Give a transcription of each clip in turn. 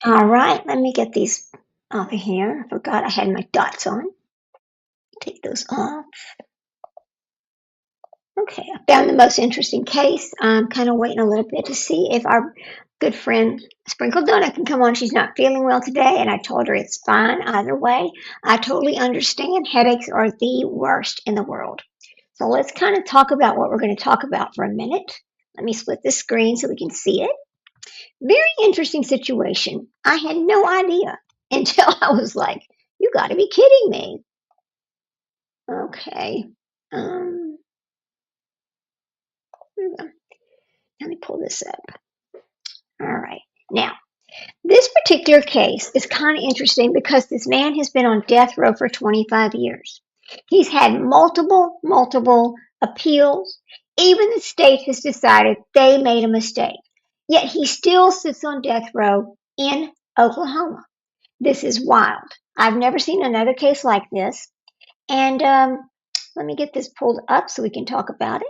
All right, let me get these over here. I forgot I had my dots on. Take those off. Okay, I found the most interesting case. I'm kind of waiting a little bit to see if our good friend Sprinkle Donut can come on. She's not feeling well today, and I told her it's fine either way. I totally understand. Headaches are the worst in the world. So let's kind of talk about what we're going to talk about for a minute. Let me split this screen so we can see it. Very interesting situation. I had no idea until I was like, you got to be kidding me. Okay. Um, let me pull this up. All right. Now, this particular case is kind of interesting because this man has been on death row for 25 years. He's had multiple appeals. Even the state has decided they made a mistake. Yet he still sits on death row in Oklahoma. This is wild. I've never seen another case like this. And let me get this pulled up so we can talk about it.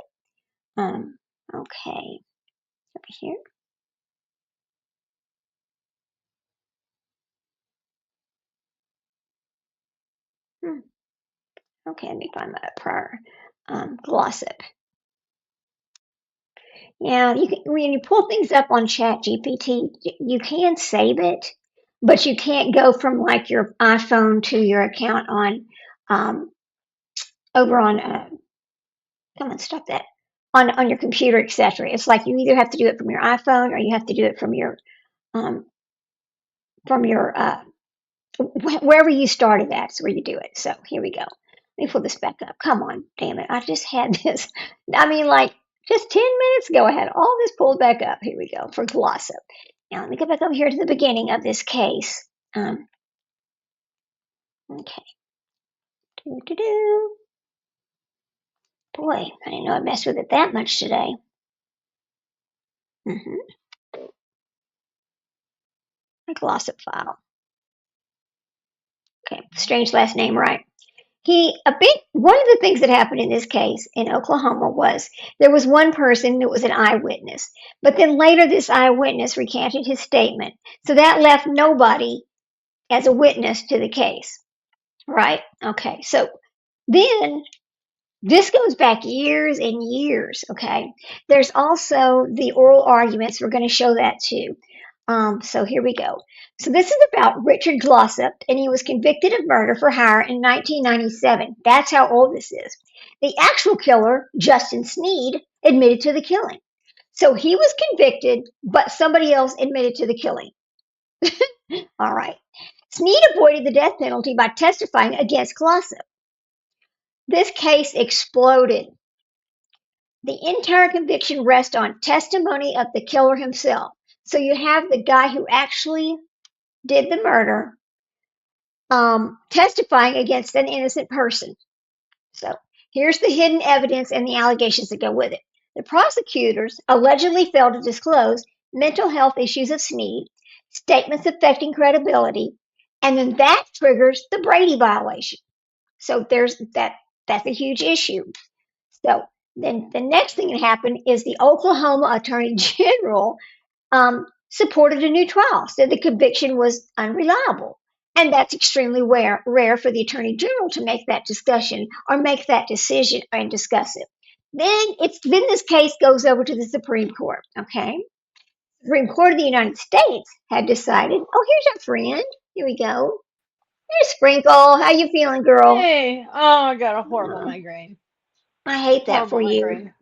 Okay, over here. Hmm. Okay, let me find my prior glossip. Yeah, you can, when you pull things up on Chat GPT, you can save it, but you can't go from like your iPhone to your account on um, over on. Come on, stop that on your computer, etc. It's like you either have to do it from your iPhone or you have to do it um, from your wherever you started at. Is where you do it. So here we go. Let me pull this back up. Come on, damn it! I just had this. I mean, like just 10 minutes ago, I had all this pulled back up. Here we go for glossip. Now let me go back over here to the beginning of this case. Okay. Do. Boy, I didn't know I messed with it that much today. My glossip file. Okay, strange last name, right? One of the things that happened in this case in Oklahoma was there was one person that was an eyewitness, but then later this eyewitness recanted his statement. So that left nobody as a witness to the case, right? Okay, so then this goes back years and years, okay? There's also the oral arguments. We're going to show that too. So here we go. So this is about Richard Glossop, and he was convicted of murder for hire in 1997. That's how old this is. The actual killer, Justin Sneed, admitted to the killing. So he was convicted, but somebody else admitted to the killing. All right. Sneed avoided the death penalty by testifying against Glossop. This case exploded. The entire conviction rests on testimony of the killer himself. So you have the guy who actually did the murder testifying against an innocent person. So here's the hidden evidence and the allegations that go with it. The prosecutors allegedly failed to disclose mental health issues of Sneed, statements affecting credibility, and then that triggers the Brady violation. So there's that. That's a huge issue. So then the next thing that happened is the Oklahoma Attorney General supported a new trial, said the conviction was unreliable. And that's extremely rare for the Attorney General to make that discussion or make that decision and discuss it. Then this case goes over to the Supreme Court. Okay, Supreme Court of the United States had decided. Oh, here's our friend. Here we go. There's Sprinkle. How you feeling, girl? Hey, oh, I got a horrible Uh, migraine. I hate that Horrible for you. migraine.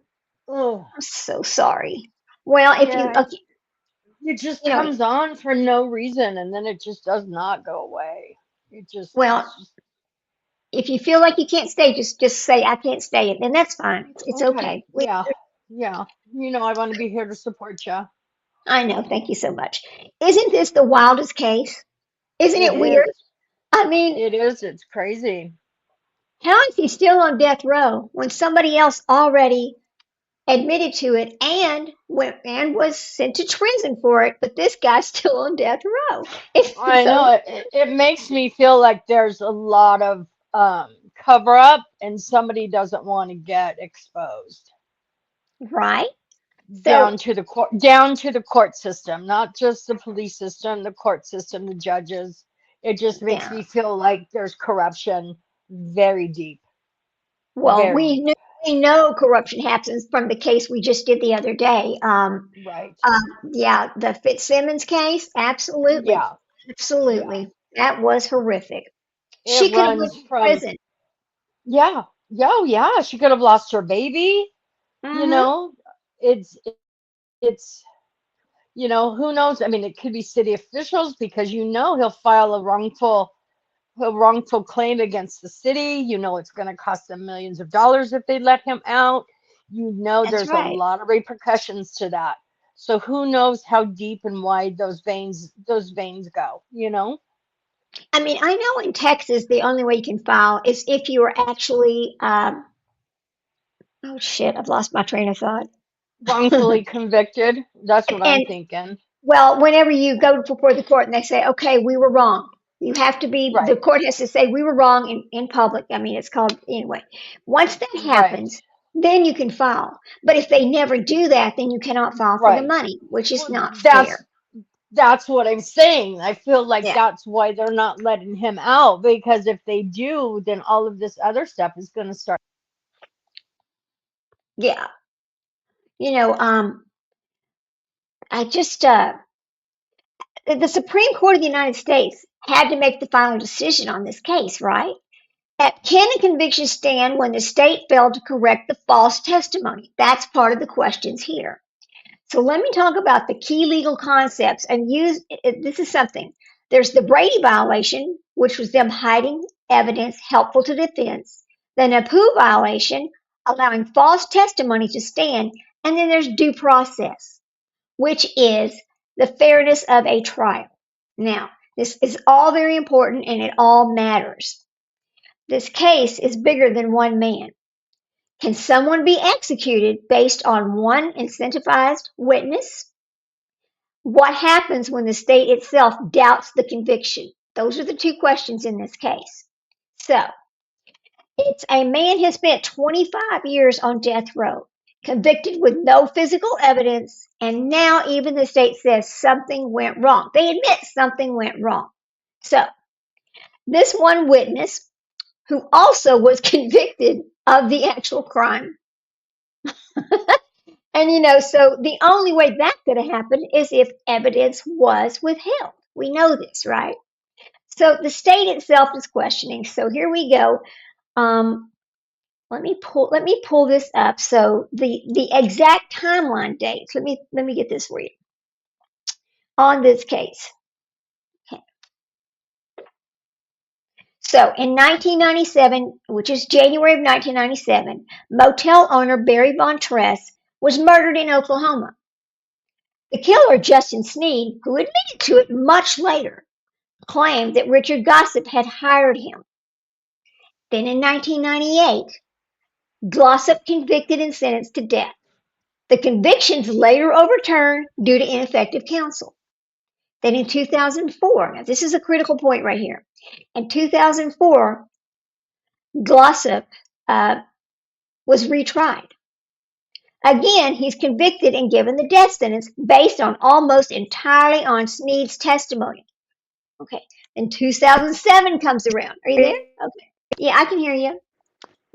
Oh, I'm so sorry. Well, if you, yeah, it just you know, comes on for no reason and then it just does not go away. well, It's just if you feel like you can't stay, just say I can't stay, and that's fine. It's okay. okay. Yeah, yeah. I want to be here to support you. I know. Thank you so much. Isn't this the wildest case? Isn't It it weird? is. I mean, It is. It's crazy. how is he still on death row when somebody else already admitted to it and went and was sent to prison for it, but this guy's still on death row? It's I so know it makes me feel like there's a lot of cover up and somebody doesn't want to get exposed. right. So, down to the court system, not just the police system, the court system, the judges. It just makes yeah. me feel like there's corruption very deep, Well, very deep. we know corruption happens from the case we just did the other day. Right. Yeah, the Fitzsimmons case, absolutely, Yeah. Yeah. absolutely. That was horrific. It She could have went runs to from, prison. yeah. Yeah, oh, yeah, she could have lost her baby, you Hmm. know. It's who knows? I mean, it could be city officials because he'll file a wrongful claim against the city. It's going to cost them millions of dollars if they let him out. That's There's a right. lot of repercussions to that. So who knows how deep and wide those veins go, I mean, I know in Texas the only way you can file is if you are actually, oh shit, I've lost my train of thought. wrongfully convicted. That's what I'm And thinking. well, whenever you go before the court and they say, okay, we were wrong, you have to be, the Right. court has to say we were wrong in public. I mean, it's called, anyway. Once that Right. happens, then you can file. But if they never do that, then you cannot file for the Right. money, which is Well, not fair. that's what I'm saying. I feel like Yeah. that's why they're not letting him out because if they do, then all of this other stuff is going to start. Yeah. You know, I just, the Supreme Court of the United States had to make the final decision on this case, right? Can a conviction stand when the state failed to correct the false testimony? That's part of the questions here. So let me talk about the key legal concepts and this is something. There's the Brady violation, which was them hiding evidence helpful to defense. The Napu violation, allowing false testimony to stand. And then there's due process, which is the fairness of a trial. Now, this is all very important and it all matters. This case is bigger than one man. Can someone be executed based on one incentivized witness? What happens when the state itself doubts the conviction? Those are the two questions in this case. So, it's a man who spent 25 years on death row, convicted with no physical evidence, and now even the state says something went wrong. They admit something went wrong. So, this one witness, who also was convicted of the actual crime, and so the only way that could have happened is if evidence was withheld. We know this, right? So the state itself is questioning. So here we go. Um, let me pull this up. So the exact timeline dates. Let me get this for you on this case. Okay. So in 1997, which is January of 1997, motel owner Barry Von Tress was murdered in Oklahoma. The killer, Justin Sneed, who admitted to it much later, claimed that Richard Gossip had hired him. Then in 1998, Glossop convicted and sentenced to death. The convictions later overturned due to ineffective counsel. Then in 2004, now this is a critical point right here. In 2004, Glossop uh, was retried. Again, he's convicted and given the death sentence based on almost entirely on Sneed's testimony. Okay. Then 2007 comes around. Are you there? Okay. Yeah, I can hear you.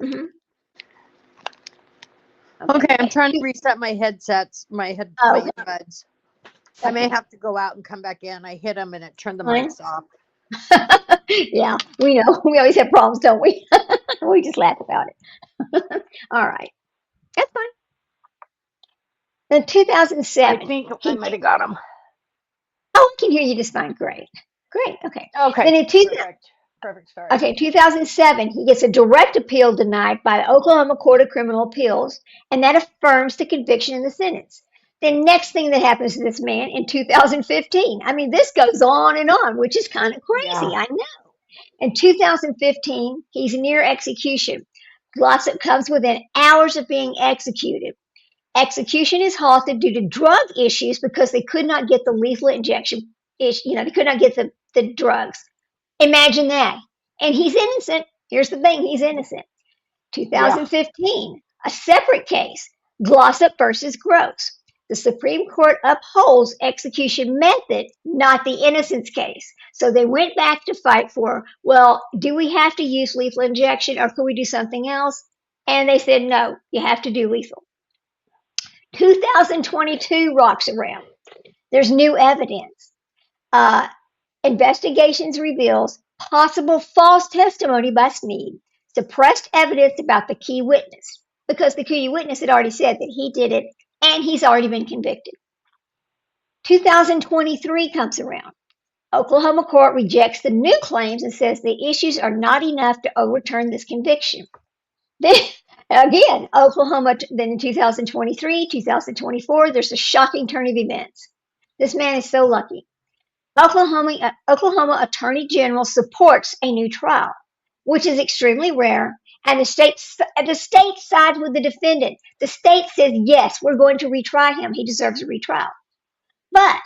Hmm. Okay. Okay, I'm trying to reset my headsets, my Oh, earbuds. I may okay. have to go out and come back in. I hit them and it turned the Fine. mics off. Yeah, we know. We always have problems, don't we? We just laugh about it. All right. That's fine. In I 2007, think I might have got them. oh, I can hear you just fine. Great. Great. Okay. Then Okay, in two, perfect. Perfect. Sorry. okay, 2007, he gets a direct appeal denied by the Oklahoma Court of Criminal Appeals, and that affirms the conviction in the sentence. The next thing that happens to this man in 2015, I mean, this goes on and on, which is kind of crazy, Yeah. I know. In 2015, he's near execution. Glossop comes within hours of being executed. Execution is halted due to drug issues because they could not get the lethal injection. They could not get the drugs. Imagine that. And he's innocent. Here's the thing, he's innocent. Yeah. 2015, a separate case, Glossop versus Gross. The Supreme Court upholds execution method, not the innocence case. So they went back to fight for, well, do we have to use lethal injection or could we do something else? And they said, no, you have to do lethal. 2022 rocks around. There's new evidence. Uh, Investigations reveals possible false testimony by Snead, suppressed evidence about the key witness, because the key witness had already said that he did it and he's already been convicted. 2023 comes around. Oklahoma court rejects the new claims and says the issues are not enough to overturn this conviction. Then again, Oklahoma, then in 2023, 2024, there's a shocking turn of events. This man is so lucky. Oklahoma Attorney General supports a new trial, which is extremely rare, and the state sides with the defendant. The state says, yes, we're going to retry him. He deserves a retrial. But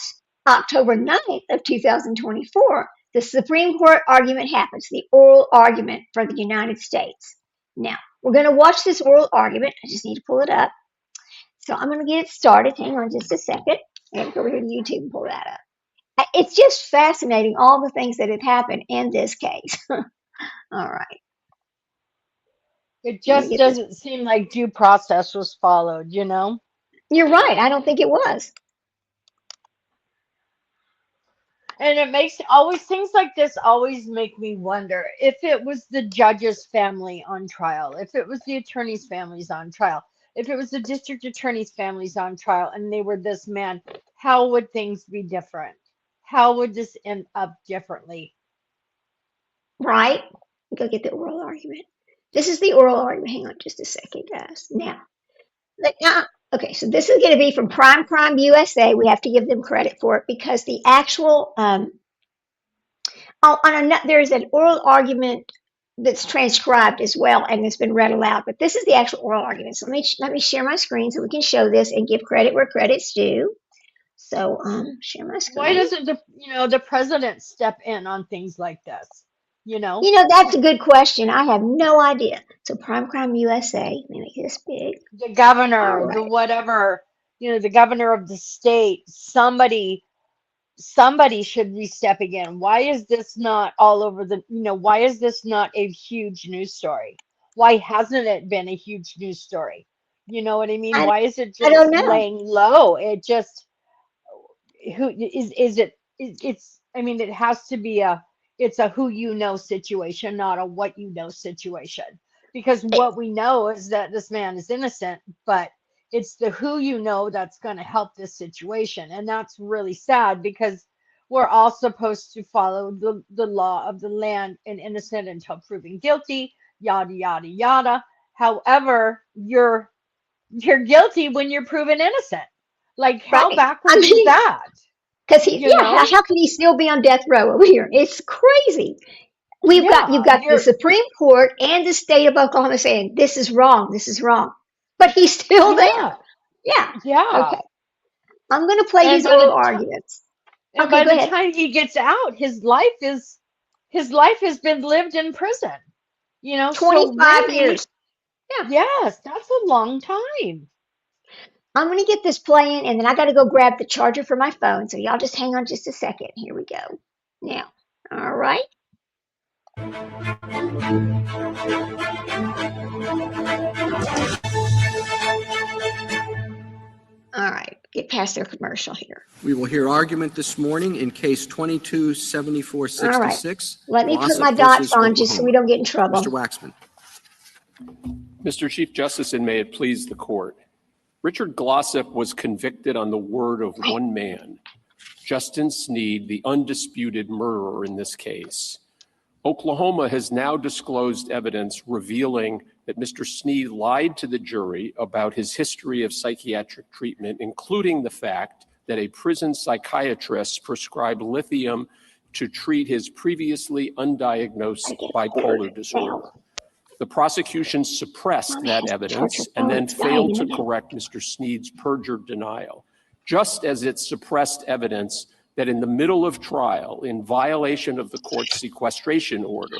October 9th of 2024, the Supreme Court argument happens, the oral argument for the United States. Now, we're going to watch this oral argument. I just need to pull it up. So I'm going to get it started. Hang on just a second. I got to go over here to YouTube and pull that up. It's just fascinating, all the things that have happened in this case. All right. It just doesn't seem like due process was followed, you know? You're right. I don't think it was. And it makes always things like this always make me wonder if it was the judge's family on trial, if it was the attorney's families on trial, if it was the district attorney's families on trial and they were this man, how would things be different? How would this end up differently? Right? Go get the oral argument. This is the oral argument. Hang on just a second, guys. Now, okay, so this is going to be from Prime Crime USA. We have to give them credit for it because the actual, there's an oral argument that's transcribed as well and it's been read aloud, but this is the actual oral argument. So let me share my screen so we can show this and give credit where credit's due. So share my screen. Why doesn't the president step in on things like this? You know, that's a good question. I have no idea. So Prime Crime USA, let me make this big. The governor, the whatever, the governor of the state, somebody should be stepping in. Why is this not all over why is this not a huge news story? Why hasn't it been a huge news story? You know what I mean? Why is it just laying low? It just, it has to be it's a who you know situation, not a what you know situation. Because what we know is that this man is innocent, but it's the who you know that's going to help this situation. And that's really sad because we're all supposed to follow the law of the land and innocent until proven guilty, yada, yada, yada. However, you're guilty when you're proven innocent. Like, how backwards is that? Because how can he still be on death row over here? It's crazy. You've got the Supreme Court and the state of Oklahoma saying this is wrong, but he's still there. Yeah. Okay. I'm going to play his oral arguments. And by the time he gets out, his life has been lived in prison. 25 years. Yeah. Yes, that's a long time. I'm going to get this playing, and then I got to go grab the charger for my phone. So y'all just hang on just a second. Here we go. Now, all right. All right, get past their commercial here. We will hear argument this morning in case 227466. All right. Let me put my dots on just so we don't get in trouble. Mr. Waxman. Mr. Chief Justice, and may it please the court. Richard Glossip was convicted on the word of one man, Justin Snead, the undisputed murderer in this case. Oklahoma has now disclosed evidence revealing that Mr. Snead lied to the jury about his history of psychiatric treatment, including the fact that a prison psychiatrist prescribed lithium to treat his previously undiagnosed bipolar disorder. The prosecution suppressed that evidence and then failed to correct Mr. Snead's perjured denial, just as it suppressed evidence that in the middle of trial, in violation of the court's sequestration order,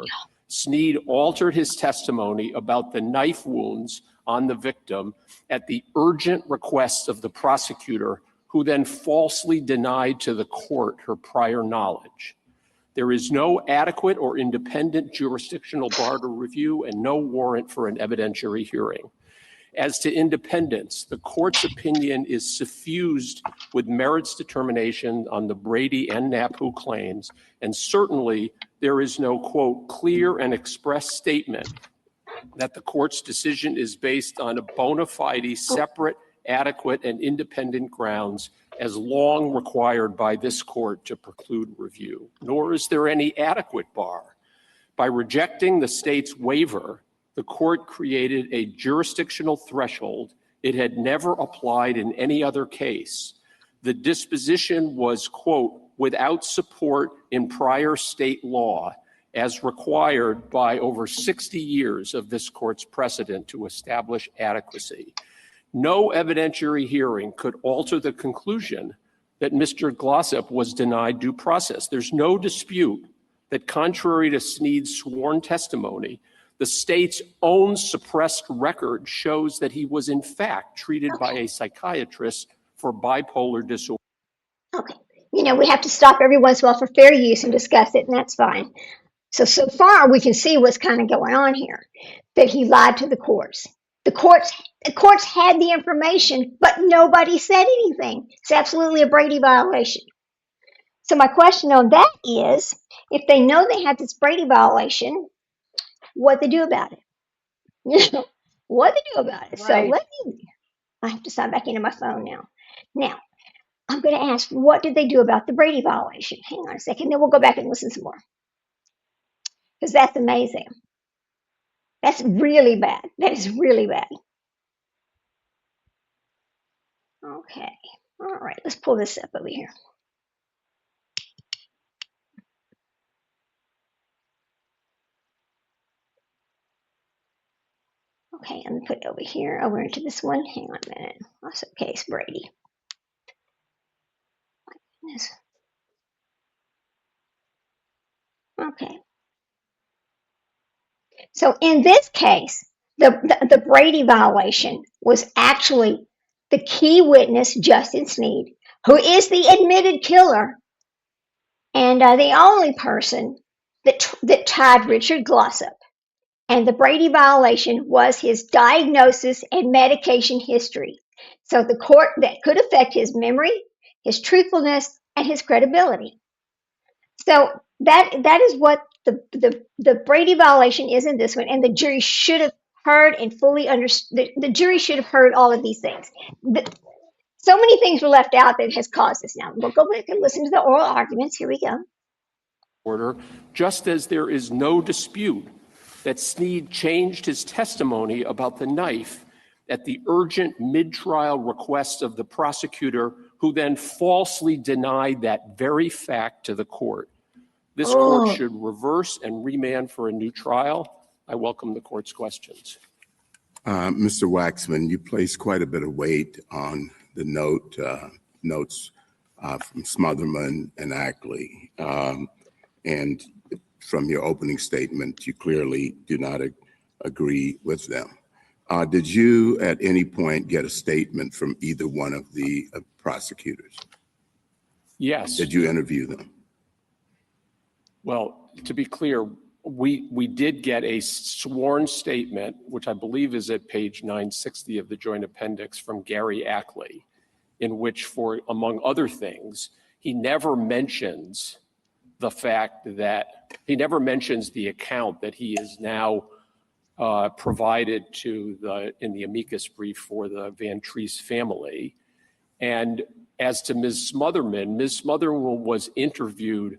Snead altered his testimony about the knife wounds on the victim at the urgent request of the prosecutor, who then falsely denied to the court her prior knowledge. There is no adequate or independent jurisdictional bar to review and no warrant for an evidentiary hearing. As to independence, the court's opinion is suffused with merits determination on the Brady and NAPU claims, and certainly there is no, quote, clear and express statement that the court's decision is based on a bona fide, separate, adequate, and independent grounds as long required by this court to preclude review, nor is there any adequate bar. By rejecting the state's waiver, the court created a jurisdictional threshold it had never applied in any other case. The disposition was, quote, without support in prior state law, as required by over 60 years of this court's precedent to establish adequacy. No evidentiary hearing could alter the conclusion that Mr. Glossop was denied due process. There's no dispute that, contrary to Snead's sworn testimony, the state's own suppressed record shows that he was in fact treated by a psychiatrist for bipolar disorder. Okay. You know, we have to stop every once in a while for fair use and discuss it, and that's fine. So far we can see what's kind of going on here, that he lied to the courts. The courts had the information, but nobody said anything. It's absolutely a Brady violation. So my question on that is, if they know they have this Brady violation, what they do about it? You know, what they do about it. Right. So I have to sign back into my phone now. Now, I'm going to ask, what did they do about the Brady violation? Hang on a second, then we'll go back and listen some more. Because that's amazing. That's really bad. That is really bad. Okay. All right, let's pull this up over here. Okay, I'm gonna put it over here, over into this one. Hang on a minute. Also, case Brady. Yes. Okay. So in this case, the Brady violation was actually the key witness, Justin Snead, who is the admitted killer and the only person that tied Richard Glossop. And the Brady violation was his diagnosis and medication history. So the court that could affect his memory, his truthfulness, and his credibility. So that is what the Brady violation is in this one, and the jury should have heard and fully understood. The jury should have heard all of these things. So many things were left out that has caused this. Now we'll go back and listen to the oral arguments. Here we go. Order, just as there is no dispute that Snead changed his testimony about the knife at the urgent mid-trial request of the prosecutor, who then falsely denied that very fact to the court. This court should reverse and remand for a new trial. I welcome the court's questions. Mr. Waxman, you place quite a bit of weight on the notes from Smotherman and Ackley. And from your opening statement, you clearly do not agree with them. Did you at any point get a statement from either one of the prosecutors? Yes. Did you interview them? Well, to be clear, we did get a sworn statement, which I believe is at page 960 of the joint appendix, from Gary Ackley, in which, for among other things, he never mentions the fact that he never mentions the account that he is now provided to in the amicus brief for the Van Treese family. And as to Ms. Smotherman was interviewed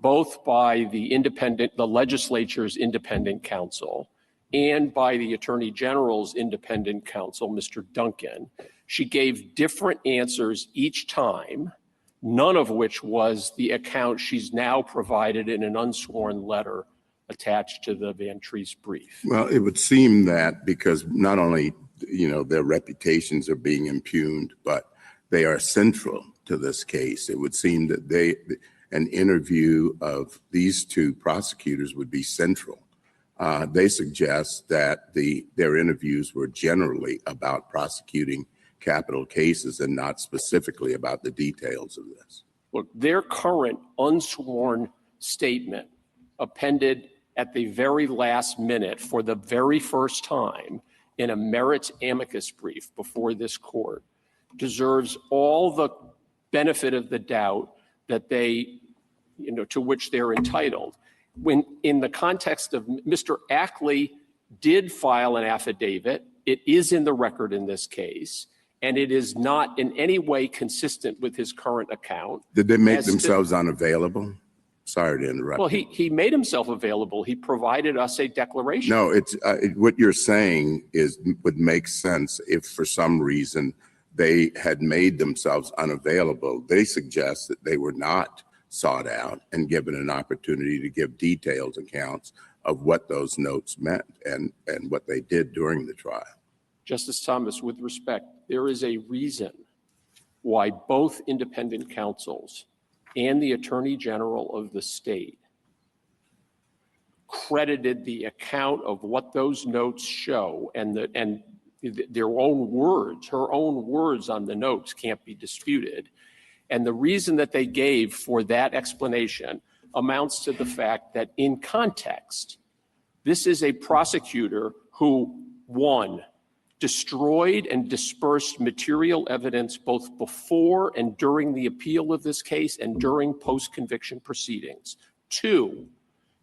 both by the legislature's independent counsel and by the Attorney General's independent counsel, Mr. Duncan. She gave different answers each time, none of which was the account she's now provided in an unsworn letter attached to the Van Treese brief. Well, it would seem that because not only, their reputations are being impugned, but they are central to this case. It would seem that an interview of these two prosecutors would be central They suggest that their interviews were generally about prosecuting capital cases and not specifically about the details of this. Look, their current unsworn statement appended at the very last minute for the very first time in a merits amicus brief before this court deserves all the benefit of the doubt that they, to which they're entitled. When in the context of Mr. Ackley did file an affidavit, it is in the record in this case, and it is not in any way consistent with his current account. Did they make themselves unavailable? Sorry to interrupt. Well, he made himself available. He provided us a declaration. No, it's what you're saying would make sense if for some reason they had made themselves unavailable. They suggest that they were not sought out and given an opportunity to give detailed accounts of what those notes meant and what they did during the trial. Justice Thomas, with respect, there is a reason why both independent counsels and the Attorney General of the state credited the account of what those notes show, and their own words, her own words on the notes can't be disputed. And the reason that they gave for that explanation amounts to the fact that in context, this is a prosecutor who, one, destroyed and dispersed material evidence both before and during the appeal of this case and during post-conviction proceedings. Two,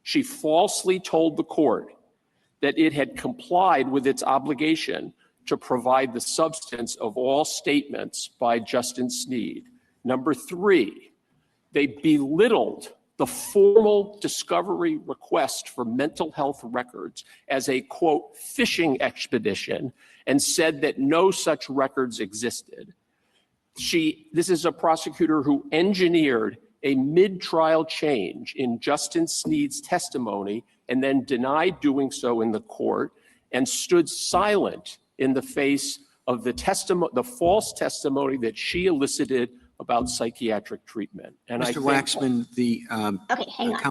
she falsely told the court that it had complied with its obligation to provide the substance of all statements by Justin Sneed. Number three, they belittled the formal discovery request for mental health records as a, quote, fishing expedition, and said that no such records existed. This is a prosecutor who engineered a mid-trial change in Justin Sneed's testimony and then denied doing so in the court and stood silent in the face of the false testimony that she elicited about psychiatric treatment. And Mr. Waxman, Okay, hang on.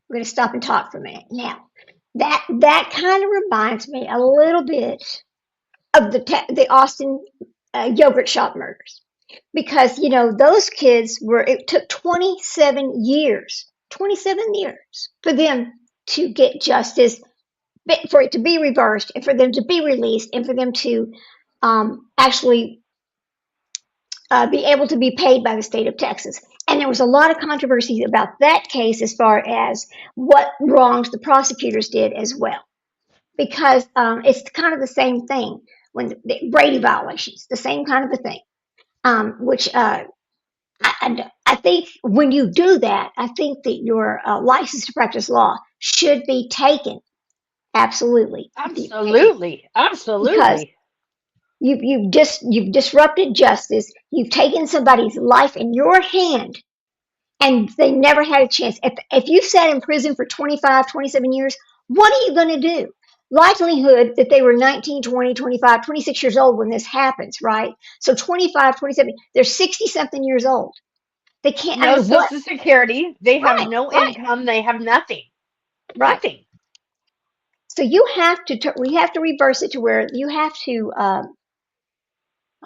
We're going to stop and talk for a minute. Now, that kind of reminds me a little bit of the Austin yogurt shop murders, because those kids it took 27 years for them to get justice, for it to be reversed, and for them to be released, and for them to actually be able to be paid by the state of Texas. And there was a lot of controversy about that case as far as what wrongs the prosecutors did as well, because it's kind of the same thing when the Brady violations, the same kind of a thing, which I think when you do that, I think that your license to practice law should be taken. Absolutely. Absolutely. Because you've disrupted justice. You've taken somebody's life in your hand, and they never had a chance. If you sat in prison for 25, 27 years, what are you going to do? Likelihood that they were 19, 20, 25, 26 years old when this happens, right? So 25, 27, they're 60-something years old. They can't. No Social Security. They have no income. They have nothing. Right. Nothing. So you have to. We have to reverse it to where you have to.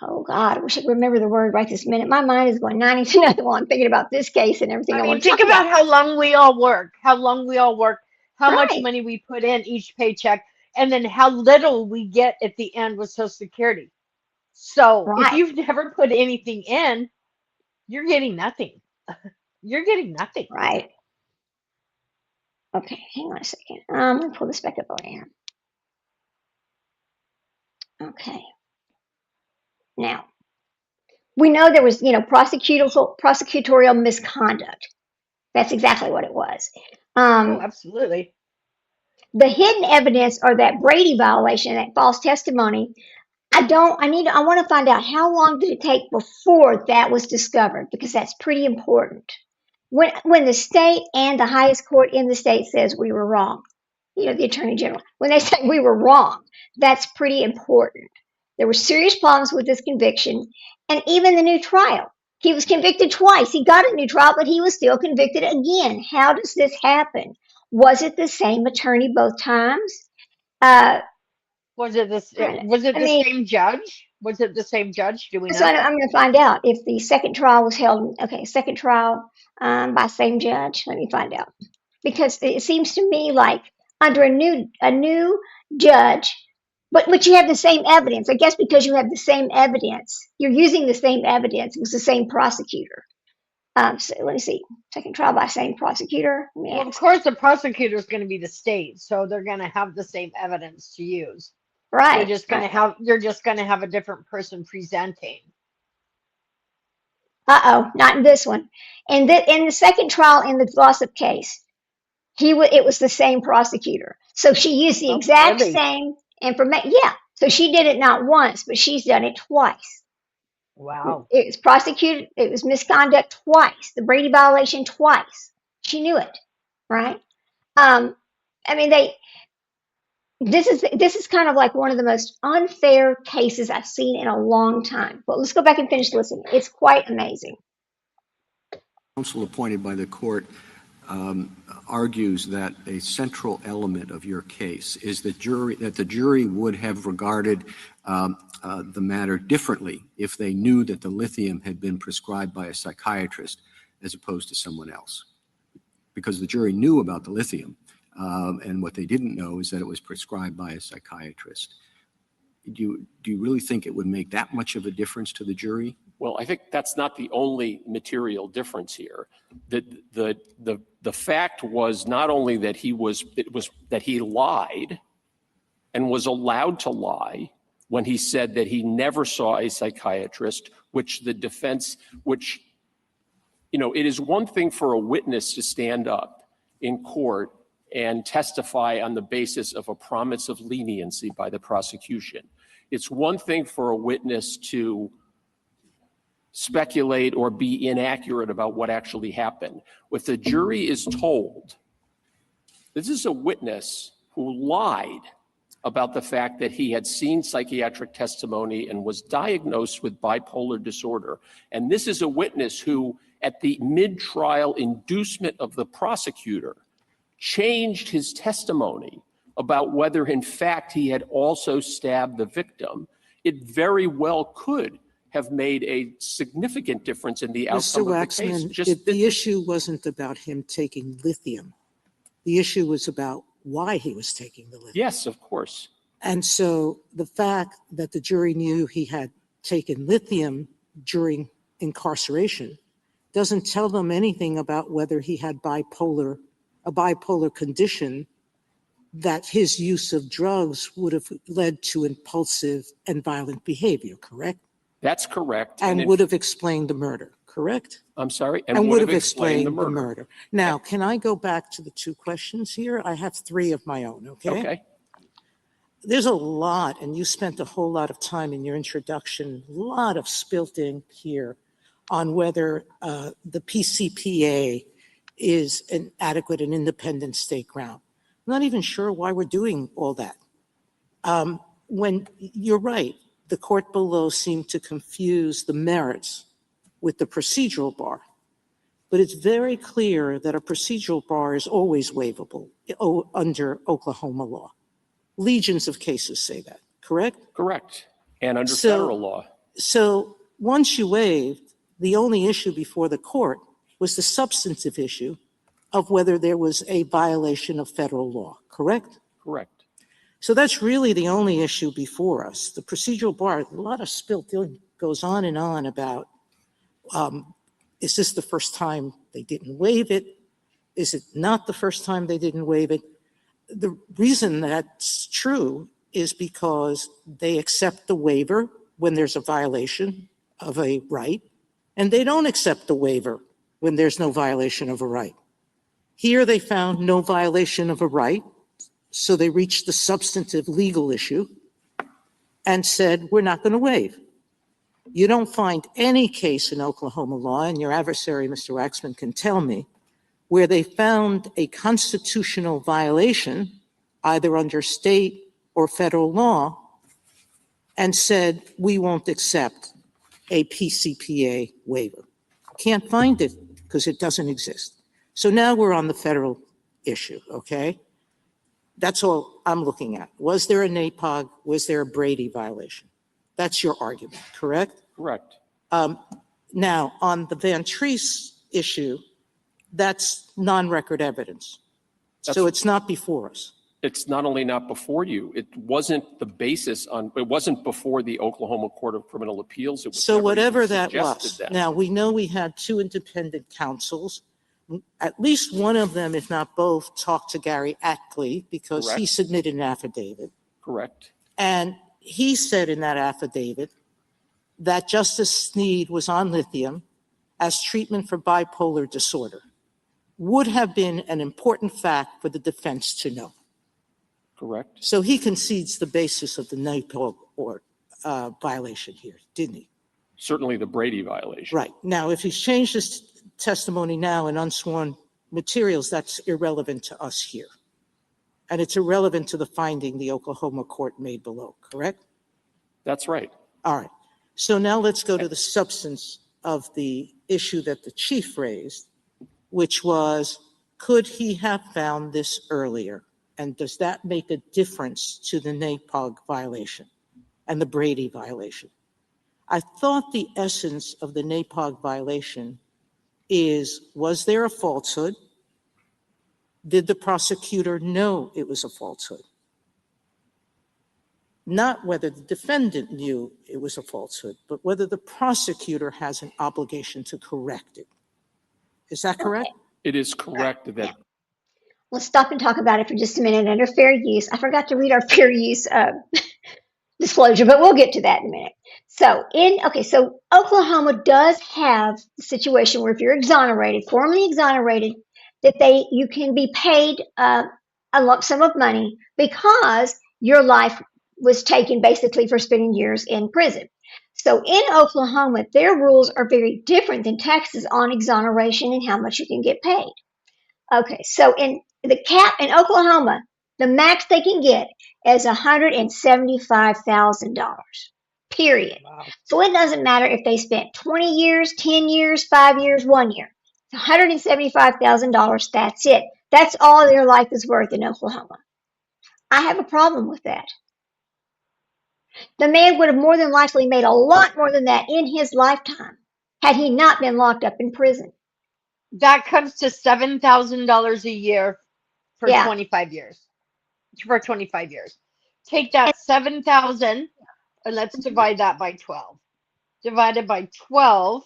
Oh God, I wish I could remember the word right this minute. My mind is going 90 to nothing while I'm thinking about this case and everything. I mean, think about how long we all work. How much money we put in each paycheck, and then how little we get at the end with Social Security. So if you've never put anything in, you're getting nothing. You're getting nothing. Right. Okay, hang on a second. I'm going to pull this back up over here. Okay. Now, we know there was, prosecutorial misconduct. That's exactly what it was. Absolutely. The hidden evidence or that Brady violation, that false testimony, I want to find out how long did it take before that was discovered, because that's pretty important. When the state and the highest court in the state says we were wrong, the Attorney General, when they say we were wrong, that's pretty important. There were serious problems with this conviction, and even the new trial. He was convicted twice. He got a new trial, but he was still convicted again. How does this happen? Was it the same attorney both times? Uh, Was it this? I Was it I the mean, same judge? Was it the same judge? Do we so know? I'm going to find out if the second trial was held. Okay, second trial by same judge. Let me find out because it seems to me like under a new judge, but you have the same evidence. I guess because you have the same evidence, you're using the same evidence. It was the same prosecutor. So let me see. Second trial by same prosecutor. Let me Well, of ask. course, the prosecutor is going to be the state, so they're going to have the same evidence to use. Right, right. You're just going to have a different person presenting. Oh, not in this one. In the second trial in the Glossop case, it was the same prosecutor. So she used the Oh, exact really? same information. Yeah. So she did it not once, but she's done it twice. Wow. It was prosecuted. It was misconduct twice. The Brady violation twice. She knew it, right? Um, I mean, this is kind of like one of the most unfair cases I've seen in a long time. But let's go back and finish listening. It's quite amazing. Counsel appointed by the court argues that a central element of your case is that the jury would have regarded the matter differently if they knew that the lithium had been prescribed by a psychiatrist as opposed to someone else, because the jury knew about the lithium, and what they didn't know is that it was prescribed by a psychiatrist. Do you really think it would make that much of a difference to the jury? Well, I think that's not the only material difference here. The fact was not only that that he lied and was allowed to lie when he said that he never saw a psychiatrist, which the defense, it is one thing for a witness to stand up in court and testify on the basis of a promise of leniency by the prosecution. It's one thing for a witness to speculate or be inaccurate about what actually happened. If the jury is told, this is a witness who lied about the fact that he had seen psychiatric testimony and was diagnosed with bipolar disorder, and this is a witness who, at the mid-trial inducement of the prosecutor, changed his testimony about whether, in fact, he had also stabbed the victim, it very well could have made a significant difference in the outcome of the case. Mr. The issue wasn't about him taking lithium. The issue was about why he was taking the lithium. Yes, of course. And so the fact that the jury knew he had taken lithium during incarceration doesn't tell them anything about whether he had a bipolar condition, that his use of drugs would have led to impulsive and violent behavior, correct? That's correct. And would have explained the murder, correct? I'm sorry? And would have explained the murder. Now, can I go back to the two questions here? I have three of my own, okay? Okay. There's a lot, and you spent a whole lot of time in your introduction, a lot of spilt ink here on whether the PCPA is an adequate and independent state ground. I'm not even sure why we're doing all that. When you're right, the court below seemed to confuse the merits with the procedural bar. But it's very clear that a procedural bar is always waivable under Oklahoma law. Legions of cases say that, correct? Correct. And under federal law. So once you waived, the only issue before the court was the substantive issue of whether there was a violation of federal law, correct? Correct. So that's really the only issue before us. The procedural bar, a lot of spilt ink goes on and on about, is this the first time they didn't waive it? Is it not the first time they didn't waive it? The reason that's true is because they accept the waiver when there's a violation of a right, and they don't accept the waiver when there's no violation of a right. Here they found no violation of a right, so they reached the substantive legal issue and said, we're not going to waive. You don't find any case in Oklahoma law, and your adversary, Mr. Waxman, can tell me, where they found a constitutional violation, either under state or federal law, and said, we won't accept a PCPA waiver. Can't find it because it doesn't exist. So now we're on the federal issue, okay? That's all I'm looking at. Was there a NAPOG? Was there a Brady violation? That's your argument, correct? Correct. Now, on the Van Treese issue, that's non-record evidence. So it's not before us. It's not only not before you, it wasn't the basis on, it wasn't before the Oklahoma Court of Criminal Appeals. It was So never whatever even that suggested was. that. Now, we know we had 2 independent counsels. At least one of them, if not both, talked to Gary Ackley because he Correct. submitted an affidavit. Correct. And he said in that affidavit that Justice Sneed was on lithium as treatment for bipolar disorder. Would have been an important fact for the defense to know. Correct. So he concedes the basis of the NAPOG violation here, didn't he? Certainly the Brady violation. Right. Now, if he's changed his testimony now in unsworn materials, that's irrelevant to us here. And it's irrelevant to the finding the Oklahoma court made below, correct? That's right. All right. So now let's go to the substance of the issue that the chief raised, which was, could he have found this earlier? And does that make a difference to the NAPOG violation and the Brady violation? I thought the essence of the NAPOG violation is, was there a falsehood? Did the prosecutor know it was a falsehood? Not whether the defendant knew it was a falsehood, but whether the prosecutor has an obligation to correct it. Is that correct? It is correct that Let's stop and talk about it for just a minute. Under fair use, I forgot to read our fair use disclosure, but we'll get to that in a minute. So Oklahoma does have a situation where if you're exonerated, formally exonerated, that you can be paid a lump sum of money because your life was taken basically for spending years in prison. So in Oklahoma, their rules are very different than Texas on exoneration and how much you can get paid. Okay, so in the cap in Oklahoma, the max they can get is $175,000. Period. Wow. So it doesn't matter if they spent 20 years, 10 years, 5 years, 1 year. It's $175,000. That's it. That's all their life is worth in Oklahoma. I have a problem with that. The man would have more than likely made a lot more than that in his lifetime had he not been locked up in prison. That comes to $7,000 a year for Yeah. 25 years. For 25 years. Take that 7,000 and let's divide that by 12. Divided by 12,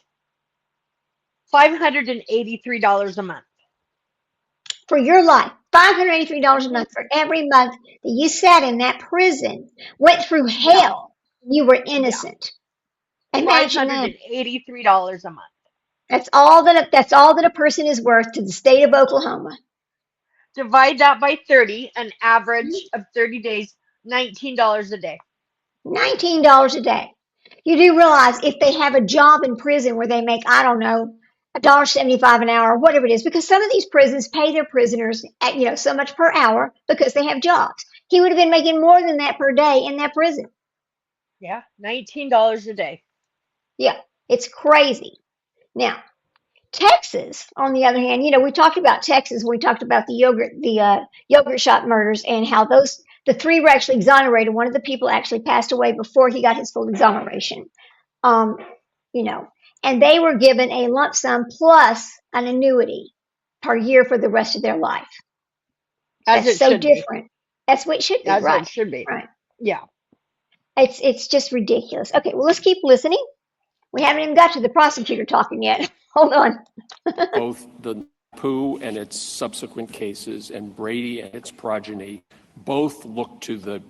$583 a month. For your life, $583 a month for every month that you sat in that prison, went through hell, you were innocent. Imagine that. $583 a month. That's all that a person is worth to the state of Oklahoma. Divide that by 30, an average of 30 days, $19 a day. $19 a day. You do realize if they have a job in prison where they make, I don't know, $1.75 an hour or whatever it is, because some of these prisons pay their prisoners at, so much per hour because they have jobs. He would have been making more than that per day in that prison. Yeah, $19 a day. Yeah, it's crazy. Now, Texas, on the other hand, we talked about Texas when we talked about the yogurt shop murders and how the 3 were actually exonerated. One of the people actually passed away before he got his full exoneration. And they were given a lump sum plus an annuity per year for the rest of their life. As That's it so should different. be. That's what it should be, As right? it should be. Right. Yeah. It's just ridiculous. Okay, well, let's keep listening. We haven't even got to the prosecutor talking yet. Hold on. both the Pooh and its subsequent cases and Brady and its progeny both look to the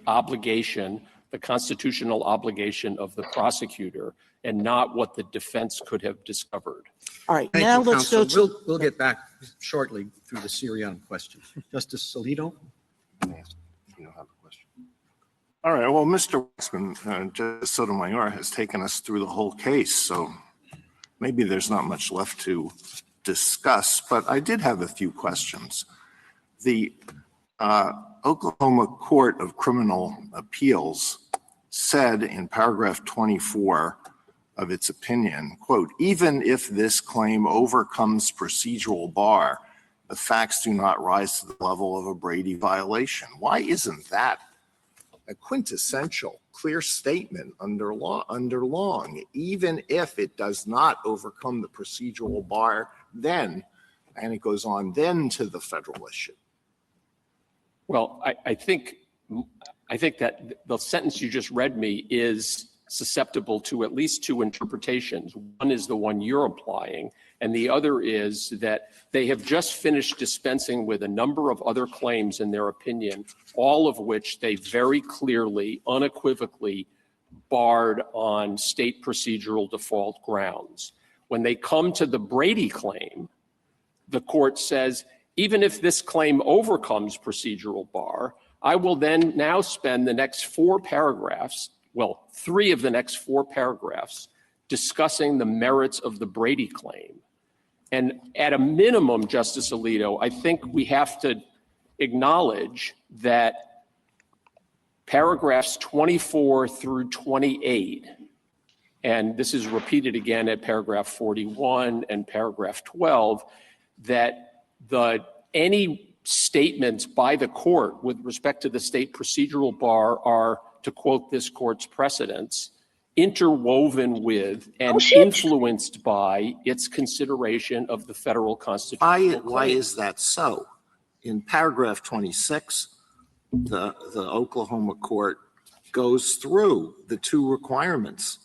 obligation, the constitutional obligation of the prosecutor, and not what the defense could have discovered. All right, Thank now you, let's go counsel. to, We'll get back shortly through the Syrian question. Justice Alito? You don't have a question. All right, well, Mr. Waxman, Judge Sotomayor has taken us through the whole case, so maybe there's not much left to discuss, but I did have a few questions. The Oklahoma Court of Criminal Appeals said in paragraph 24 of its opinion, quote, even if this claim overcomes procedural bar, the facts do not rise to the level of a Brady violation. Why isn't that a quintessential clear statement under Long, even if it does not overcome the procedural bar then, and it goes on then to the federal issue? Well, I think that the sentence you just read me is susceptible to at least two interpretations. One is the one you're applying, and the other is that they have just finished dispensing with a number of other claims in their opinion, all of which they very clearly, unequivocally barred on state procedural default grounds. When they come to the Brady claim, the court says, even if this claim overcomes procedural bar, I will then now spend the next 4 paragraphs, well, 3 of the next 4 paragraphs, discussing the merits of the Brady claim. And at a minimum, Justice Alito, I think we have to acknowledge that paragraphs 24 through 28, and this is repeated again at paragraph 41 and paragraph 12, that any statements by the court with respect to the state procedural bar are, to quote this court's precedents, interwoven with and influenced by its consideration of the federal constitutional claim. Why is that so? In paragraph 26, the Oklahoma court goes through the 2 requirements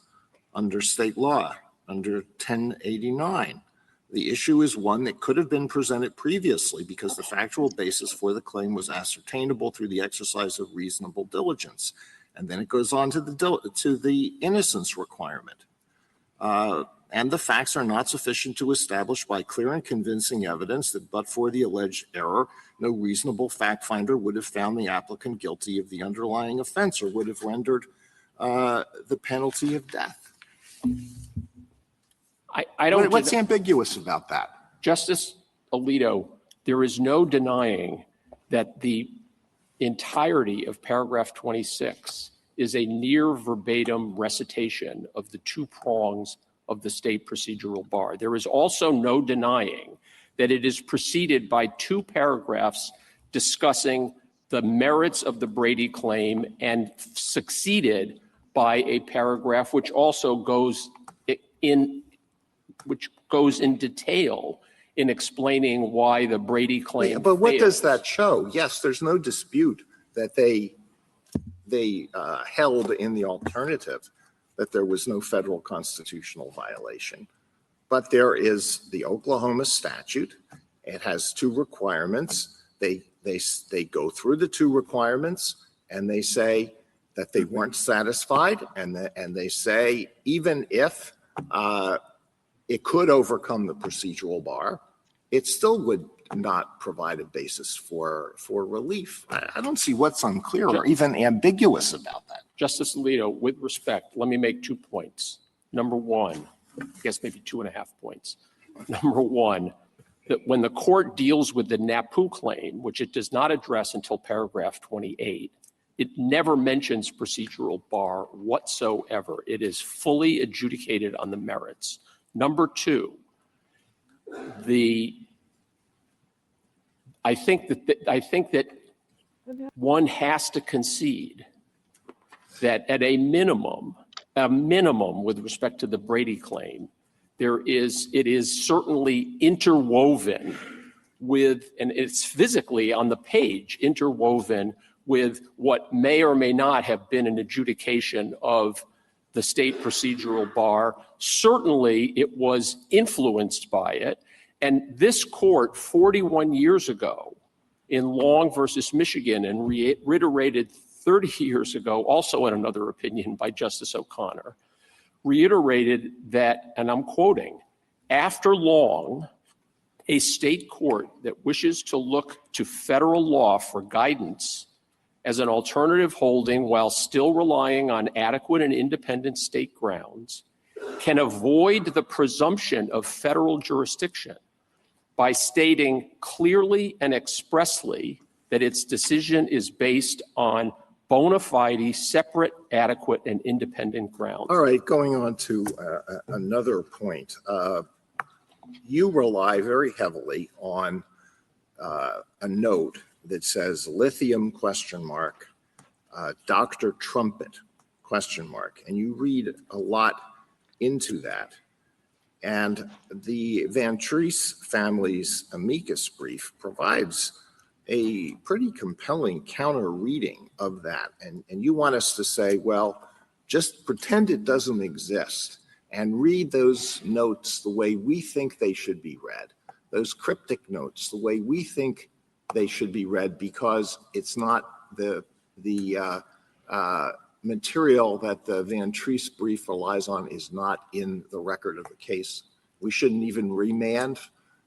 under state law, under 1089. The issue is one that could have been presented previously because the factual basis for the claim was ascertainable through the exercise of reasonable diligence. And then it goes on to the innocence requirement. And the facts are not sufficient to establish by clear and convincing evidence that but for the alleged error, no reasonable fact finder would have found the applicant guilty of the underlying offense or would have rendered the penalty of death. What's ambiguous about that? Justice Alito, there is no denying that the entirety of paragraph 26 is a near verbatim recitation of the 2 prongs of the state procedural bar. There is also no denying that it is preceded by 2 paragraphs discussing the merits of the Brady claim and succeeded by a paragraph which also goes in detail in explaining why the Brady claim But what fails. does that show? Yes, there's no dispute that they held in the alternative that there was no federal constitutional violation. But there is the Oklahoma statute. It has 2 requirements. They go through the 2 requirements and they say that they weren't satisfied, and they say even if it could overcome the procedural bar, it still would not provide a basis for relief. I don't see what's unclear or even ambiguous about that. Justice Alito, with respect, let me make 2 points. Number one, I guess maybe 2.5 points. Number one, that when the court deals with the NAPU claim, which it does not address until paragraph 28, it never mentions procedural bar whatsoever. It is fully adjudicated on the merits. Number two, I think that one has to concede that at a minimum with respect to the Brady claim, it is certainly interwoven with, and it's physically on the page, interwoven with what may or may not have been an adjudication of the state procedural bar. Certainly it was influenced by it. And this court 41 years ago in Long versus Michigan, and reiterated 30 years ago, also in another opinion by Justice O'Connor, reiterated that, and I'm quoting, after Long, a state court that wishes to look to federal law for guidance as an alternative holding while still relying on adequate and independent state grounds can avoid the presumption of federal jurisdiction by stating clearly and expressly that its decision is based on bona fide, separate, adequate, and independent grounds. All right, going on to another point. You rely very heavily on a note that says lithium question mark, Dr. Trumpet question mark, and you read a lot into that. And the Van Treese family's amicus brief provides a pretty compelling counter reading of that. And you want us to say, well, just pretend it doesn't exist and read those notes the way we think they should be read, those cryptic notes the way we think they should be read, because it's not the material that the Van Treese brief relies on is not in the record of the case. We shouldn't even remand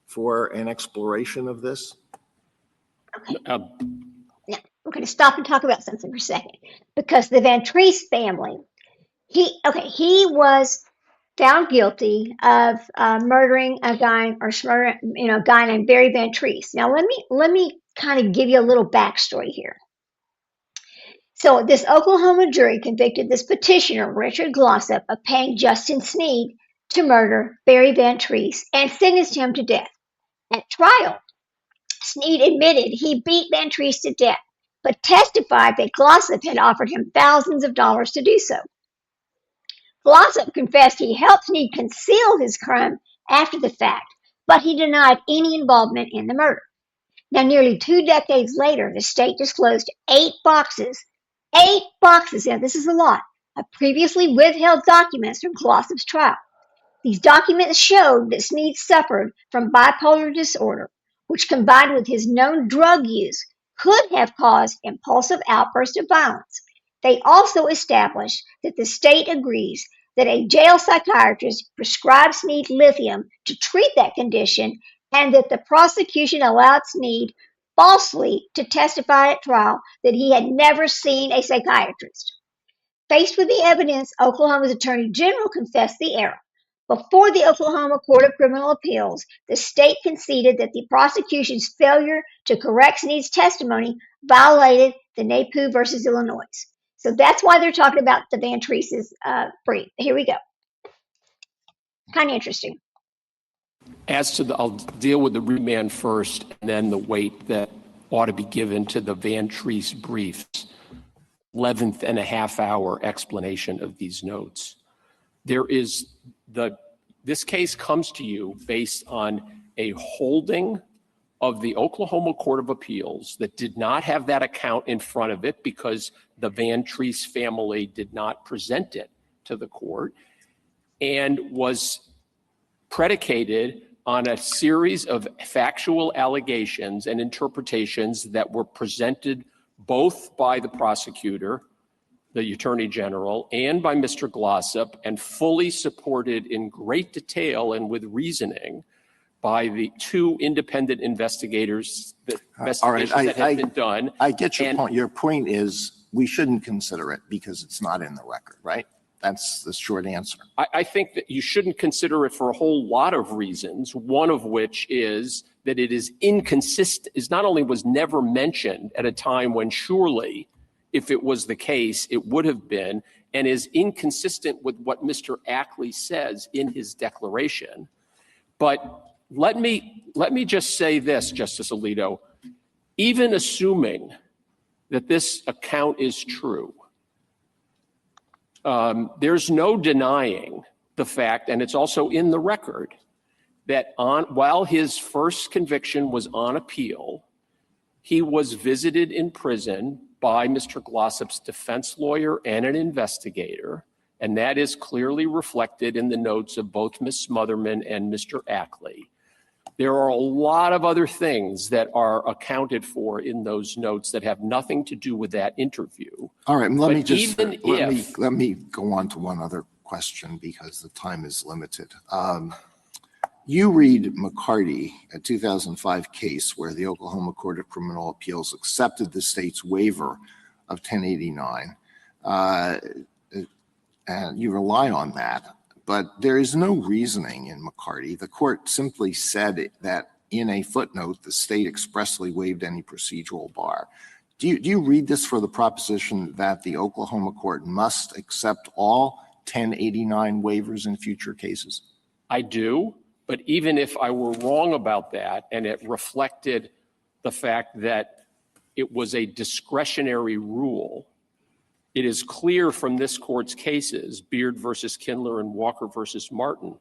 for an exploration of this. Okay. Now, we're going to stop and talk about something for a second, because the Van Treese family, he was found guilty of murdering a guy, or a guy named Barry Van Treese. Now, let me kind of give you a little backstory here. So this Oklahoma jury convicted this petitioner, Richard Glossop, of paying Justin Sneed to murder Barry Van Treese and sentenced him to death. At trial, Sneed admitted he beat Van Treese to death, but testified that Glossop had offered him thousands of dollars to do so. Glossop confessed he helped Sneed conceal his crime after the fact, but he denied any involvement in the murder. Now, nearly 2 decades later, the state disclosed 8 boxes, now this is a lot, of previously withheld documents from Glossop's trial. These documents showed that Sneed suffered from bipolar disorder, which combined with his known drug use could have caused impulsive outbursts of violence. They also established that the state agrees that a jail psychiatrist prescribed Sneed lithium to treat that condition, and that the prosecution allowed Sneed falsely to testify at trial that he had never seen a psychiatrist. Faced with the evidence, Oklahoma's Attorney General confessed the error. Before the Oklahoma Court of Criminal Appeals, the state conceded that the prosecution's failure to correct Sneed's testimony violated the NAPU versus Illinois. So that's why they're talking about the Van Treese's brief. Here we go. Kind of interesting. As to I'll deal with the remand first, and then the weight that ought to be given to the Van Treese brief's 11th and a half hour explanation of these notes. This case comes to you based on a holding of the Oklahoma Court of Appeals that did not have that account in front of it because the Van Treese family did not present it to the court, and was predicated on a series of factual allegations and interpretations that were presented both by the prosecutor, the Attorney General, and by Mr. Glossop, and fully supported in great detail and with reasoning by the 2 independent investigators that have been done. I get your point. Your point is we shouldn't consider it because it's not in the record, right? That's the short answer. I think that you shouldn't consider it for a whole lot of reasons, one of which is that it is inconsistent, is not only was never mentioned at a time when surely, if it was the case, it would have been, and is inconsistent with what Mr. Ackley says in his declaration. But let me just say this, Justice Alito, even assuming that this account is true, there's no denying the fact, and it's also in the record, that while his first conviction was on appeal, he was visited in prison by Mr. Glossop's defense lawyer and an investigator, and that is clearly reflected in the notes of both Ms. Smotherman and Mr. Ackley. There are a lot of other things that are accounted for in those notes that have nothing to do with that interview. All right, let me go on to one other question because the time is limited. You read McCarty, a 2005 case where the Oklahoma Court of Criminal Appeals accepted the state's waiver of 1089, and you rely on that. But there is no reasoning in McCarty. The court simply said that in a footnote, the state expressly waived any procedural bar. Do you read this for the proposition that the Oklahoma court must accept all 1089 waivers in future cases? I do, but even if I were wrong about that and it reflected the fact that it was a discretionary rule. It is clear from this court's cases, Beard versus Kindler and Walker versus Martin,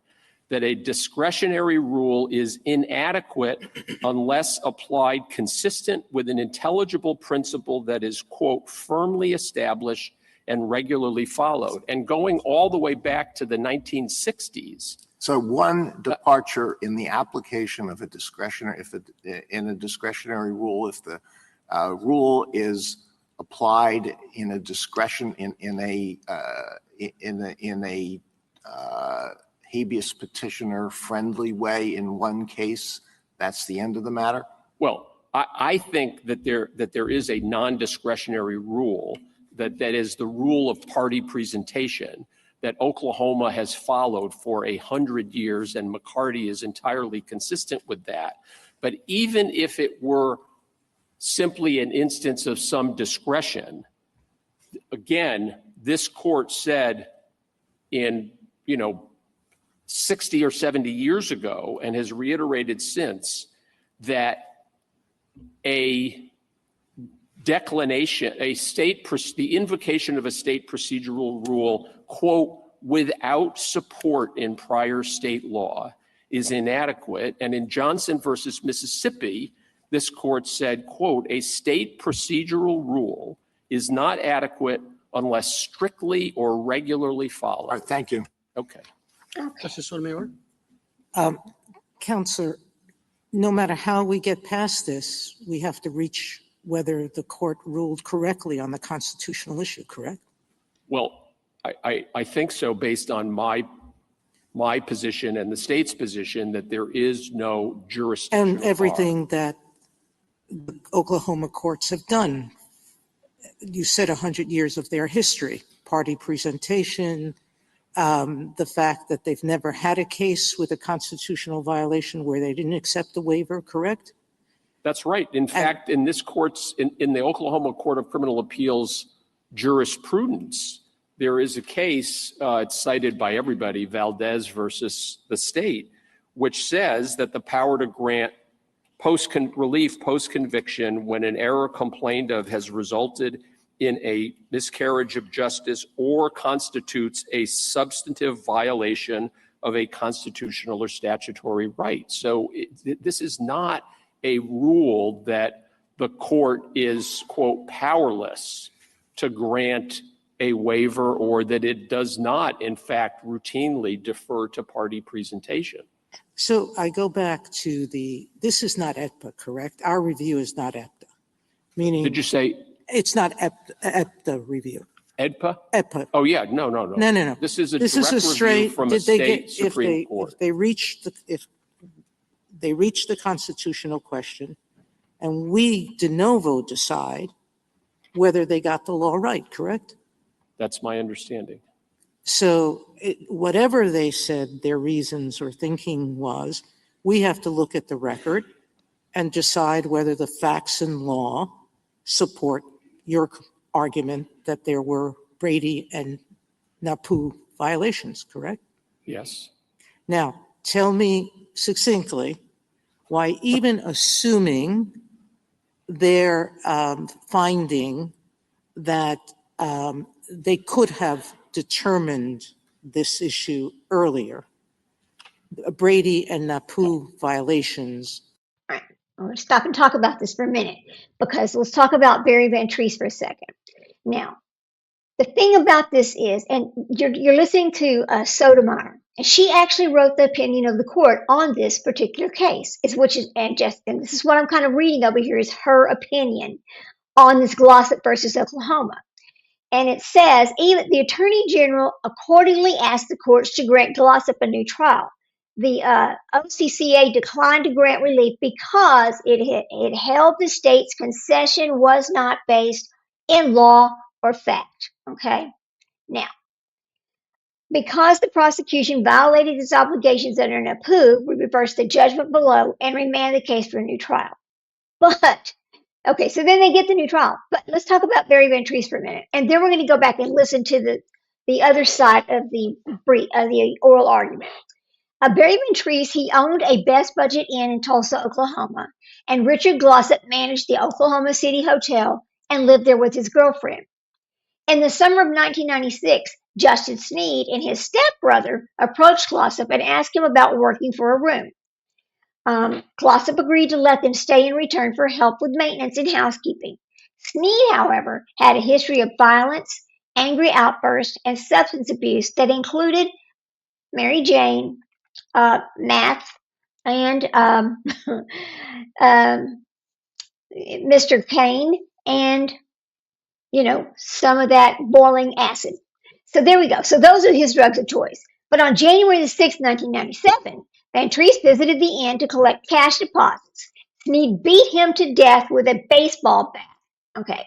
that a discretionary rule is inadequate unless applied consistent with an intelligible principle that is, quote, firmly established and regularly followed. And going all the way back to the 1960s. So one departure in the application of a discretionary, in a discretionary rule, if the rule is applied in a discretion in a habeas petitioner friendly way in one case, that's the end of the matter? Well, I think that there is a non-discretionary rule that is the rule of party presentation that Oklahoma has followed for 100 years, and McCarty is entirely consistent with that. But even if it were simply an instance of some discretion, again, this court said in, 60 or 70 years ago, and has reiterated since, that a declination, the invocation of a state procedural rule, quote, without support in prior state law is inadequate. And in Johnson versus Mississippi, this court said, quote, a state procedural rule is not adequate unless strictly or regularly followed. All right, thank you. Okay. Justice Sotomayor? Counselor, no matter how we get past this, we have to reach whether the court ruled correctly on the constitutional issue, correct? Well, I think so, based on my position and the state's position, that there is no jurisdiction. And everything that the Oklahoma courts have done. You said 100 years of their history, party presentation, the fact that they've never had a case with a constitutional violation where they didn't accept the waiver, correct? That's right. In fact, in this court's, in the Oklahoma Court of Criminal Appeals jurisprudence, there is a case, it's cited by everybody, Valdez versus the state, which says that the power to grant relief post-conviction when an error complained of has resulted in a miscarriage of justice or constitutes a substantive violation of a constitutional or statutory right. So this is not a rule that the court is, quote, powerless to grant a waiver, or that it does not, in fact, routinely defer to party presentation. So I go back to this is not EDPA, correct? Our review is not EDPA, meaning. Did you say? It's not EDPA review. EDPA? EDPA. Oh, yeah, no. No. This is a direct review from a state Supreme Court. If they reach the constitutional question, and we de novo decide whether they got the law right, correct? That's my understanding. So whatever they said their reasons or thinking was, we have to look at the record and decide whether the facts and law support your argument that there were Brady and NAPU violations, correct? Yes. Now, tell me succinctly why, even assuming their finding that they could have determined this issue earlier, Brady and NAPU violations. All right, I'm going to stop and talk about this for a minute, because let's talk about Barry Van Treese for a second. Now, the thing about this is, and you're listening to Sotomayor, and she actually wrote the opinion of the court on this particular case, and this is what I'm kind of reading over here is her opinion on this Glossop versus Oklahoma. And it says, even the Attorney General accordingly asked the courts to grant Glossop a new trial. The OCCA declined to grant relief because it held the state's concession was not based in law or fact. Okay? Now, because the prosecution violated its obligations under NAPU, we reversed the judgment below and remanded the case for a new trial. But okay, so then they get the new trial. But let's talk about Barry Van Treese for a minute. And then we're going to go back and listen to the other side of the oral argument. Barry Ventries, he owned a Best Budget Inn in Tulsa, Oklahoma, and Richard Glossop managed the Oklahoma City Hotel and lived there with his girlfriend. In the summer of 1996, Justin Sneed and his stepbrother approached Glossop and asked him about working for a room. Glossop agreed to let them stay in return for help with maintenance and housekeeping. Sneed, however, had a history of violence, angry outbursts, and substance abuse that included Mary Jane, meth, and Mr. Kane, and some of that boiling acid. So there we go. So those are his drugs of choice. But on January the 6th, 1997, Ventries visited the inn to collect cash deposits. Sneed beat him to death with a baseball bat. Okay.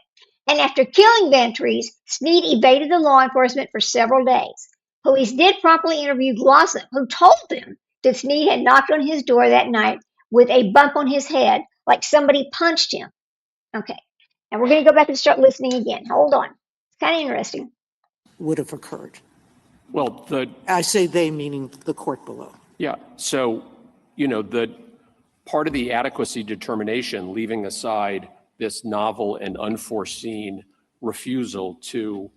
And after killing Ventries, Sneed evaded the law enforcement for several days. Police did promptly interview Glossop, who told them that Sneed had knocked on his door that night with a bump on his head, like somebody punched him. Okay. And we're going to go back and start listening again. Hold on. It's kind of interesting. Would have occurred. Well, I say they, meaning the court below. yeah, so, the part of the adequacy determination, leaving aside this novel and unforeseen refusal to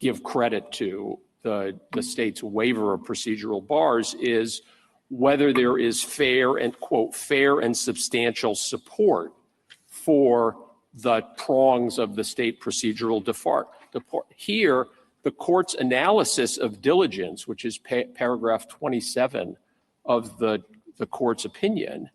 give credit to the state's waiver of procedural bars, is whether there is fair and, quote, fair and substantial support for the prongs of the state procedural default. Here, the court's analysis of diligence, which is paragraph 27 of the court's opinion,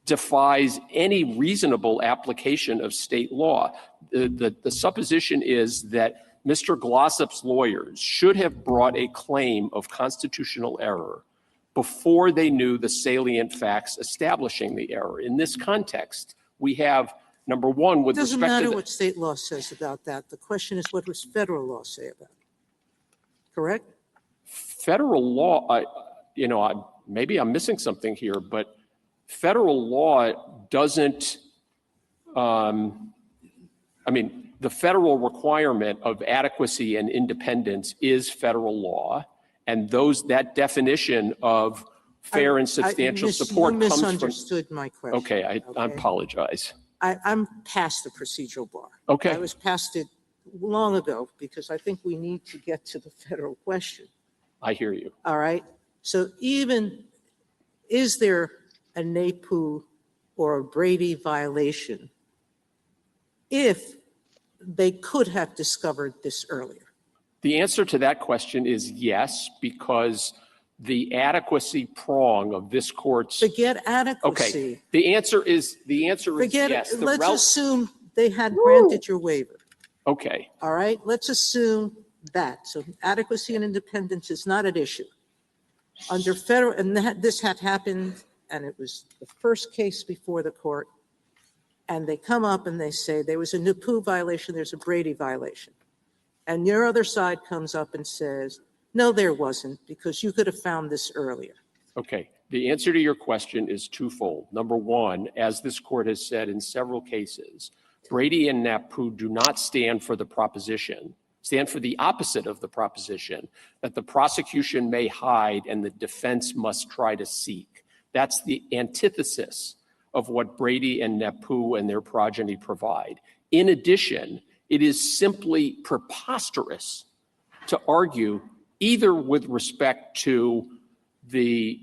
defies any reasonable application of state law. The supposition is that Mr. Glossop's lawyers should have brought a claim of constitutional error before they knew the salient facts establishing the error. In this context, we have, number one, with respect to— It doesn't matter what state law says about that. The question is, what does federal law say about it? Correct? Federal law, maybe I'm missing something here, but federal law doesn't, the federal requirement of adequacy and independence is federal law, and that definition of fair and substantial support comes from— You misunderstood my question. Okay, I apologize. I'm past the procedural bar. Okay. I was past it long ago because I think we need to get to the federal question. I hear you. All right. So is there a NAPU or a Brady violation if they could have discovered this earlier? The answer to that question is yes, because the adequacy prong of this court's— Forget adequacy. Okay. The answer is Forget yes. it. Let's assume they had granted your waiver. Okay. All right. Let's assume that. So adequacy and independence is not at issue. Under federal, and this had happened, and it was the first case before the court, and they come up and they say there was a NAPU violation, there's a Brady violation. And your other side comes up and says, no, there wasn't, because you could have found this earlier. Okay. The answer to your question is twofold. Number one, as this court has said in several cases, Brady and NAPU do not stand for the opposite of the proposition that the prosecution may hide and the defense must try to seek. That's the antithesis of what Brady and NAPU and their progeny provide. In addition, it is simply preposterous to argue either with respect to the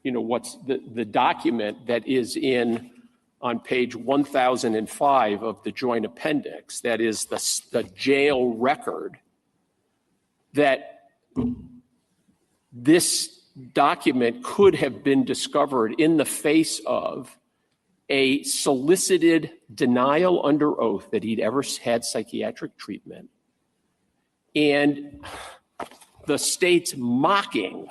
the document that is on page 1005 of the joint appendix, that is the jail record, that this document could have been discovered in the face of a solicited denial under oath that he'd ever had psychiatric treatment, and the state's mocking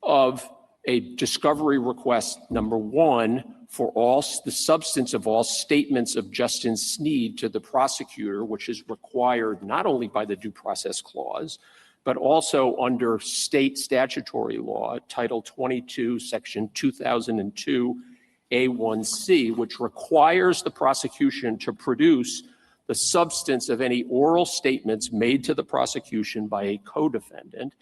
of a discovery request, number one, for all the substance of all statements of Justin Sneed to the prosecutor, which is required not only by the Due Process Clause, but also under state statutory law, Title 22, Section 2002, A1C, which requires the prosecution to produce the substance of any oral statements made to the prosecution by a co-defendant,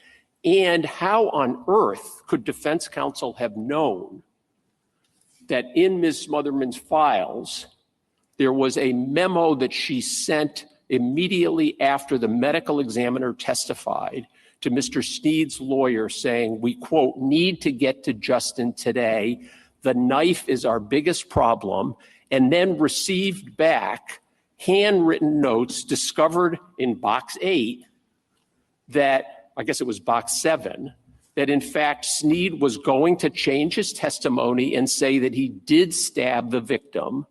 And how on earth could defense counsel have known that in Ms. Smotherman's files, there was a memo that she sent immediately after the medical examiner testified to Mr. Sneed's lawyer saying, we, quote, need to get to Justin today. The knife is our biggest problem. And then received back handwritten notes discovered in box 8 that, I guess it was box 7, that in fact Sneed was going to change his testimony and say that he did stab the victim.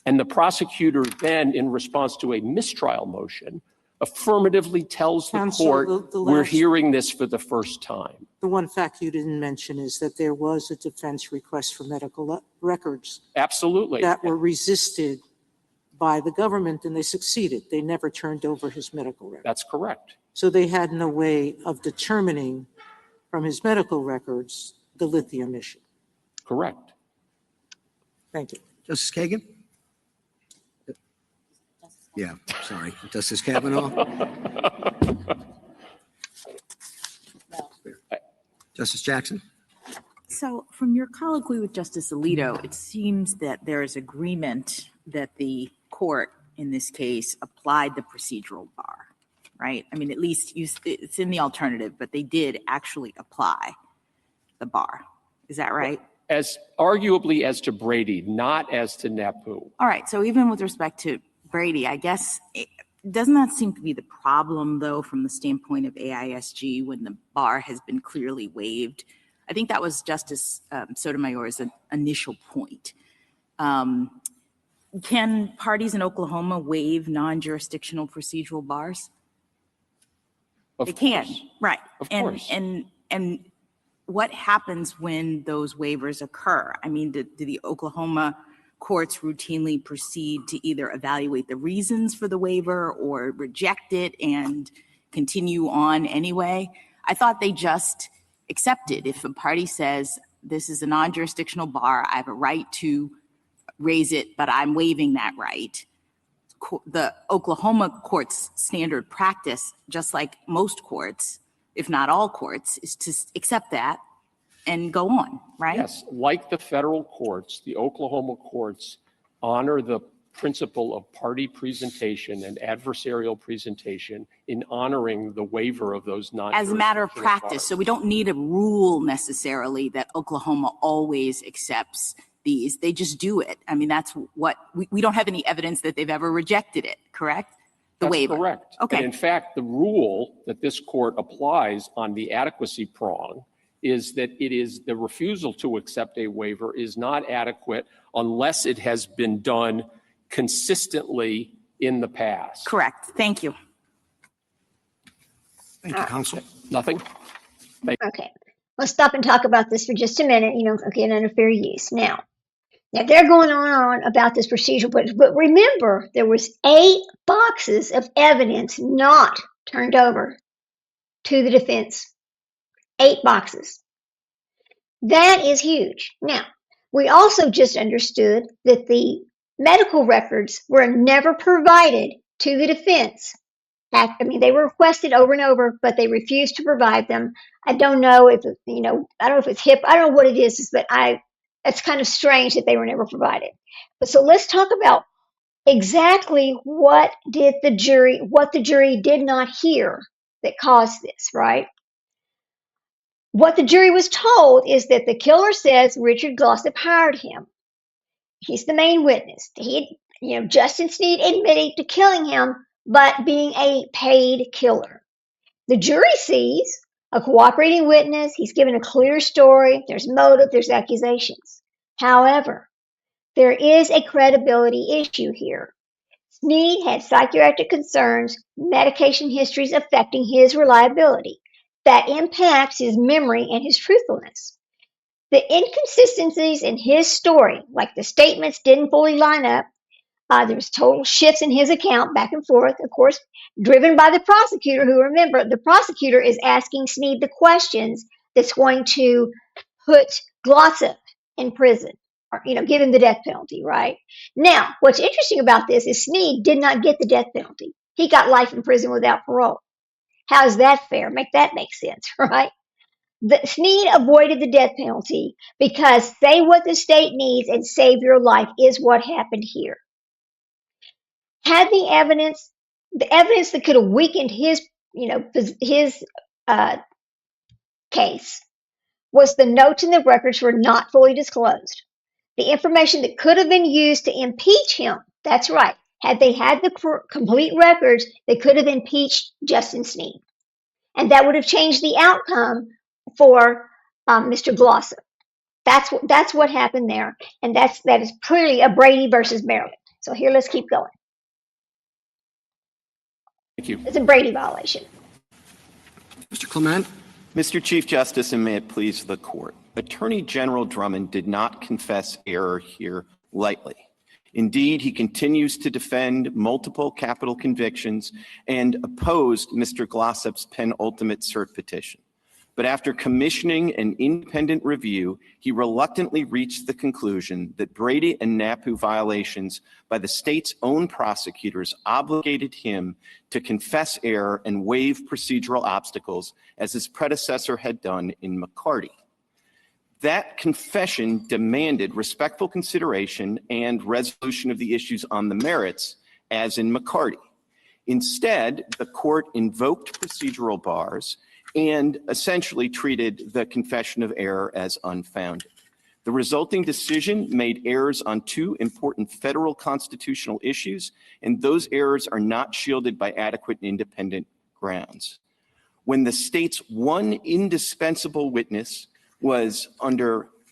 And the prosecutor then, in response to a mistrial motion, affirmatively tells the Counsel, court, we're hearing this for the first time. The one fact you didn't mention is that there was a defense request for medical records Absolutely. that were resisted by the government, and they succeeded. They never turned over his medical records. That's correct. So they had no way of determining from his medical records the lithium issue. Correct. Thank you. Justice Kagan? Yeah, sorry. Justice Kavanaugh? Justice Jackson? So from your colloquy with Justice Alito, it seems that there is agreement that the court in this case applied the procedural bar, right? I mean, at least it's in the alternative, but they did actually apply the bar. Is that right? As arguably as to Brady, not as to Napu. All right. So even with respect to Brady, I guess, doesn't that seem to be the problem, though, from the standpoint of AISG when the bar has been clearly waived? I think that was Justice Sotomayor's initial point. Can parties in Oklahoma waive non-jurisdictional procedural bars? They can, right? Of course. And what happens when those waivers occur? I mean, do the Oklahoma courts routinely proceed to either evaluate the reasons for the waiver or reject it and continue on anyway? I thought they just accepted. If a party says, this is a non-jurisdictional bar, I have a right to raise it, but I'm waiving that right. The Oklahoma court's standard practice, just like most courts, if not all courts, is to accept that and go on, right? Yes, like the federal courts, the Oklahoma courts honor the principle of party presentation and adversarial presentation in honoring the waiver of those As a matter of practice, so we don't need a rule necessarily that Oklahoma always accepts these. They just do it. I mean, that's what, we don't have any evidence that they've ever rejected it, correct? The waiver. That's correct. Okay. And in fact, the rule that this court applies on the adequacy prong is that it is the refusal to accept a waiver is not adequate unless it has been done consistently in the past. Correct. Thank you. Thank you, counsel. Nothing? Okay, let's stop and talk about this for just a minute, again, under fair use. Now they're going on about this procedural, but remember, there was 8 boxes of evidence not turned over to the defense. 8 boxes. That is huge. Now, we also just understood that the medical records were never provided to the defense. I mean, they were requested over and over, but they refused to provide them. I don't know if, I don't know if it's hip. I don't know what it is, but it's kind of strange that they were never provided. But so let's talk about exactly what the jury did not hear that caused this, right? What the jury was told is that the killer says Richard Glossip hired him. He's the main witness. Justin Sneed admitted to killing him, but being a paid killer. The jury sees a cooperating witness. He's given a clear story. There's motive. There's accusations. However, there is a credibility issue here. Sneed had psychiatric concerns, medication histories affecting his reliability. That impacts his memory and his truthfulness. The inconsistencies in his story, like the statements didn't fully line up, there's total shifts in his account back and forth, of course, driven by the prosecutor, who, remember, the prosecutor is asking Sneed the questions that's going to put Glossip in prison or, give him the death penalty, right? Now, what's interesting about this is Sneed did not get the death penalty. He got life in prison without parole. How's that fair? Make that make sense, right? Snead avoided the death penalty because say what the state needs and save your life is what happened here. Had the evidence that could have weakened his uh, case was the notes in the records were not fully disclosed. The information that could have been used to impeach him, that's right. Had they had the complete records, they could have impeached Justin Snead. And that would have changed the outcome for Mr. Glossop. That's what happened there. And that is clearly a Brady versus Maryland. So here, let's keep going. Thank you. It's a Brady violation. Mr. Clement? Mr. Chief Justice, and may it please the court, Attorney General Drummond did not confess error here lightly. Indeed, he continues to defend multiple capital convictions and opposed Mr. Glossop's penultimate cert petition. But after commissioning an independent review, he reluctantly reached the conclusion that Brady and NAPU violations by the state's own prosecutors obligated him to confess error and waive procedural obstacles as his predecessor had done in McCarty. That confession demanded respectful consideration and resolution of the issues on the merits, as in McCarty. Instead, the court invoked procedural bars and essentially treated the confession of error as unfounded. The resulting decision made errors on two important federal constitutional issues, and those errors are not shielded by adequate and independent grounds. When the state's one indispensable witness was had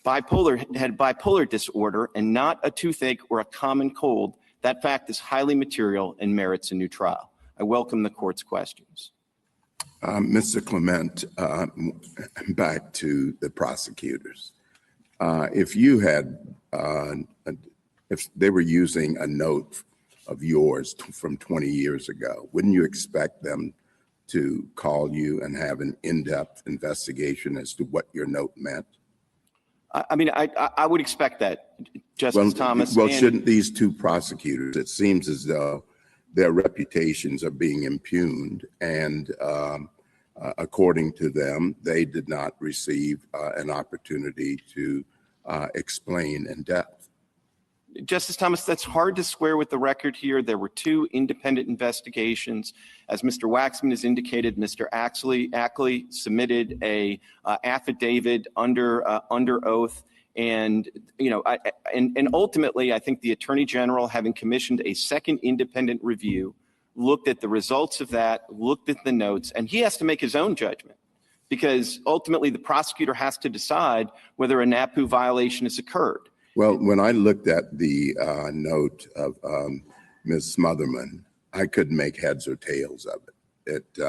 bipolar disorder and not a toothache or a common cold, that fact is highly material and merits a new trial. I welcome the court's questions. Mr. Clement, back to the prosecutors. If you had, if they were using a note of yours from 20 years ago, wouldn't you expect them to call you and have an in-depth investigation as to what your note meant? I mean, I would expect that, Justice Thomas. Well, shouldn't these two prosecutors, it seems as though their reputations are being impugned, and according to them, they did not receive an opportunity to explain in depth. Justice Thomas, that's hard to square with the record here. There were two independent investigations. As Mr. Waxman has indicated, Mr. Ackley submitted a affidavit under oath. And, you know, and ultimately, I think the Attorney General, having commissioned a second independent review, looked at the results of that, looked at the notes, and he has to make his own judgment, because ultimately the prosecutor has to decide whether a NAPU violation has occurred. Well, when I looked at the note of Ms. Smotherman, I couldn't make heads or tails of it. It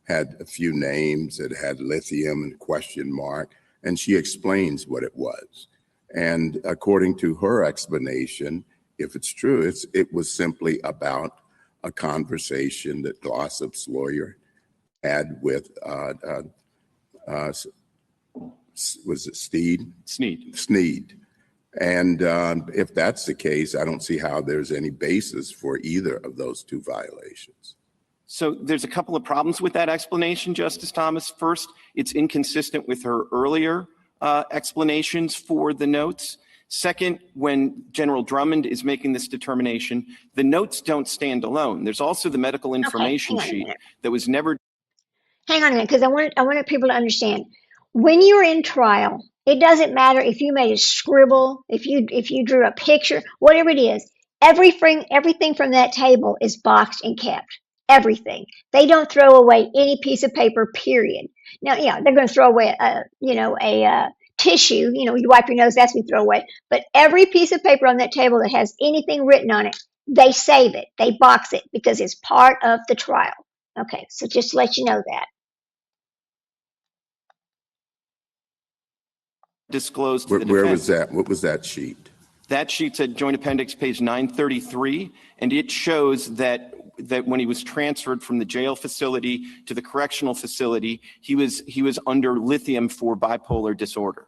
had a few names, it had lithium and question mark, and she explains what it was. And according to her explanation, if it's true, it was simply about a conversation that Glossop's lawyer had with, was it Snead? Snead. And if that's the case, I don't see how there's any basis for either of those two violations. So there's a couple of problems with that explanation, Justice Thomas. First, it's inconsistent with her earlier explanations for the notes. Second, when General Drummond is making this determination, the notes don't stand alone. There's also the medical information sheet that was never. Hang on a minute, because I want people to understand. When you're in trial, it doesn't matter if you made a scribble, if you drew a picture, whatever it is. Everything from that table is boxed and kept. Everything. They don't throw away any piece of paper. Period. Now, yeah, they're going to throw away a tissue. You know, you wipe your nose, that's what you throw away. But every piece of paper on that table that has anything written on it, they save it. They box it because it's part of the trial. Okay, so just to let you know that. Disclosed to the Where defense. was that? What was that sheet? That sheet's at Joint Appendix page 933, and it shows that when he was transferred from the jail facility to the correctional facility, he was under lithium for bipolar disorder.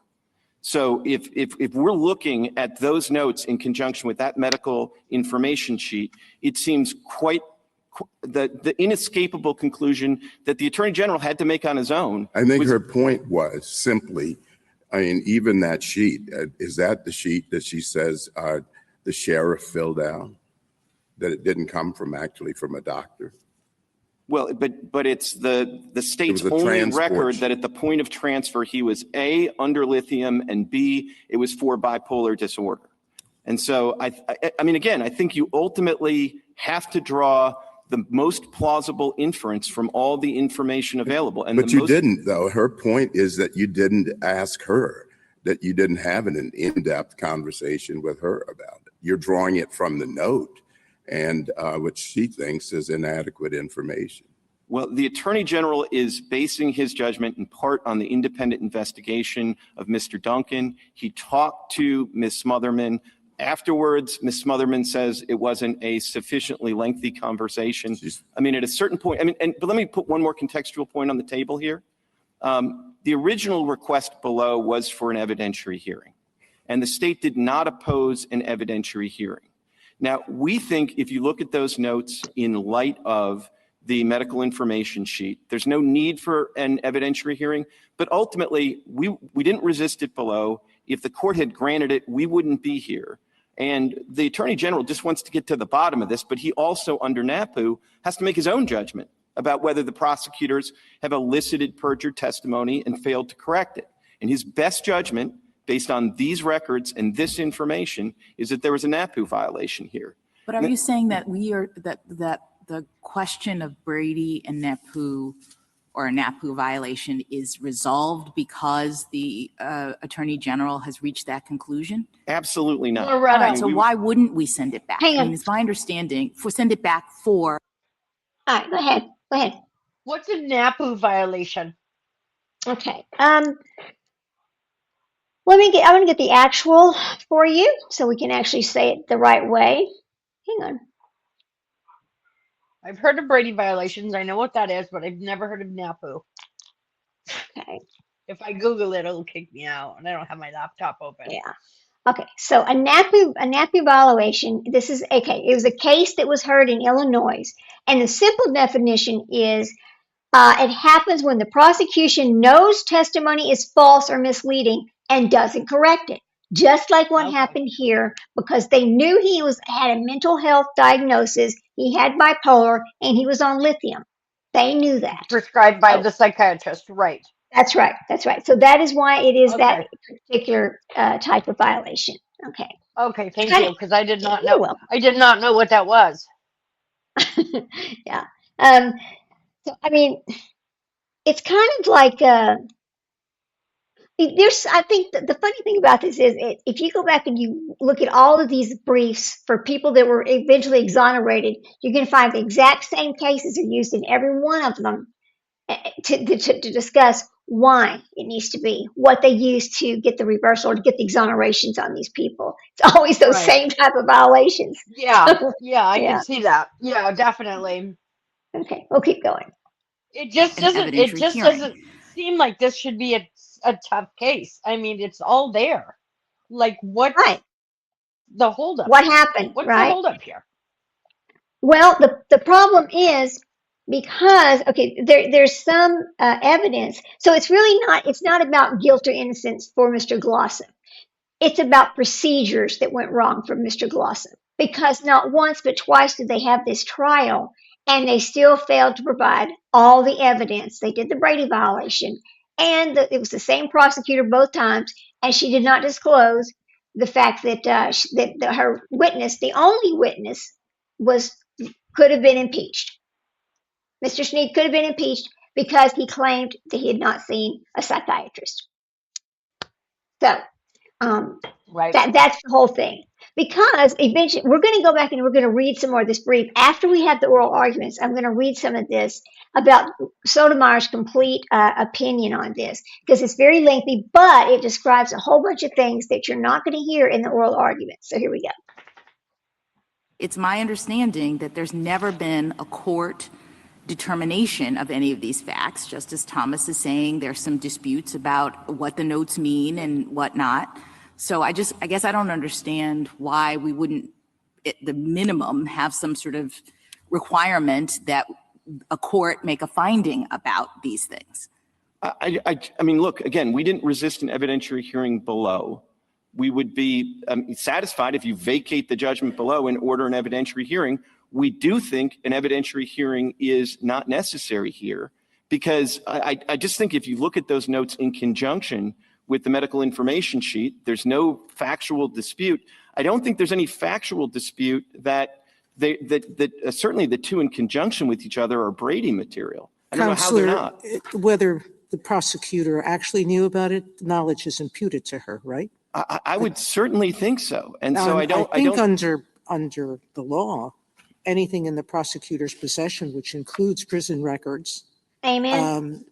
So if we're looking at those notes in conjunction with that medical information sheet, it seems quite the inescapable conclusion that the Attorney General had to make on his own. I think her point was simply, I mean, even that sheet, is that the sheet that she says the sheriff filled out? That it didn't come actually from a doctor? Well, but it's the state's only transport record sheet. that at the point of transfer, he was A, under lithium, and B, it was for bipolar disorder. And so, I mean, again, I think you ultimately have to draw the most plausible inference from all the information available. And But you didn't, though. Her point is that you didn't ask her, that you didn't have an in-depth conversation with her about it. You're drawing it from the note, and which she thinks is inadequate information. Well, the Attorney General is basing his judgment in part on the independent investigation of Mr. Duncan. He talked to Ms. Smotherman. Afterwards, Ms. Smotherman says it wasn't a sufficiently lengthy conversation. I mean, at a certain point, but let me put one more contextual point on the table here. The original request below was for an evidentiary hearing, and the state did not oppose an evidentiary hearing. Now, we think if you look at those notes in light of the medical information sheet, there's no need for an evidentiary hearing, but ultimately we didn't resist it below. If the court had granted it, we wouldn't be here. And the Attorney General just wants to get to the bottom of this, but he also, under NAPU, has to make his own judgment about whether the prosecutors have elicited perjured testimony and failed to correct it. And his best judgment, based on these records and this information, is that there was a NAPU violation here. But are you saying that that the question of Brady and NAPU, or a NAPU violation, is resolved because the Attorney General has reached that conclusion? Absolutely not. All right, so why wouldn't we send it back? Hang on. I mean, it's my understanding, send it back for. All right, go ahead. Go ahead. What's a NAPU violation? Okay. I want to get the actual for you so we can actually say it the right way. Hang on. I've heard of Brady violations. I know what that is, but I've never heard of NAPU. Okay. If I Google it, it'll kick me out, and I don't have my laptop open. Yeah. Okay. So a NAPU violation. This is okay. It was a case that was heard in Illinois, and the simple definition is it happens when the prosecution knows testimony is false or misleading and doesn't correct it. Just like what happened here, because they knew he had a mental health diagnosis, he had bipolar, and he was on lithium. They knew that. Prescribed by the psychiatrist, right? That's right. That's right. So that is why it is that particular type of violation. Okay. Okay, thank you, because I did not know. Well. I did not know what that was. Yeah. So I mean, it's kind of like I think the funny thing about this is if you go back and you look at all of these briefs for people that were eventually exonerated, you're going to find the exact same cases are used in every one of them to discuss why it needs to be, what they use to get the reversal or to get the exonerations on these people. It's always those same type of violations. Yeah, I can see that. Yeah, definitely. Okay, we'll keep going. It just doesn't seem like this should be a tough case. I mean, it's all there. Like, what's the holdup? What happened? What's the holdup here? Well, the problem is because there's some evidence. So it's not about guilt or innocence for Mr. Glossop. It's about procedures that went wrong for Mr. Glossop, because not once but twice did they have this trial, and they still failed to provide all the evidence. They did the Brady violation, and it was the same prosecutor both times, and she did not disclose the fact that her witness, the only witness, could have been impeached. Mr. Snead could have been impeached because he claimed that he had not seen a psychiatrist. So that's the whole thing. Because eventually we're going to go back and we're going to read some more of this brief. After we have the oral arguments, I'm going to read some of this about Sotomayor's complete opinion on this, because it's very lengthy, but it describes a whole bunch of things that you're not going to hear in the oral arguments. So here we go. It's my understanding that there's never been a court determination of any of these facts. Justice Thomas is saying there's some disputes about what the notes mean and whatnot. So I guess I don't understand why we wouldn't, at the minimum, have some sort of requirement that a court make a finding about these things. I mean, look, again, we didn't resist an evidentiary hearing below. We would be satisfied if you vacate the judgment below and order an evidentiary hearing. We do think an evidentiary hearing is not necessary here because I just think if you look at those notes in conjunction with the medical information sheet, there's no factual dispute. I don't think there's any factual dispute that certainly the two in conjunction with each other are Brady material. I don't know how they're not. Whether the prosecutor actually knew about it, knowledge is imputed to her, right? I would certainly think so. And so I think under the law, anything in the prosecutor's possession, which includes prison records, Amen.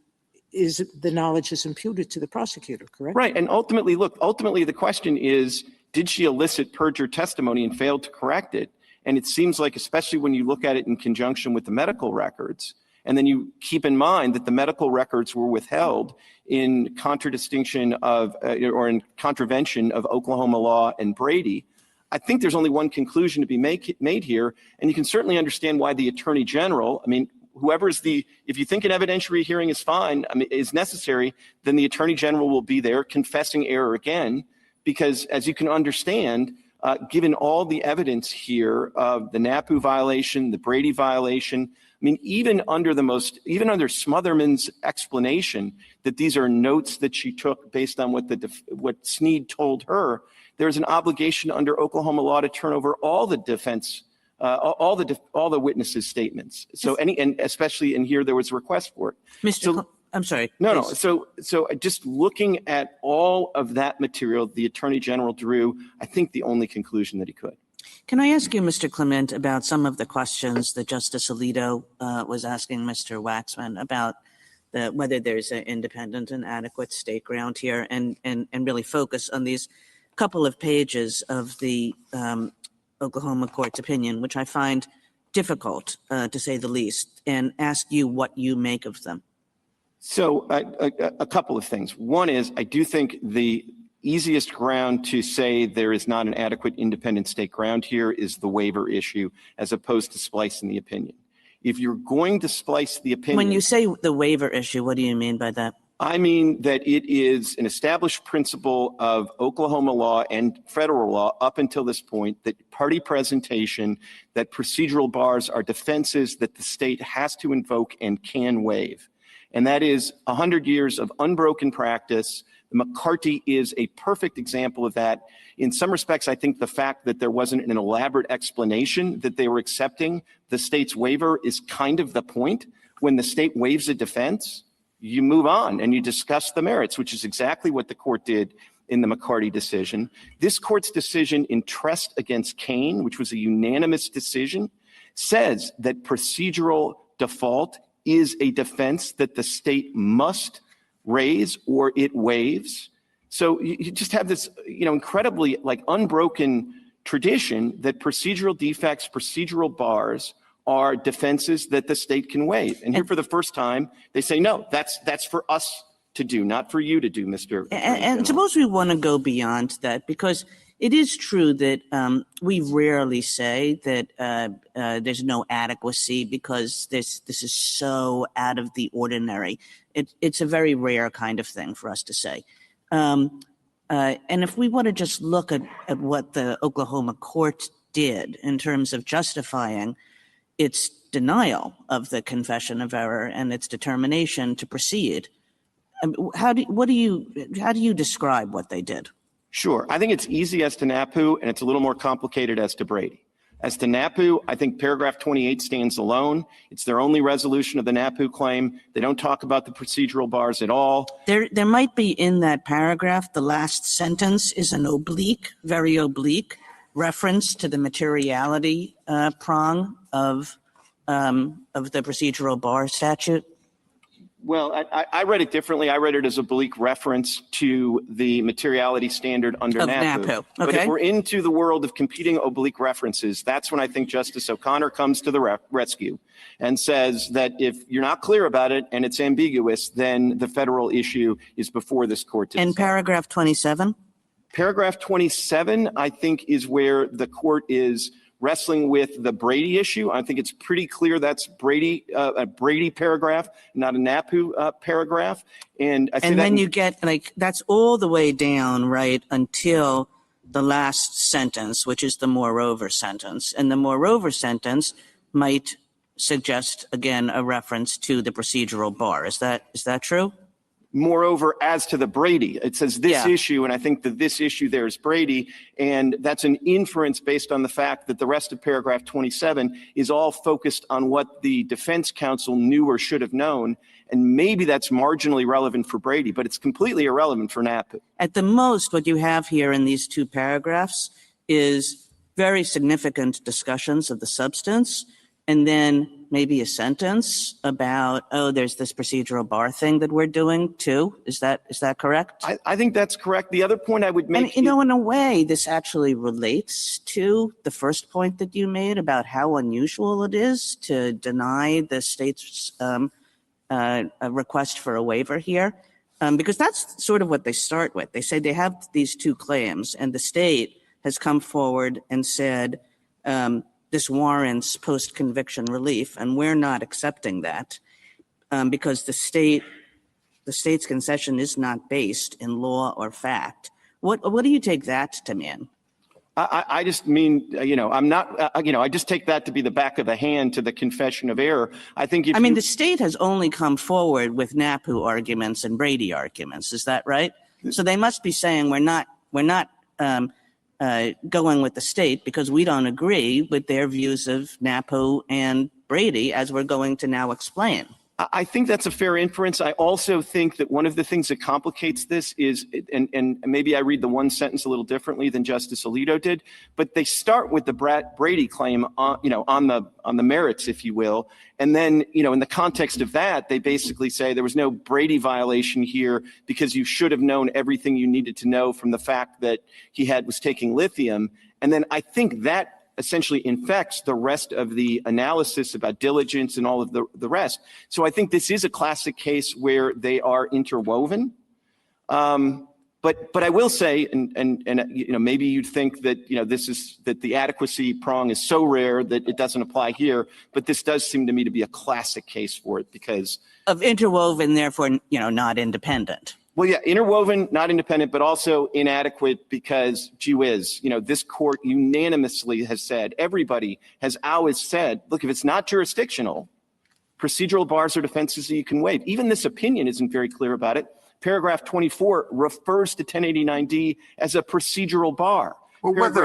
is the knowledge is imputed to the prosecutor, correct? Right. And ultimately, look, ultimately the question is, did she elicit perjured testimony and failed to correct it? And it seems like, especially when you look at it in conjunction with the medical records, and then you keep in mind that the medical records were withheld in contradistinction of, or in contravention of Oklahoma law and Brady, I think there's only one conclusion to be made here. And you can certainly understand why the Attorney General, I mean, if you think an evidentiary hearing is fine, I mean, is necessary, then the Attorney General will be there confessing error again, because as you can understand, given all the evidence here of the NAPU violation, the Brady violation, I mean, even under Smotherman's explanation that these are notes that she took based on what Snead told her, there's an obligation under Oklahoma law to turn over all the defense, all the witnesses' statements. So and especially in here, there was a request for it. I'm sorry. No. So just looking at all of that material, the Attorney General drew, I think, the only conclusion that he could. Can I ask you, Mr. Clement, about some of the questions that Justice Alito was asking Mr. Waxman about whether there's an independent and adequate state ground here, and really focus on these couple of pages of the Oklahoma court's opinion, which I find difficult, to say the least, and ask you what you make of them. So a couple of things. One is, I do think the easiest ground to say there is not an adequate independent state ground here is the waiver issue, as opposed to splicing the opinion. If you're going to splice the opinion— When you say the waiver issue, what do you mean by that? I mean that it is an established principle of Oklahoma law and federal law up until this point that party presentation, that procedural bars are defenses that the state has to invoke and can waive. And that is 100 years of unbroken practice. McCarty is a perfect example of that. In some respects, I think the fact that there wasn't an elaborate explanation that they were accepting the state's waiver is kind of the point. When the state waives a defense, you move on and you discuss the merits, which is exactly what the court did in the McCarty decision. This court's decision in Trest against Kane, which was a unanimous decision, says that procedural default is a defense that the state must raise or it waives. So you just have this, incredibly unbroken tradition that procedural defects, procedural bars are defenses that the state can waive. And here for the first time, they say, no, that's for us to do, not for you to do, Mr. And suppose we want to go beyond that, because it is true that we rarely say that there's no adequacy because this is so out of the ordinary. It's a very rare kind of thing for us to say. And if we want to just look at what the Oklahoma court did in terms of justifying its denial of the confession of error and its determination to proceed, how do you describe what they did? Sure. I think it's easy as to NAPU, and it's a little more complicated as to Brady. As to NAPU, I think paragraph 28 stands alone. It's their only resolution of the NAPU claim. They don't talk about the procedural bars at all. There might be in that paragraph, the last sentence is an oblique, very oblique reference to the materiality prong of the procedural bar statute. Well, I read it differently. I read it as a oblique reference to the materiality standard under NAPU. Okay. But if we're into the world of competing oblique references, that's when I think Justice O'Connor comes to the rescue and says that if you're not clear about it and it's ambiguous, then the federal issue is before this court to decide. And paragraph 27? Paragraph 27, I think, is where the court is wrestling with the Brady issue. I think it's pretty clear that's Brady, a Brady paragraph, not a NAPU paragraph. And I say And that then you get, like, that's all the way down, right, until the last sentence, which is the moreover sentence. And the moreover sentence might suggest, again, a reference to the procedural bar. Is that true? Moreover, as to the Brady, it says this issue, and I think that this issue there is Brady, and that's an inference based on the fact that the rest of paragraph 27 is all focused on what the defense counsel knew or should have known, and maybe that's marginally relevant for Brady, but it's completely irrelevant for NAPU. At the most, what you have here in these two paragraphs is very significant discussions of the substance, and then maybe a sentence about, oh, there's this procedural bar thing that we're doing too. Is that correct? I think that's correct. The other point I would make— And, you know, in a way, this actually relates to the first point that you made about how unusual it is to deny the state's a request for a waiver here, because that's sort of what they start with. They say they have these two claims, and the state has come forward and said, this warrants post-conviction relief, and we're not accepting that because the state's concession is not based in law or fact. What do you take that to mean? I just mean, I'm not, I just take that to be the back of the hand to the confession of error. I think if the state has only come forward with NAPU arguments and Brady arguments. Is that right? So they must be saying we're not going with the state because we don't agree with their views of NAPU and Brady, as we're going to now explain. I think that's a fair inference. I also think that one of the things that complicates this is, and maybe I read the one sentence a little differently than Justice Alito did, but they start with the Brady claim on the merits, if you will, and then in the context of that, they basically say there was no Brady violation here because you should have known everything you needed to know from the fact that he was taking lithium, and then I think that essentially infects the rest of the analysis about diligence and all of the rest. So I think this is a classic case where they are interwoven. But I will say, and maybe you'd think that that the adequacy prong is so rare that it doesn't apply here. But this does seem to me to be a classic case for it because of interwoven, therefore not independent. Well, yeah, interwoven, not independent, but also inadequate because, gee whiz, this court unanimously has said, everybody has always said, look, if it's not jurisdictional, procedural bars are defenses that you can waive. Even this opinion isn't very clear about it. Paragraph 24 refers to 1089D as a procedural bar. Well, is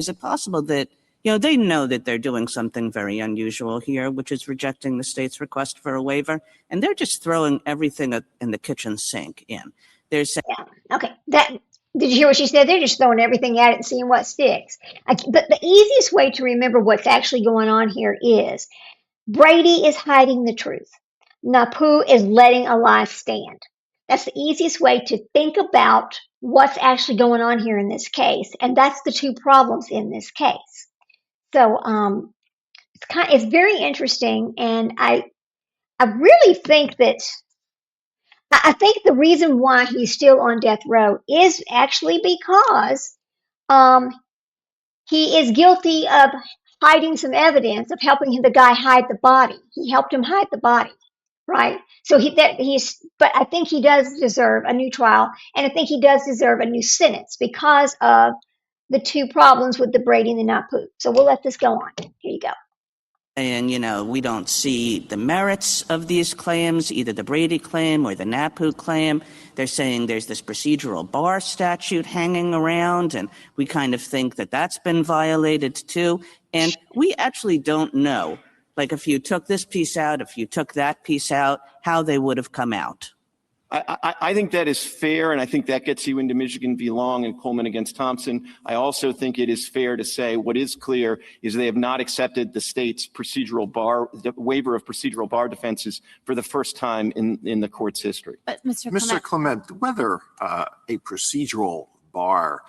it possible that they know that they're doing something very unusual here, which is rejecting the state's request for a waiver, and they're just throwing everything in the kitchen sink in. They're saying, okay, did you hear what she said? They're just throwing everything at it and seeing what sticks. The easiest way to remember what's actually going on here is Brady is hiding the truth. NAPU is letting a lie stand. That's the easiest way to think about what's actually going on here in this case, and that's the two problems in this case. So it's very interesting, and I really think that I think the reason why he's still on death row is actually because he is guilty of hiding some evidence of helping the guy hide the body. He helped him hide the body, right? So but I think he does deserve a new trial, and I think he does deserve a new sentence because of the two problems with the Brady and the NAPU. So we'll let this go on. Here you go. And, we don't see the merits of these claims, either the Brady claim or the NAPU claim. They're saying there's this procedural bar statute hanging around, and we kind of think that that's been violated too. And we actually don't know, like if you took this piece out, if you took that piece out, how they would have come out. I think that is fair, and I think that gets you into Michigan v. Long and Coleman against Thompson. I also think it is fair to say what is clear is they have not accepted the state's the waiver of procedural bar defenses for the first time in the court's history. But Mr. Clement, whether a procedural bar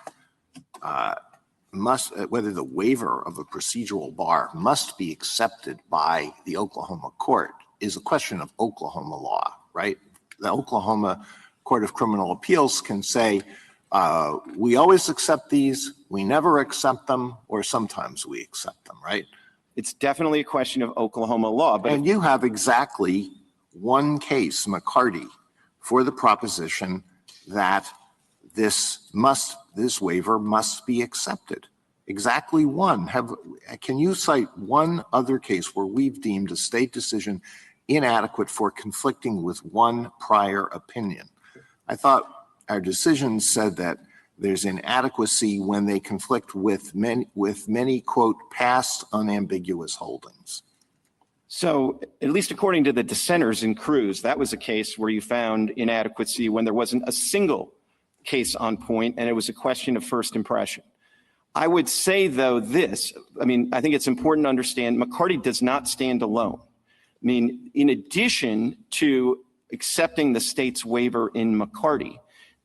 whether the waiver of a procedural bar must be accepted by the Oklahoma court is a question of Oklahoma law, right? The Oklahoma Court of Criminal Appeals can say, we always accept these, we never accept them or sometimes we accept them, right? It's definitely a question of Oklahoma law. But and you have exactly one case, McCarty, for the proposition that this waiver must be accepted. Exactly one. Can you cite one other case where we've deemed a state decision inadequate for conflicting with one prior opinion? I thought our decision said that there's inadequacy when they conflict with many quote, past unambiguous holdings. So, at least according to the dissenters in Cruz, that was a case where you found inadequacy when there wasn't a single case on point and it was a question of first impression. I would say, though, this, I think it's important to understand McCarty does not stand alone. In addition to accepting the state's waiver in McCarty,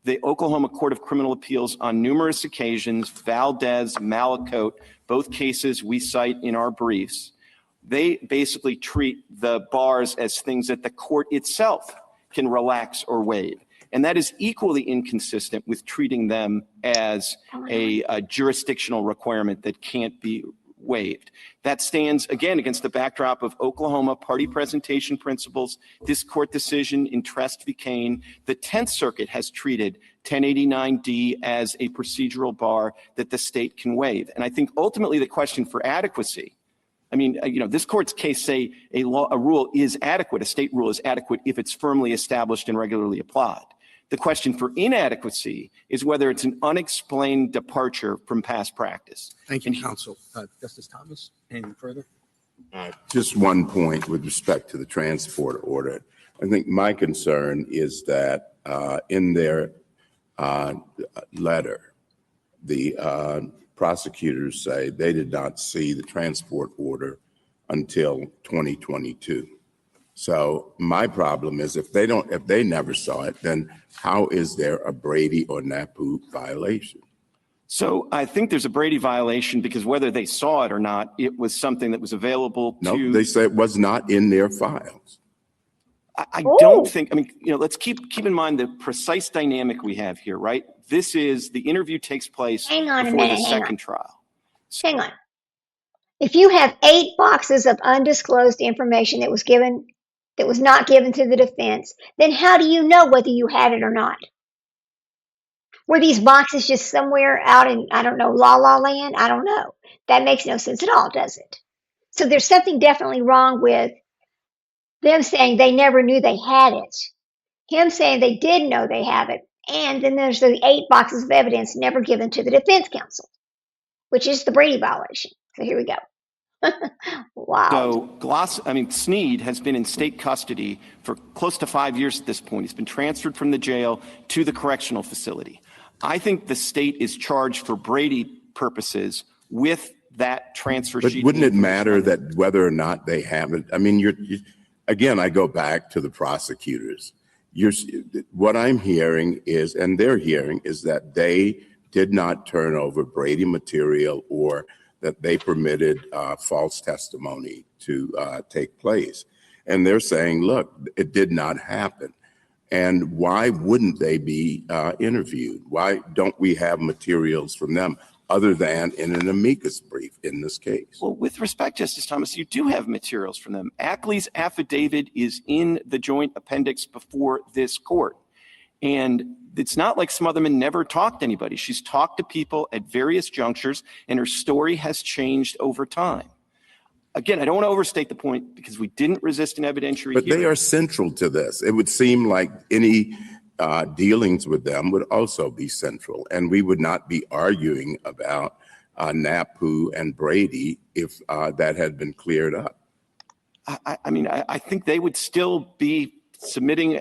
the Oklahoma Court of Criminal Appeals on numerous occasions, Valdez, Malakote, both cases we cite in our briefs, they basically treat the bars as things that the court itself can relax or waive. And that is equally inconsistent with treating them as a jurisdictional requirement that can't be waived. That stands, again, against the backdrop of Oklahoma party presentation principles, this court decision in Trest v. Kane. The 10th Circuit has treated 1089D as a procedural bar that the state can waive. And I think ultimately the question for adequacy, this court's case say a rule is adequate, a state rule is adequate if it's firmly established and regularly applied. The question for inadequacy is whether it's an unexplained departure from past practice. Thank you, counsel. Justice Thomas, anything further? Just one point with respect to the transport order. I think my concern is that in their letter, the prosecutors say they did not see the transport order until 2022. So my problem is if they never saw it, then how is there a Brady or NAPU violation? So I think there's a Brady violation because whether they saw it or not, it was something that was available to. No, they say it was not in their files. I don't think, let's keep in mind the precise dynamic we have here, right? This is, the interview takes place before the second trial. Hang on. If you have 8 boxes of undisclosed information that was not given to the defense, then how do you know whether you had it or not? Were these boxes just somewhere out in, I don't know, La La Land? I don't know. That makes no sense at all, does it? So there's something definitely wrong with them saying they never knew they had it, him saying they did know they have it, and then there's the 8 boxes of evidence never given to the defense counsel, which is the Brady violation. So here we go. Wow. So Sneed has been in state custody for close to 5 years at this point. He's been transferred from the jail to the correctional facility. I think the state is charged for Brady purposes with that transfer sheet. But wouldn't it matter that whether or not they have it? Again, I go back to the prosecutors. What I'm hearing is, and they're hearing, is that they did not turn over Brady material or that they permitted false testimony to take place. And they're saying, look, it did not happen. And why wouldn't they be interviewed? Why don't we have materials from them other than in an amicus brief in this case? Well, with respect, Justice Thomas, you do have materials from them. Ackley's affidavit is in the joint appendix before this court. And it's not like Smotherman never talked to anybody. She's talked to people at various junctures, and her story has changed over time. Again, I don't want to overstate the point because we didn't resist an evidentiary But hearing. they are central to this. It would seem like any dealings with them would also be central, and we would not be arguing about NAPU and Brady if that had been cleared up. I think they would still be submitting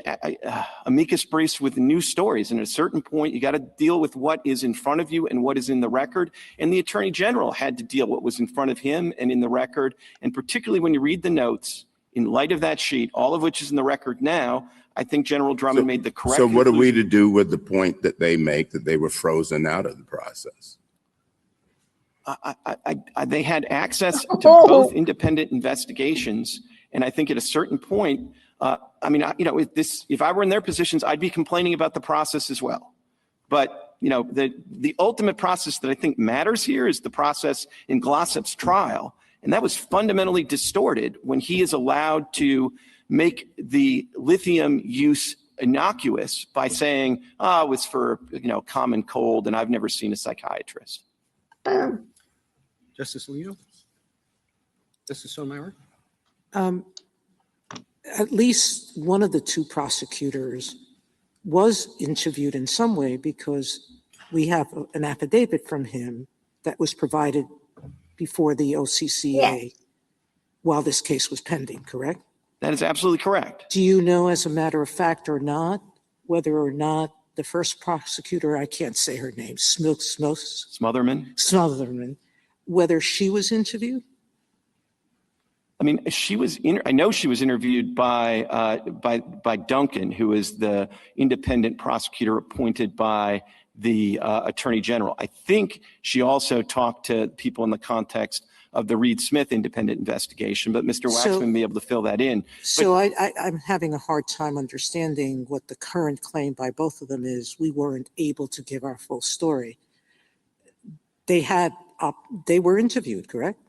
amicus briefs with new stories. And at a certain point, you got to deal with what is in front of you and what is in the record. And the Attorney General had to deal what was in front of him and in the record. And particularly when you read the notes, in light of that sheet, all of which is in the record now, I think General Drummond made the correct So what are we conclusion. to do with the point that they make that they were frozen out of the process? They had access to both independent investigations. And I think at a certain point, if I were in their positions, I'd be complaining about the process as well. But, the ultimate process that I think matters here is the process in Glossop's trial. And that was fundamentally distorted when he is allowed to make the lithium use innocuous by saying, it was for, common cold and I've never seen a psychiatrist. Boom. Justice Alito? Justice Sotomayor? At least one of the two prosecutors was interviewed in some way, because we have an affidavit from him that was provided before the OCCA while this case was pending, correct? That is absolutely correct. Do you know, as a matter of fact or not, whether or not the first prosecutor, I can't say her name, Smotherman, whether she was interviewed? I mean, I know she was interviewed by Duncan, who is the independent prosecutor appointed by the Attorney General. I think she also talked to people in the context of the Reed Smith independent investigation, but Mr. Waxman may be able to fill that in. So I'm having a hard time understanding what the current claim by both of them is. We weren't able to give our full story. They were interviewed, correct?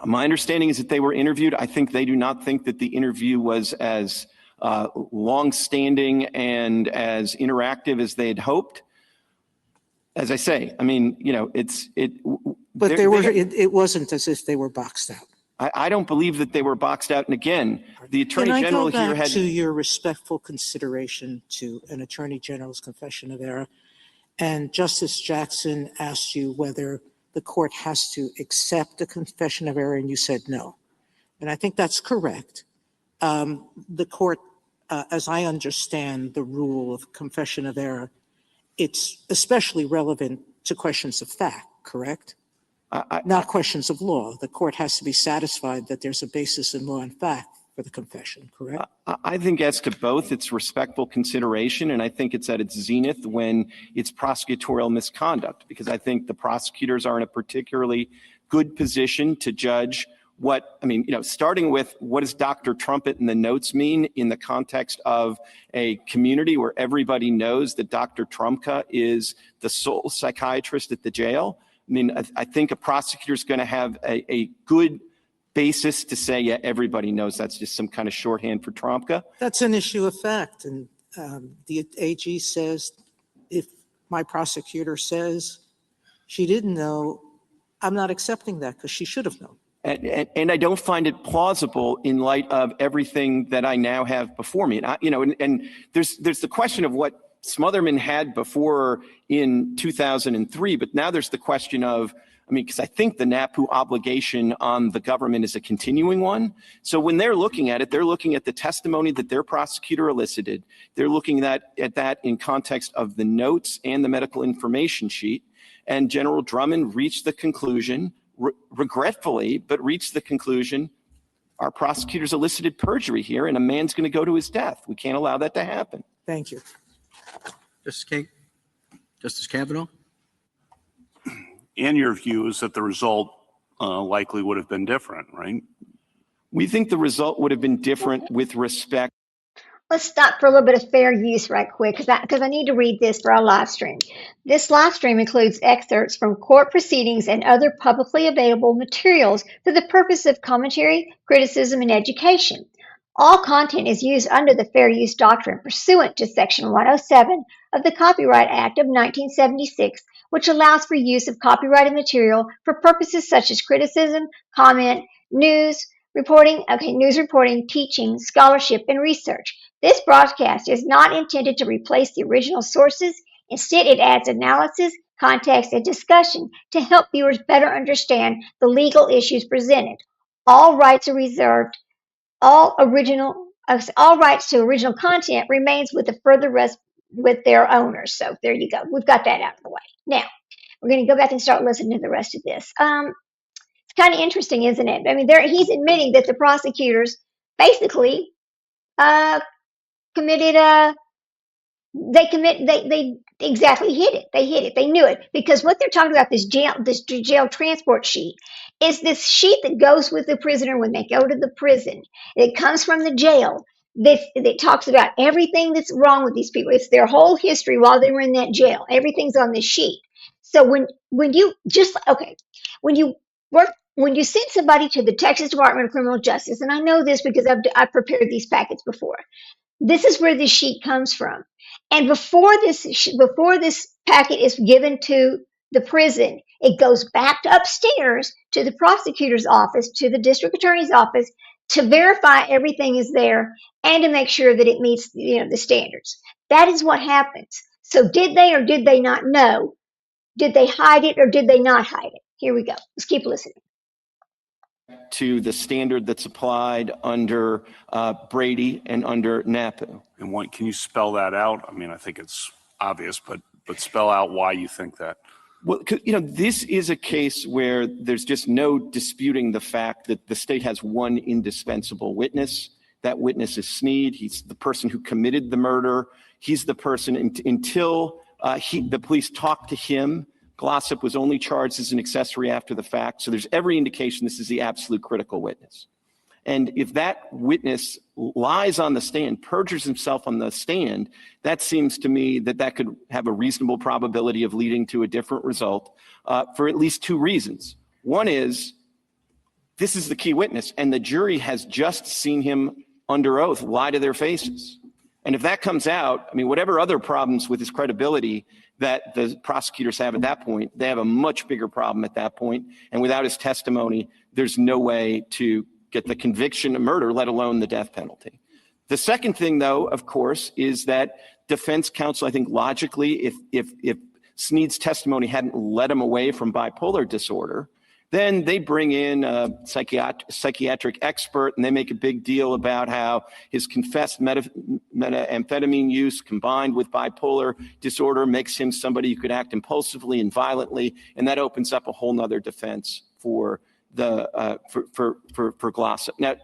My understanding is that they were interviewed. I think they do not think that the interview was as long-standing and as interactive as they had hoped. As I say, I mean, But it wasn't as if they were boxed out. I don't believe that they were boxed out. And again, the Attorney General here had... to your respectful consideration to an Attorney General's confession of error, and Justice Jackson asked you whether the court has to accept a confession of error, and you said no. And I think that's correct. The court, as I understand the rule of confession of error, it's especially relevant to questions of fact, correct? Not questions of law. The court has to be satisfied that there's a basis in law and fact for the confession, correct? I think as to both, it's respectful consideration, and I think it's at its zenith when it's prosecutorial misconduct, because I think the prosecutors are in a particularly good position to judge starting with what does Dr. Trumpet and the notes mean in the context of a community where everybody knows that Dr. Trumka is the sole psychiatrist at the jail. I mean, I think a prosecutor is going to have a good basis to say, yeah, everybody knows that's just some kind of shorthand for Trumka. That's an issue of fact. And the AG says, if my prosecutor says she didn't know, I'm not accepting that because she should have known. And I don't find it plausible in light of everything that I now have before me. And there's the question of what Smotherman had before in 2003, but now there's the question of, because I think the NAPU obligation on the government is a continuing one. So when they're looking at it, they're looking at the testimony that their prosecutor elicited. They're looking at that in context of the notes and the medical information sheet. And General Drummond reached the conclusion, regretfully, but reached the conclusion, our prosecutors elicited perjury here and a man's going to go to his death. We can't allow that to happen. Thank you. Justice Kagan? Justice Kavanaugh? And your view is that the result likely would have been different, right? We think the result would have been different with respect. Let's stop for a little bit of fair use right quick, because I need to read this for our live stream. This live stream includes excerpts from court proceedings and other publicly available materials for the purpose of commentary, criticism, and education. All content is used under the Fair Use Doctrine pursuant to Section 107 of the Copyright Act of 1976, which allows for use of copyrighted material for purposes such as criticism, comment, news reporting, teaching, scholarship, and research. This broadcast is not intended to replace the original sources. Instead, it adds analysis, context, and discussion to help viewers better understand the legal issues presented. All rights are reserved. All rights to original content remains with the further rest with their owners. So there you go. We've got that out of the way. Now, we're going to go back and start listening to the rest of this. It's kind of interesting, isn't it? I mean, he's admitting that the prosecutors basically they exactly hit it. They hit it. They knew it, because what they're talking about, this jail transport sheet, is this sheet that goes with the prisoner when they go to the prison. It comes from the jail. that talks about everything that's wrong with these people. It's their whole history while they were in that jail. Everything's on this sheet. So when you just okay, when you work when you send somebody to the Texas Department of Criminal Justice, and I know this because I've prepared these packets before. This is where this sheet comes from. And before this packet is given to the prison, it goes back upstairs to the prosecutor's office, to the district attorney's office, to verify everything is there and to make sure that it meets the standards. That is what happens. So did they or did they not know? Did they hide it or did they not hide it? Here we go. Let's keep listening. To the standard that's applied under Brady and under NAPU. And can you spell that out? I mean, I think it's obvious, but spell out why you think that. Well, this is a case where there's just no disputing the fact that the state has one indispensable witness. That witness is Snead. He's the person who committed the murder. He's the person until the police talked to him. Glossip was only charged as an accessory after the fact. So there's every indication this is the absolute critical witness. And if that witness lies on the stand, perjures himself on the stand, that seems to me that could have a reasonable probability of leading to a different result for at least two reasons. One is, this is the key witness, and the jury has just seen him under oath lie to their faces. And if that comes out, I mean, whatever other problems with his credibility that the prosecutors have at that point, they have a much bigger problem at that point. And without his testimony, there's no way to get the conviction of murder, let alone the death penalty. The second thing, though, of course, is that defense counsel, I think logically, if Snead's testimony hadn't led him away from bipolar disorder, then they bring in a psychiatric expert and they make a big deal about how his confessed methamphetamine use combined with bipolar disorder makes him somebody who could act impulsively and violently, and that opens up a whole nother defense for for Glossip. Now,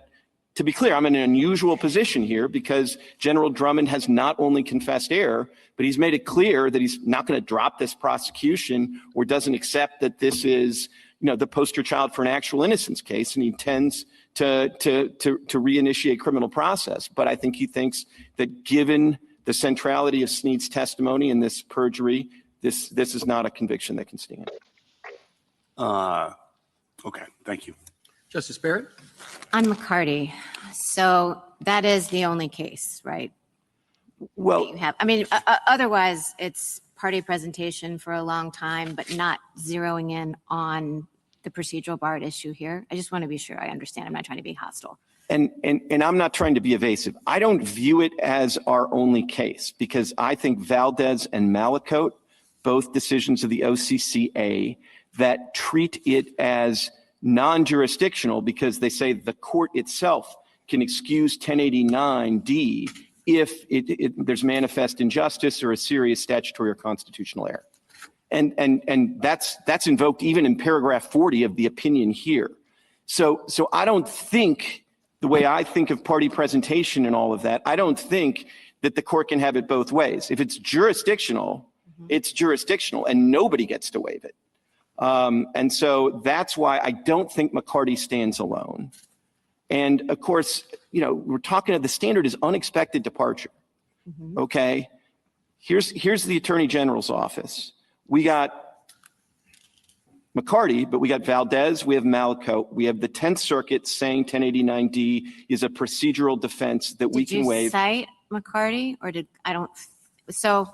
to be clear, I'm in an unusual position here because General Drummond has not only confessed error, but he's made it clear that he's not going to drop this prosecution or doesn't accept that this is the poster child for an actual innocence case, and he intends to reinitiate criminal process. But I think he thinks that given the centrality of Snead's testimony in this perjury, this is not a conviction that can stand. Okay, thank you. Justice Barrett? On McCarty, so that is the only case, right? Well, you have. I mean, otherwise it's party presentation for a long time, but not zeroing in on the procedural barred issue here. I just want to be sure I understand. I'm not trying to be hostile. And I'm not trying to be evasive. I don't view it as our only case because I think Valdez and Malacote, both decisions of the OCCA, that treat it as non-jurisdictional because they say the court itself can excuse 1089D if there's manifest injustice or a serious statutory or constitutional error. And that's invoked even in paragraph 40 of the opinion here. So I don't think, the way I think of party presentation and all of that, I don't think that the court can have it both ways. If it's jurisdictional, it's jurisdictional and nobody gets to waive it. And so that's why I don't think McCarty stands alone. And of course, we're talking the standard is unexpected departure. Okay. Here's the Attorney General's office. We got McCarty, but we got Valdez, we have Malacote, we have the 10th Circuit saying 1089D is a procedural defense that we can waive. Did you cite McCarty or so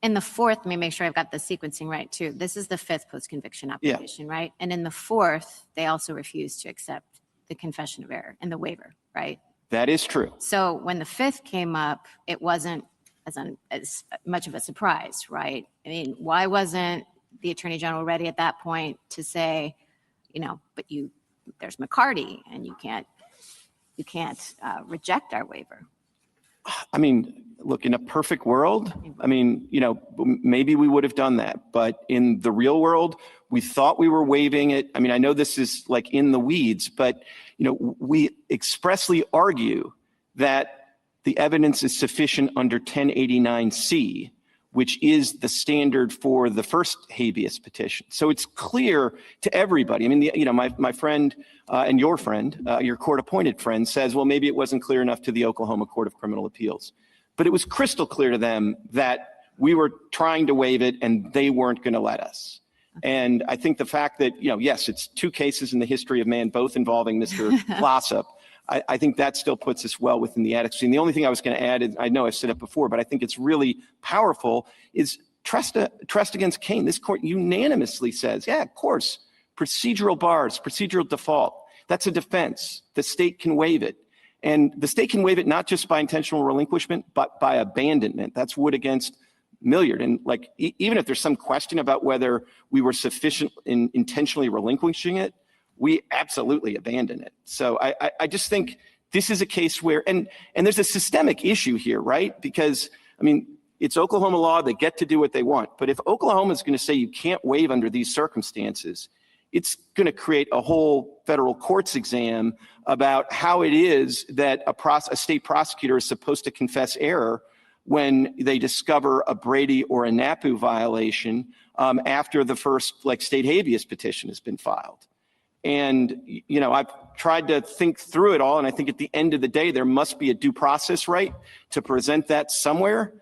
in the fourth, let me make sure I've got the sequencing right too. This is the fifth post-conviction application, right? And in the fourth, they also refused to accept the confession of error and the waiver, right? That is true. So when the fifth came up, it wasn't as much of a surprise, right? I mean, why wasn't the Attorney General ready at that point to say, but there's McCarty and you can't reject our waiver? I mean, look, in a perfect world, I mean, maybe we would have done that. But in the real world, we thought we were waiving it. I mean, I know this is like in the weeds, but, we expressly argue that the evidence is sufficient under 1089C, which is the standard for the first habeas petition. So it's clear to everybody. I mean, my friend and your friend, your court-appointed friend, says, well, maybe it wasn't clear enough to the Oklahoma Court of Criminal Appeals. But it was crystal clear to them that we were trying to waive it and they weren't going to let us. And I think the fact that, yes, it's 2 cases in the history of man, both involving Mr. Glossop, I think that still puts us well within the adequacy. And the only thing I was going to add is, I know I've said it before, but I think it's really powerful, is trust against Kane. This court unanimously says, yeah, of course, procedural bars, procedural default, that's a defense. The state can waive it. And the state can waive it not just by intentional relinquishment, but by abandonment. That's Wood against Milliard. And even if there's some question about whether we were sufficient in intentionally relinquishing it, we absolutely abandon it. So I just think this is a case where, and there's a systemic issue here, right? Because, I mean, it's Oklahoma law, they get to do what they want. But if Oklahoma is going to say you can't waive under these circumstances, it's going to create a whole federal courts exam about how it is that a state prosecutor is supposed to confess error when they discover a Brady or a NAPU violation after the first state habeas petition has been filed. And, I've tried to think through it all, and I think at the end of the day, there must be a due process right to present that somewhere.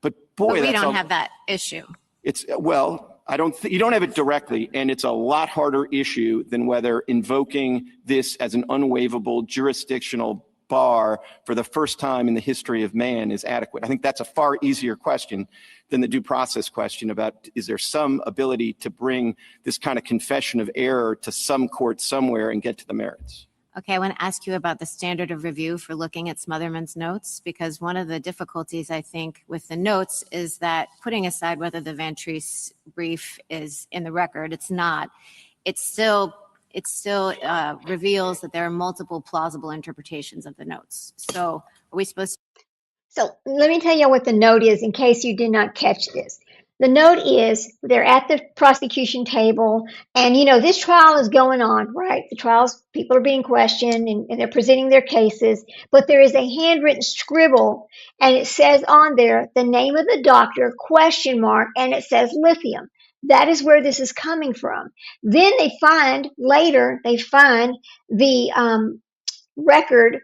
But boy, we don't have that issue. You don't have it directly, and it's a lot harder issue than whether invoking this as an unwaivable jurisdictional bar for the first time in the history of man is adequate. I think that's a far easier question than the due process question about, is there some ability to bring this kind of confession of error to some court somewhere and get to the merits? Okay, I want to ask you about the standard of review for looking at Smotherman's notes, because one of the difficulties, I think, with the notes is that, putting aside whether the Van Treese brief is in the record, it's not. It still reveals that there are multiple plausible interpretations of the notes. So are we supposed to? So let me tell you what the note is in case you did not catch this. The note is they're at the prosecution table, and this trial is going on, right? The trials, people are being questioned and they're presenting their cases, but there is a handwritten scribble, and it says on there the name of the doctor, ? And it says lithium. That is where this is coming from. Then they find the record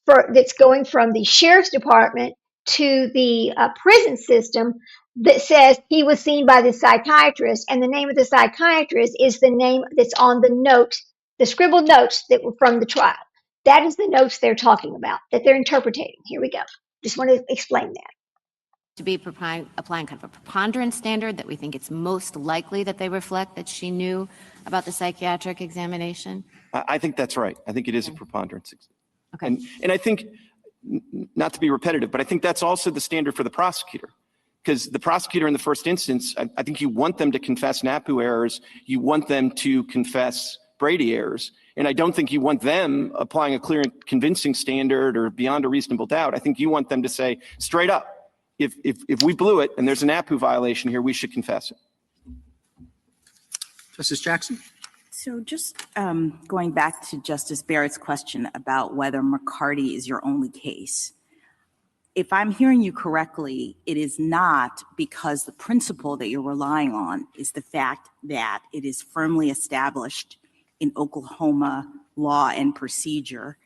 that's going from the sheriff's department to the prison system that says he was seen by the psychiatrist, and the name of the psychiatrist is the name that's on the note, the scribbled notes that were from the trial. That is the notes they're talking about, that they're interpreting. Here we go. Just want to explain that. To be applying kind of a preponderance standard, that we think it's most likely that they reflect that she knew about the psychiatric examination? I think that's right. I think it is a preponderance. Okay. And I think, not to be repetitive, but I think that's also the standard for the prosecutor. Because the prosecutor in the first instance, I think you want them to confess NAPU errors. You want them to confess Brady errors. And I don't think you want them applying a clear and convincing standard or beyond a reasonable doubt. I think you want them to say straight up, if we blew it and there's a NAPU violation here, we should confess it. Justice Jackson? So just going back to Justice Barrett's question about whether McCarty is your only case, if I'm hearing you correctly, it is not because the principle that you're relying on is the fact that it is firmly established in Oklahoma law and procedure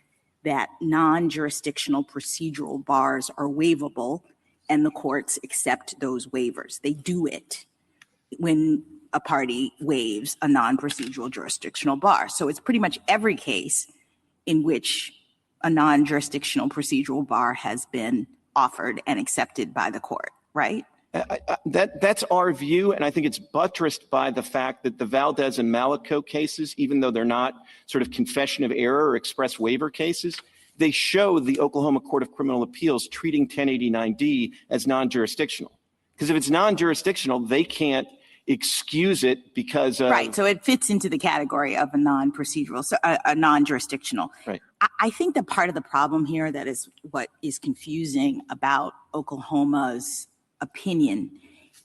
that non-jurisdictional procedural bars are waivable, and the courts accept those waivers. They do it when a party waives a non-procedural jurisdictional bar. So it's pretty much every case in which a non-jurisdictional procedural bar has been offered and accepted by the court, right? That's our view, and I think it's buttressed by the fact that the Valdez and Malico cases, even though they're not sort of confession of error or express waiver cases, they show the Oklahoma Court of Criminal Appeals treating 1089D as non-jurisdictional. Because if it's non-jurisdictional, they can't excuse it because of... Right, so it fits into the category of a non-procedural, so a non-jurisdictional. Right. I think that part of the problem here that is what is confusing about Oklahoma's opinion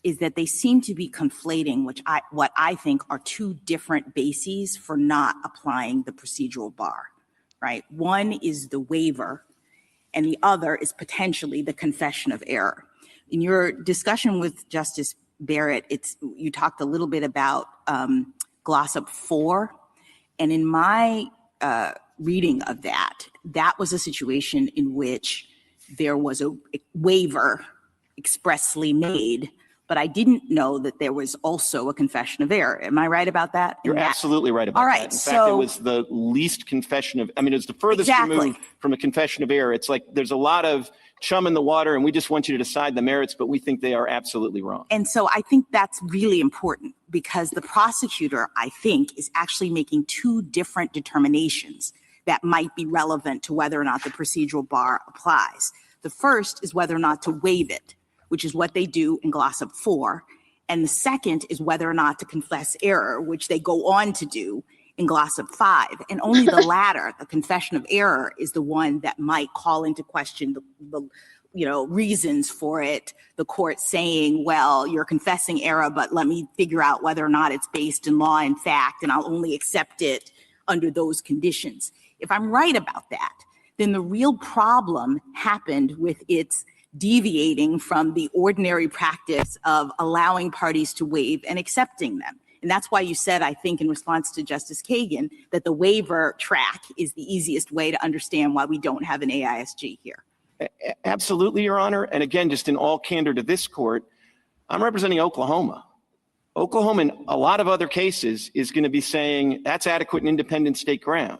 is that they seem to be conflating what I think are two different bases for not applying the procedural bar, right? One is the waiver, and the other is potentially the confession of error. In your discussion with Justice Barrett, you talked a little bit about Glossop 4. And in my reading of that, that was a situation in which there was a waiver expressly made, but I didn't know that there was also a confession of error. Am I right about that? You're absolutely right about all right, that. In so, fact, it was the least confession of, I mean, it was the furthest removed from a confession of error. It's like there's a lot of chum in the water and we just want you to decide the merits, but we think they are absolutely wrong. And so I think that's really important because the prosecutor, I think, is actually making two different determinations that might be relevant to whether or not the procedural bar applies. The first is whether or not to waive it, which is what they do in Glossop 4. And the second is whether or not to confess error, which they go on to do in Glossop 5. And only the latter, the confession of error, is the one that might call into question the reasons for it. The court saying, well, you're confessing error, but let me figure out whether or not it's based in law and fact, and I'll only accept it under those conditions. If I'm right about that, then the real problem happened with its deviating from the ordinary practice of allowing parties to waive and accepting them. And that's why you said, I think, in response to Justice Kagan, that the waiver track is the easiest way to understand why we don't have an AISG here. Absolutely, Your Honor. And again, just in all candor to this court, I'm representing Oklahoma. Oklahoma, in a lot of other cases, is going to be saying that's adequate and independent state ground.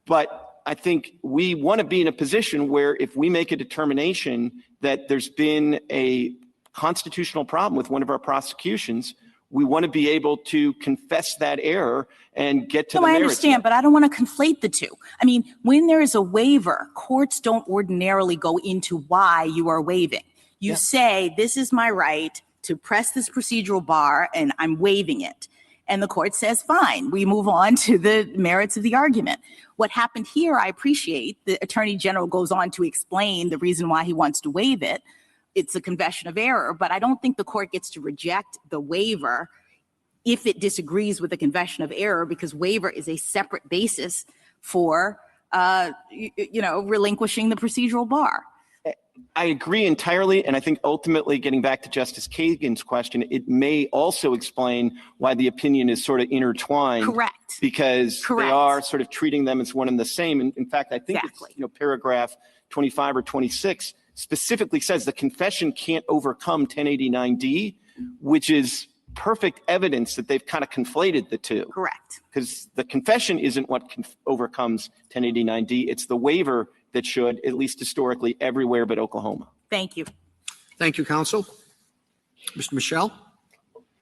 But I think we want to be in a position where if we make a determination that there's been a constitutional problem with one of our prosecutions, we want to be able to confess that error and get to the merits. I understand, but I don't want to conflate the two. I mean, when there is a waiver, courts don't ordinarily go into why you are waiving. You say, this is my right to press this procedural bar and I'm waiving it. And the court says, fine, we move on to the merits of the argument. What happened here, I appreciate. The Attorney General goes on to explain the reason why he wants to waive it. It's a confession of error, but I don't think the court gets to reject the waiver if it disagrees with the confession of error, because waiver is a separate basis for, relinquishing the procedural bar. I agree entirely, and I think ultimately, getting back to Justice Kagan's question, it may also explain why the opinion is sort of intertwined. Correct. Because they are sort of treating them as one and the same. And in fact, I think it's, paragraph 25 or 26 specifically says the confession can't overcome 1089D, which is perfect evidence that they've kind of conflated the two. Correct. Because the confession isn't what overcomes 1089D. It's the waiver that should, at least historically, everywhere but Oklahoma. Thank you. Thank you, counsel. Mr. Michel.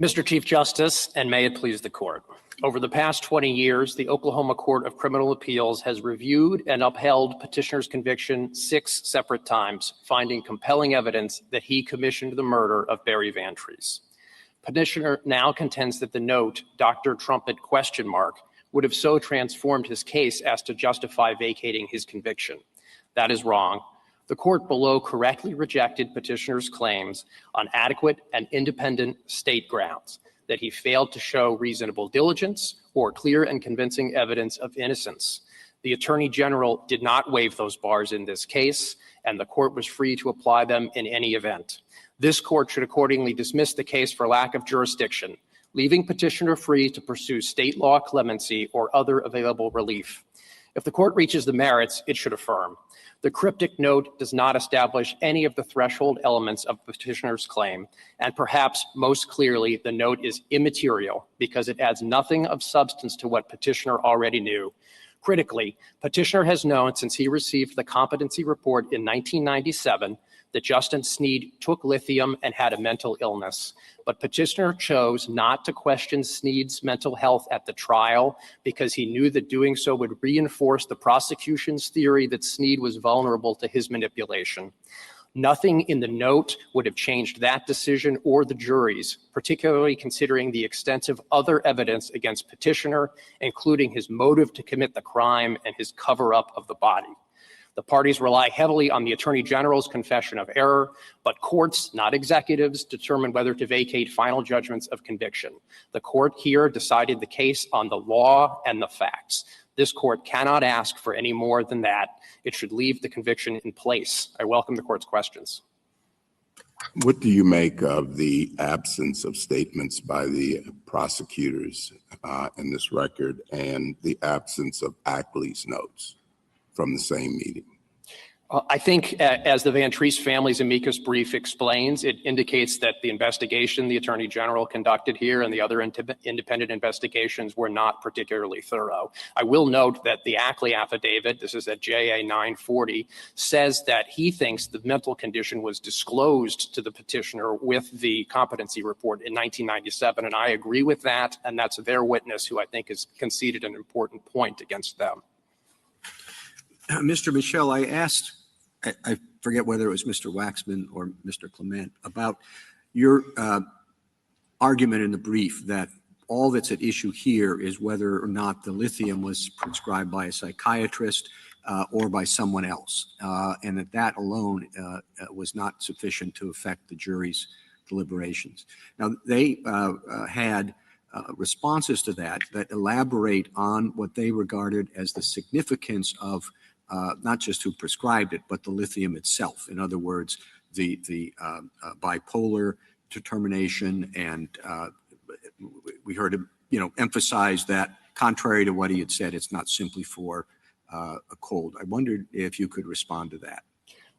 Mr. Chief Justice, and may it please the court. Over the past 20 years, the Oklahoma Court of Criminal Appeals has reviewed and upheld petitioner's conviction 6 separate times, finding compelling evidence that he commissioned the murder of Barry Vantrease. Petitioner now contends that the note, Dr. Trumpet ? Would have so transformed his case as to justify vacating his conviction. That is wrong. The court below correctly rejected petitioner's claims on adequate and independent state grounds, that he failed to show reasonable diligence or clear and convincing evidence of innocence. The Attorney General did not waive those bars in this case, and the court was free to apply them in any event. This court should accordingly dismiss the case for lack of jurisdiction, leaving petitioner free to pursue state law clemency or other available relief. If the court reaches the merits, it should affirm. The cryptic note does not establish any of the threshold elements of petitioner's claim, and perhaps most clearly, the note is immaterial because it adds nothing of substance to what petitioner already knew. Critically, petitioner has known since he received the competency report in 1997 that Justin Sneed took lithium and had a mental illness. But petitioner chose not to question Sneed's mental health at the trial because he knew that doing so would reinforce the prosecution's theory that Sneed was vulnerable to his manipulation. Nothing in the note would have changed that decision or the jury's, particularly considering the extensive other evidence against petitioner, including his motive to commit the crime and his cover-up of the body. The parties rely heavily on the Attorney General's confession of error, but courts, not executives, determine whether to vacate final judgments of conviction. The court here decided the case on the law and the facts. This court cannot ask for any more than that. It should leave the conviction in place. I welcome the court's questions. What do you make of the absence of statements by the prosecutors in this record and the absence of Ackley's notes from the same meeting? I think, as the Van Treese family's amicus brief explains, it indicates that the investigation the Attorney General conducted here and the other independent investigations were not particularly thorough. I will note that the Ackley affidavit, this is at JA 940, says that he thinks the mental condition was disclosed to the petitioner with the competency report in 1997, and I agree with that, and that's their witness who I think has conceded an important point against them. Mr. Michel, I asked, I forget whether it was Mr. Waxman or Mr. Clement, about your argument in the brief that all that's at issue here is whether or not the lithium was prescribed by a psychiatrist or by someone else, and that alone was not sufficient to affect the jury's deliberations. Now, they had responses to that elaborate on what they regarded as the significance of not just who prescribed it, but the lithium itself. In other words, the bipolar determination, and we heard him, emphasize that contrary to what he had said, it's not simply for a cold. I wondered if you could respond to that.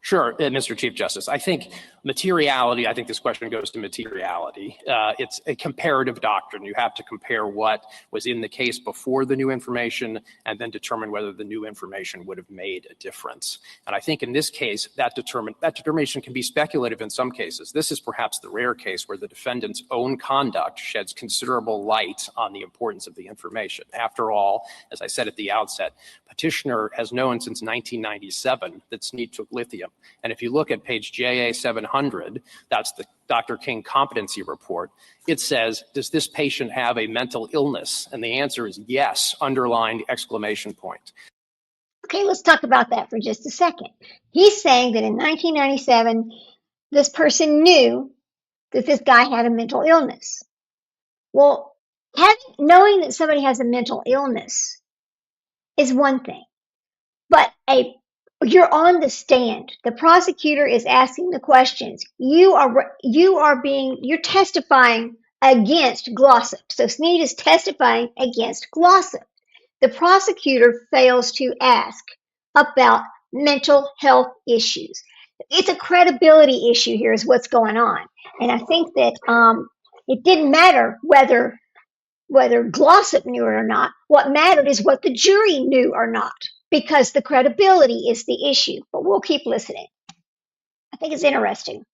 Sure, Mr. Chief Justice. I think materiality, I think this question goes to materiality. It's a comparative doctrine. You have to compare what was in the case before the new information and then determine whether the new information would have made a difference. And I think in this case, that determination can be speculative in some cases. This is perhaps the rare case where the defendant's own conduct sheds considerable light on the importance of the information. After all, as I said at the outset, petitioner has known since 1997 that Snead took lithium. And if you look at page JA 700, that's the Dr. King competency report, it says, does this patient have a mental illness? And the answer is yes, underlined exclamation point. Okay, let's talk about that for just a second. He's saying that in 1997, this person knew that this guy had a mental illness. Well, knowing that somebody has a mental illness is one thing, but you're on the stand. The prosecutor is asking the questions. You're testifying against Glossop. So Snead is testifying against Glossop. The prosecutor fails to ask about mental health issues. It's a credibility issue here is what's going on. And I think that it didn't matter whether Glossop knew it or not. What mattered is what the jury knew or not, because the credibility is the issue. But we'll keep listening. I think it's interesting.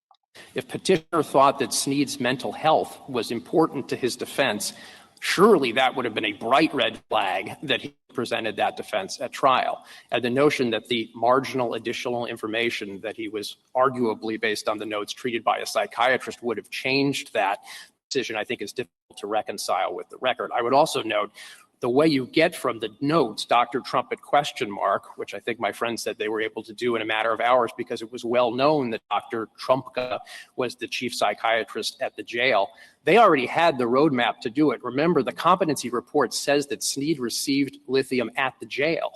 If petitioner thought that Snead's mental health was important to his defense, surely that would have been a bright red flag that he presented that defense at trial. And the notion that the marginal additional information that he was arguably, based on the notes, treated by a psychiatrist would have changed that decision, I think, is difficult to reconcile with the record. I would also note the way you get from the notes, Dr. Trumpet ? Which I think my friend said they were able to do in a matter of hours because it was well known that Dr. Trumpka was the chief psychiatrist at the jail. They already had the roadmap to do it. Remember, the competency report says that Snead received lithium at the jail.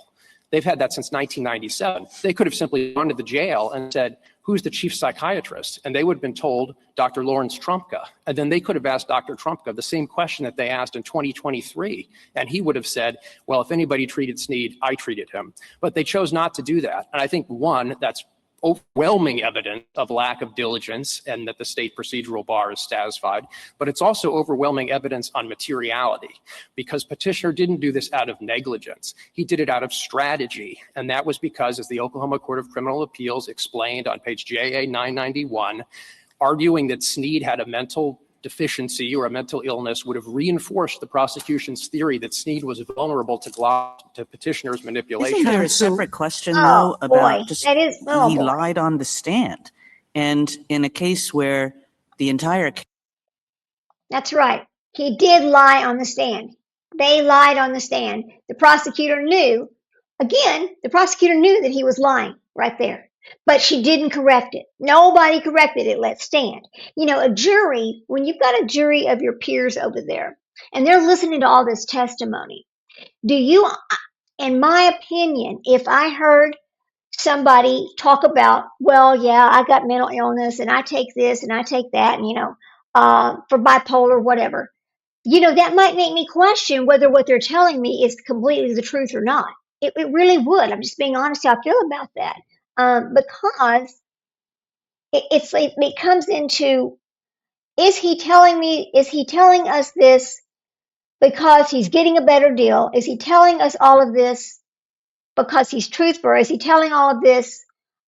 They've had that since 1997. They could have simply gone to the jail and said, who's the chief psychiatrist? And they would have been told Dr. Lawrence Trumpka. And then they could have asked Dr. Trumpka the same question that they asked in 2023. And he would have said, well, if anybody treated Snead, I treated him. But they chose not to do that. And I think, one, that's overwhelming evidence of lack of diligence and that the state procedural bar is satisfied, but it's also overwhelming evidence on materiality, because petitioner didn't do this out of negligence. He did it out of strategy, and that was because, as the Oklahoma Court of Criminal Appeals explained on page JA 991, arguing that Snead had a mental deficiency or a mental illness would have reinforced the prosecution's theory that Snead was vulnerable to petitioner's manipulation. Isn't there a separate question, though, about just he boy. lied on the stand? And in a case where the entire case... That's right. He did lie on the stand. They lied on the stand. The prosecutor knew, that he was lying right there. But she didn't correct it. Nobody corrected it. Let's stand. A jury, when you've got a jury of your peers over there, and they're listening to all this testimony, in my opinion, if I heard somebody talk about, well, yeah, I got mental illness and I take this and I take that, and for bipolar, whatever. That might make me question whether what they're telling me is completely the truth or not. It really would. I'm just being honest how I feel about that. Because it comes into, is he telling us this because he's getting a better deal? Is he telling us all of this because he's truthful? Or is he telling all of this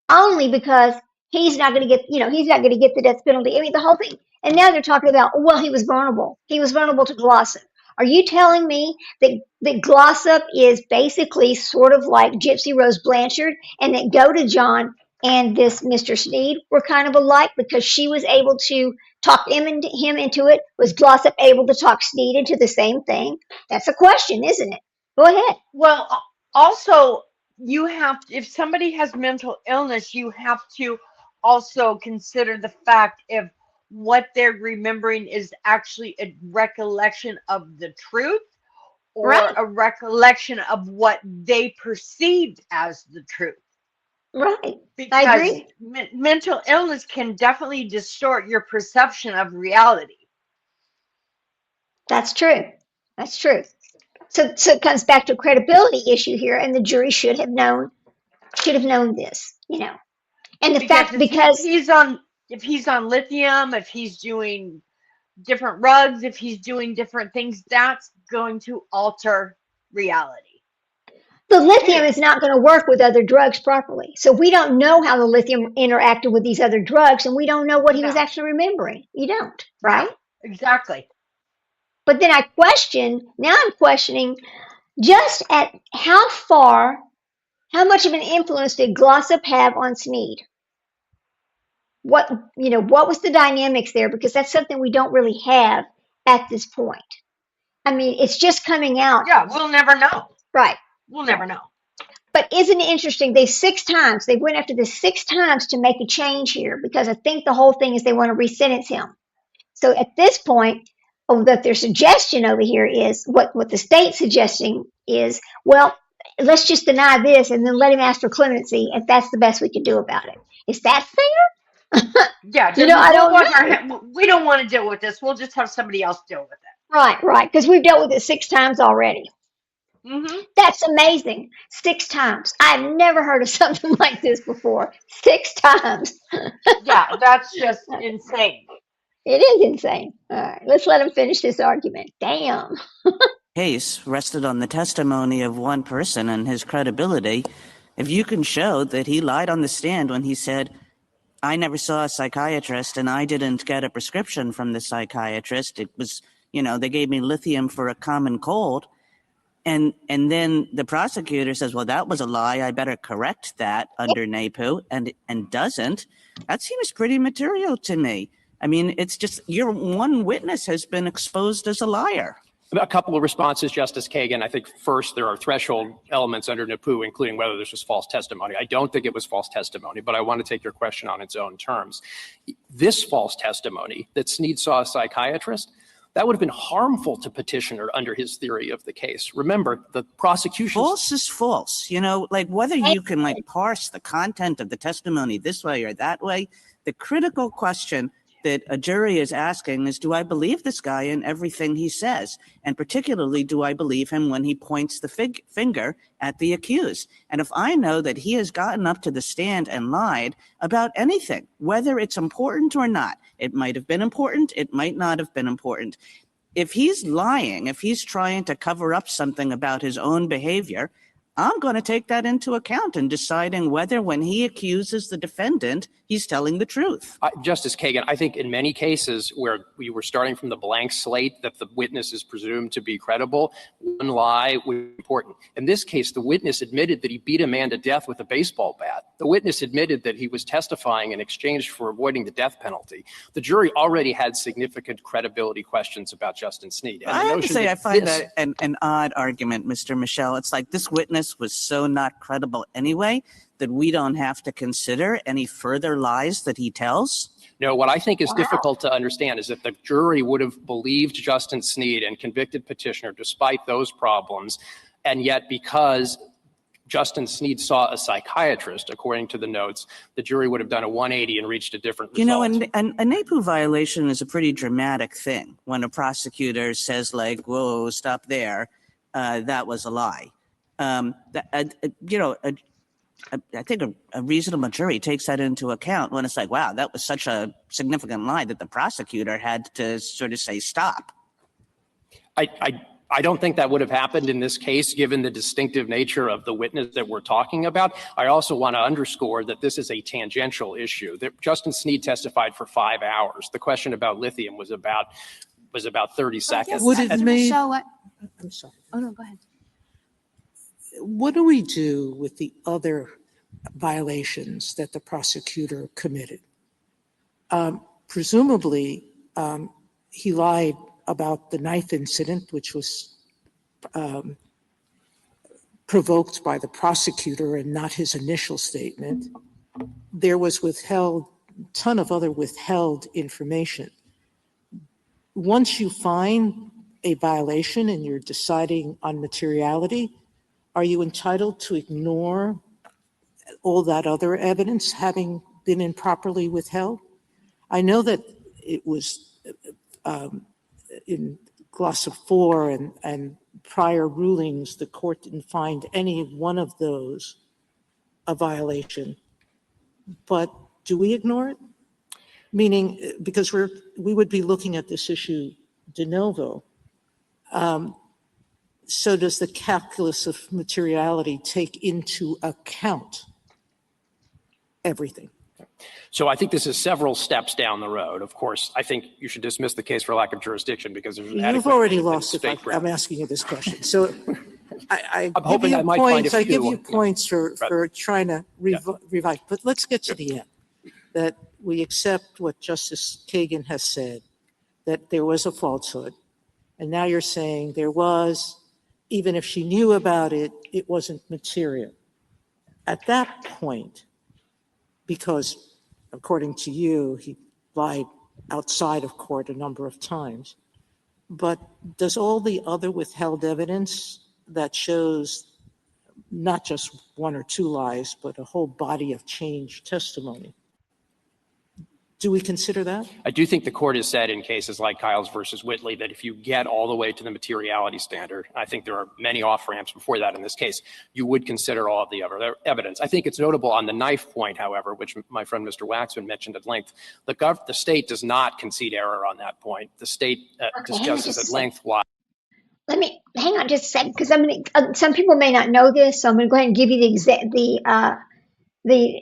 only because he's not going to get, he's not going to get the death penalty? I mean, the whole thing. And now they're talking about, well, he was vulnerable. He was vulnerable to Glossop. Are you telling me that Glossop is basically sort of like Gypsy Rose Blanchard, and that Goda John and this Mr. Sneed were kind of alike because she was able to talk him into it? Was Glossop able to talk Sneed into the same thing? That's a question, isn't it? Go ahead. Well, also, if somebody has mental illness, you have to also consider the fact if what they're remembering is actually a recollection of the truth, or Right. a recollection of what they perceived as the truth. Right. Because I agree. mental illness can definitely distort your perception of reality. That's true. That's true. So it comes back to a credibility issue here, and the jury should have known this, And the fact, If because he's on lithium, if he's doing different rugs, if he's doing different things, that's going to alter reality. the lithium is not going to work with other drugs properly. So we don't know how the lithium interacted with these other drugs, and we don't know what he was No. actually remembering. You don't, right? No, exactly. But then I'm questioning just at how much of an influence did Glossop have on Sneed? What was the dynamics there? Because that's something we don't really have at this point. I mean, it's just coming out. Yeah, we'll never know. Right. We'll never know. But isn't it interesting? They went after this 6 times to make a change here, because I think the whole thing is they want to re-sentence him. So at this point, that their suggestion over here is what the state's suggesting is, well, let's just deny this and then let him ask for clemency if that's the best we can do about it. Is that fair? Yeah, I don't know. we don't want to deal with this. We'll just have somebody else deal with it. Right, because we've dealt with it 6 times already. Mm-hmm. That's amazing. 6 times. I've never heard of something like this before. 6 times. Yeah, that's just insane. It is insane. All right, let's let him finish this argument. Damn. Case rested on the testimony of one person and his credibility. If you can show that he lied on the stand when he said, I never saw a psychiatrist and I didn't get a prescription from the psychiatrist. It was, they gave me lithium for a common cold. And then the prosecutor says, well, that was a lie. I better correct that under NAPU, and doesn't. That seems pretty material to me. I mean, it's just your one witness has been exposed as a liar. A couple of responses, Justice Kagan. I think first, there are threshold elements under NAPU, including whether this was false testimony. I don't think it was false testimony, but I want to take your question on its own terms. This false testimony that Sneed saw a psychiatrist, that would have been harmful to petitioner under his theory of the case. Remember, the prosecution— False is false. Whether you can parse the content of the testimony this way or that way, the critical question that a jury is asking is, do I believe this guy in everything he says? And particularly, do I believe him when he points the finger at the accused? And if I know that he has gotten up to the stand and lied about anything, whether it's important or not, it might have been important, it might not have been important. If he's lying, if he's trying to cover up something about his own behavior, I'm going to take that into account in deciding whether when he accuses the defendant, he's telling the truth. Justice Kagan, I think in many cases where we were starting from the blank slate that the witness is presumed to be credible, one lie was important. In this case, the witness admitted that he beat a man to death with a baseball bat. The witness admitted that he was testifying in exchange for avoiding the death penalty. The jury already had significant credibility questions about Justin Sneed. And I have to say, I find that an odd argument, Mr. Michel. It's like this witness was so not credible anyway that we don't have to consider any further lies that he tells? No, what I think is difficult to understand is that the jury would have believed Justin Sneed and convicted petitioner despite those problems. And yet, because Justice Snead saw a psychiatrist, according to the notes, the jury would have done a 180 and reached a different result. You know, and a NAPU violation is a pretty dramatic thing when a prosecutor says, like, whoa, stop there, that was a lie. I think a reasonable jury takes that into account when it's like, wow, that was such a significant lie that the prosecutor had to sort of say stop. I don't think that would have happened in this case, given the distinctive nature of the witness that we're talking about. I also want to underscore that this is a tangential issue. Justice Snead testified for 5 hours. The question about lithium was about 30 seconds. Would it make? Michelle, what? I'm sorry. Oh, no, go ahead. What do we do with the other violations that the prosecutor committed? Presumably, he lied about the knife incident, which was provoked by the prosecutor and not his initial statement. There was a ton of other withheld information. Once you find a violation and you're deciding on materiality, are you entitled to ignore all that other evidence having been improperly withheld? I know that it was in Glossop 4 and prior rulings, the court didn't find any one of those a violation. But do we ignore it? Meaning, because we would be looking at this issue de novo. So does the calculus of materiality take into account everything? So I think this is several steps down the road. Of course, I think you should dismiss the case for lack of jurisdiction because there's You've already lost if I'm asking you this question. So I I'm hoping I might find a few. I give you points for trying to revive. But let's get to the end. That we accept what Justice Kagan has said, that there was a falsehood. And now you're saying there was, even if she knew about it, it wasn't material. At that point, because according to you, he lied outside of court a number of times, but does all the other withheld evidence that shows not just one or two lies, but a whole body of changed testimony, do we consider that? I do think the court has said in cases like Kiles versus Whitley that if you get all the way to the materiality standard, I think there are many off-ramps before that in this case, you would consider all of the other evidence. I think it's notable on the knife point, however, which my friend Mr. Waxman mentioned at length, the state does not concede error on that point. The state discusses at length why. Let me hang on just a second, because some people may not know this, so I'm going to go ahead and give you the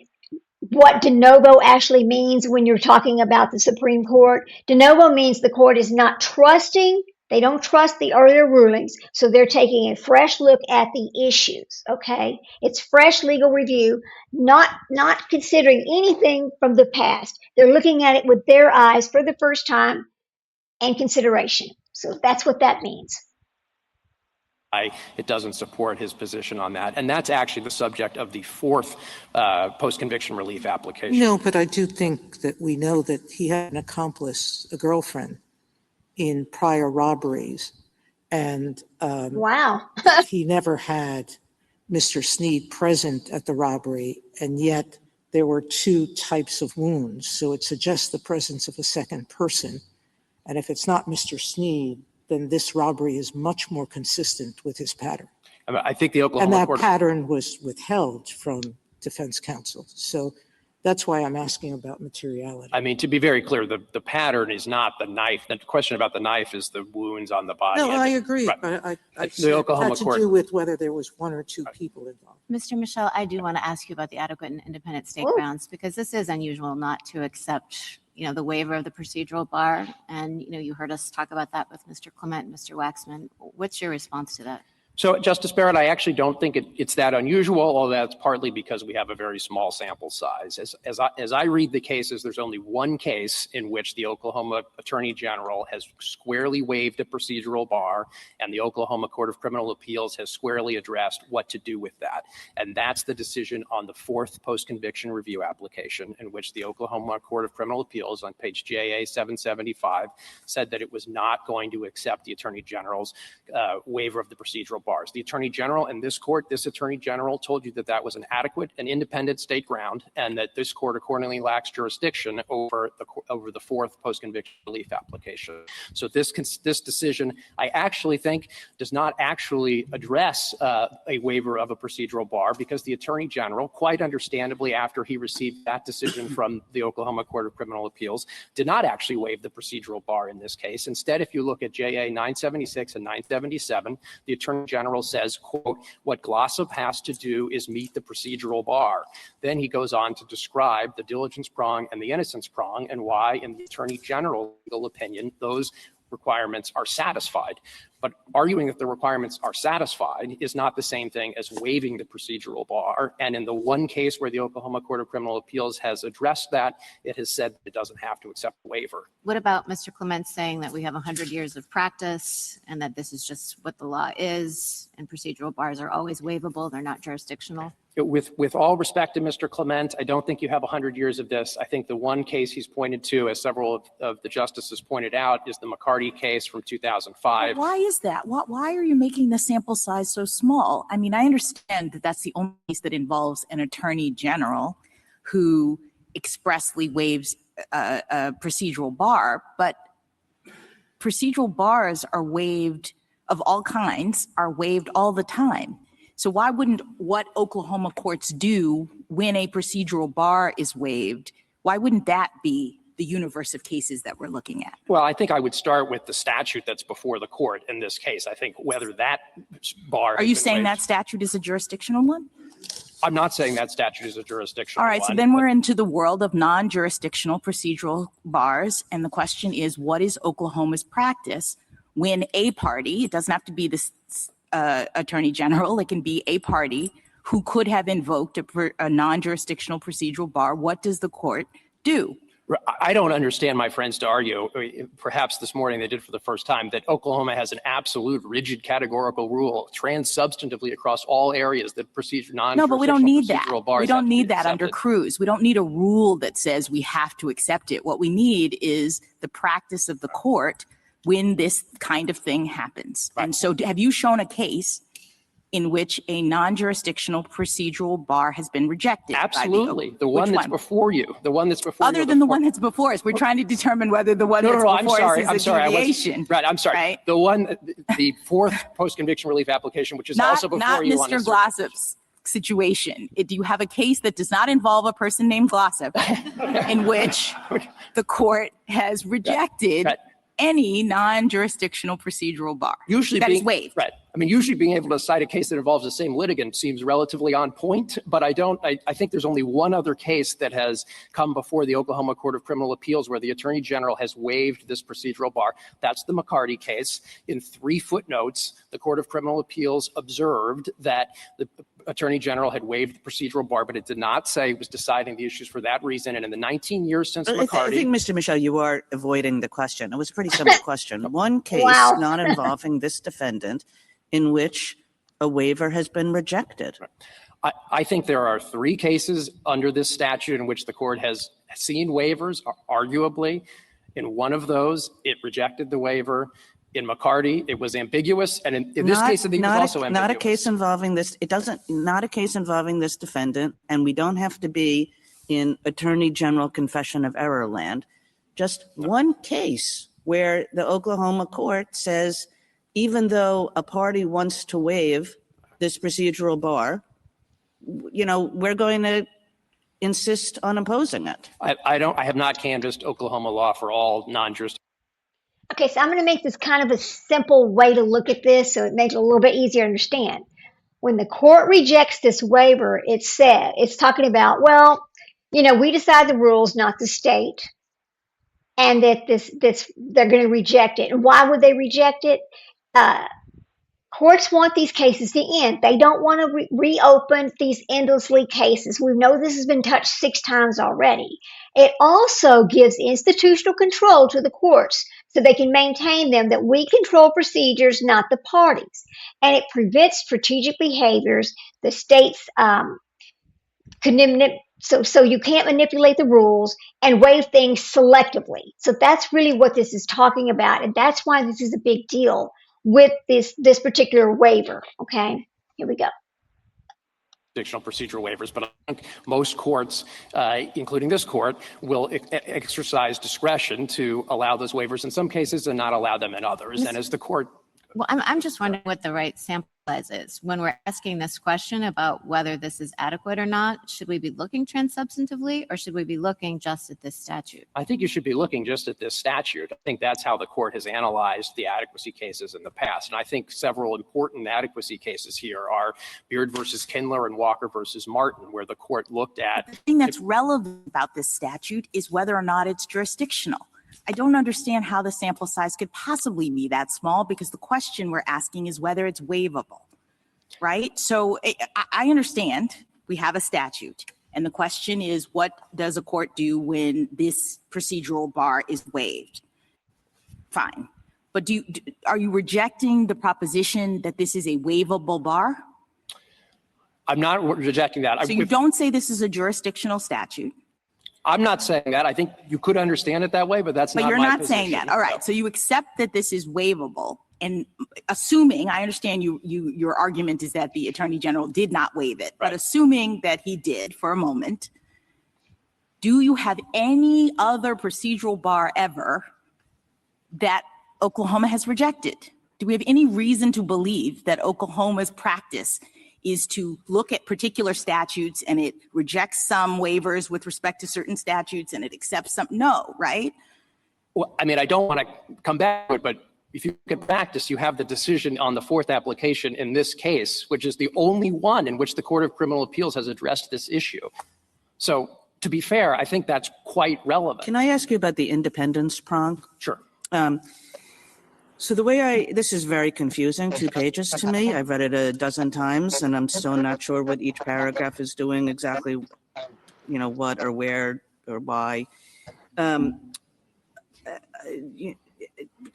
what de novo actually means when you're talking about the Supreme Court. De novo means the court is not trusting, they don't trust the earlier rulings, so they're taking a fresh look at the issues, okay? It's fresh legal review, not considering anything from the past. They're looking at it with their eyes for the first time and consideration. So that's what that means. It doesn't support his position on that. And that's actually the subject of the fourth post-conviction relief application. No, but I do think that we know that he had an accomplice, a girlfriend, in prior robberies. And wow. He never had Mr. Snead present at the robbery, and yet there were two types of wounds. So it suggests the presence of a second person. And if it's not Mr. Snead, then this robbery is much more consistent with his pattern. I think the Oklahoma and that court pattern was withheld from defense counsel. So that's why I'm asking about materiality. I mean, to be very clear, the pattern is not the knife. The question about the knife is the wounds on the body. No, I agree. Right. But The Oklahoma had to court do with whether there was one or two people involved. Mr. Michelle, I do want to ask you about the adequate and independent state grounds, because this is unusual not to accept, the waiver of the procedural bar. And, you heard us talk about that with Mr. Clement and Mr. Waxman. What's your response to that? So, Justice Barrett, I actually don't think it's that unusual, although that's partly because we have a very small sample size. As I read the cases, there's only one case in which the Oklahoma Attorney General has squarely waived a procedural bar, and the Oklahoma Court of Criminal Appeals has squarely addressed what to do with that. And that's the decision on the fourth post-conviction review application, in which the Oklahoma Court of Criminal Appeals on page JA 775 said that it was not going to accept the Attorney General's waiver of the procedural bar bars. The Attorney General and this court, this Attorney General told you that that was an adequate and independent state ground, and that this court accordingly lacks jurisdiction over the fourth post-conviction relief application. So this decision, I actually think, does not actually address a waiver of a procedural bar, because the Attorney General, quite understandably, after he received that decision from the Oklahoma Court of Criminal Appeals, did not actually waive the procedural bar in this case. Instead, if you look at JA 976 and 977, the Attorney General says, quote, what Glossop has to do is meet the procedural bar. Then he goes on to describe the diligence prong and the innocence prong, and why, in the Attorney General's legal opinion, those requirements are satisfied. But arguing that the requirements are satisfied is not the same thing as waiving the procedural bar. And in the one case where the Oklahoma Court of Criminal Appeals has addressed that, it has said it doesn't have to accept a waiver. What about Mr. Clement saying that we have 100 years of practice and that this is just what the law is, and procedural bars are always waivable, they're not jurisdictional? With all respect to Mr. Clement, I don't think you have 100 years of this. I think the one case he's pointed to, as several of the justices pointed out, is the McCarty case from 2005. Why is that? Why are you making the sample size so small? I mean, I understand that that's the only case that involves an attorney general who expressly waives a procedural bar, but procedural bars are waived of all kinds, are waived all the time. So why wouldn't what Oklahoma courts do when a procedural bar is waived, why wouldn't that be the universe of cases that we're looking at? Well, I think I would start with the statute that's before the court in this case. I think whether that bar— Are you saying that statute is a jurisdictional one? I'm not saying that statute is a jurisdictional All right, one. so then we're into the world of non-jurisdictional procedural bars, and the question is, what is Oklahoma's practice when a party, it doesn't have to be the attorney general, it can be a party who could have invoked a non-jurisdictional procedural bar. What does the court do? I don't understand my friends to argue, perhaps this morning they did for the first time, that Oklahoma has an absolute rigid categorical rule trans-substantively across all areas that No, but we don't need that. bars We don't need that accepted. under Cruz. We don't need a rule that says we have to accept it. What we need is the practice of the court when this kind of thing happens. Right. And so have you shown a case in which a non-jurisdictional procedural bar has been rejected? Absolutely. The one that's before you. The one that's before you. Other than the one that's before us. We're trying to determine whether the one that's before us is a deviation. I'm sorry. Right? The fourth post-conviction relief application, which is also before not you. Not Mr. Glossop's situation. Do you have a case that does not involve a person named Glossop in which the court has rejected any non-jurisdictional procedural bar Usually that is waived? Right. I mean, usually being able to cite a case that involves the same litigant seems relatively on point, but I think there's only one other case that has come before the Oklahoma Court of Criminal Appeals where the Attorney General has waived this procedural bar. That's the McCarty case. In 3 footnotes, the Court of Criminal Appeals observed that the Attorney General had waived the procedural bar, but it did not say it was deciding the issues for that reason. And in the 19 years since McCarty— I think, Mr. Michel, you are avoiding the question. It was a pretty simple question. One case not involving this defendant in which a waiver has been rejected. I think there are 3 cases under this statute in which the court has seen waivers, arguably. In one of those, it rejected the waiver. In McCarty, it was ambiguous, and in this case, it was also ambiguous. Not a case involving this. Not a case involving this defendant, and we don't have to be in Attorney General confession of error land. Just one case where the Oklahoma court says, even though a party wants to waive this procedural bar, we're going to insist on imposing it. I have not canvassed Oklahoma law for all non-jurisdictional. Okay, so I'm going to make this kind of a simple way to look at this so it makes it a little bit easier to understand. When the court rejects this waiver, it's talking about, we decide the rules, not the state, and that they're going to reject it. And why would they reject it? Courts want these cases to end. They don't want to reopen these endlessly cases. We know this has been touched 6 times already. It also gives institutional control to the courts so they can maintain them, that we control procedures, not the parties. And it prevents strategic behaviors. The states so you can't manipulate the rules and waive things selectively. So that's really what this is talking about. And that's why this is a big deal with this particular waiver. Okay, here we go. Additional procedural waivers, but I think most courts, including this court, will exercise discretion to allow those waivers in some cases and not allow them in others. And as the court Well, I'm just wondering what the right sample size is. When we're asking this question about whether this is adequate or not, should we be looking transsubstantively or should we be looking just at this statute? I think you should be looking just at this statute. I think that's how the court has analyzed the adequacy cases in the past. And I think several important adequacy cases here are Beard versus Kindler and Walker versus Martin, where the court looked at. The thing that's relevant about this statute is whether or not it's jurisdictional. I don't understand how the sample size could possibly be that small, because the question we're asking is whether it's waivable, right? So I understand we have a statute, and the question is, what does a court do when this procedural bar is waived? Fine. But are you rejecting the proposition that this is a waivable bar? I'm not rejecting that. So you don't say this is a jurisdictional statute? I'm not saying that. I think you could understand it that way, but that's not my position. But you're not saying that. All right. So you accept that this is waivable, and assuming, I understand your argument is that the Attorney General did not waive it, but assuming that he did for a moment, do you have any other procedural bar ever that Oklahoma has rejected? Do we have any reason to believe that Oklahoma's practice is to look at particular statutes and it rejects some waivers with respect to certain statutes and it accepts some? No, right? Well, I mean, I don't want to come back to it, but if you look at practice, you have the decision on the fourth application in this case, which is the only one in which the Court of Criminal Appeals has addressed this issue. So to be fair, I think that's quite relevant. Can I ask you about the independence prong? Sure. So the way this is very confusing, 2 pages to me. I've read it a dozen times and I'm still not sure what each paragraph is doing exactly, what or where or why. But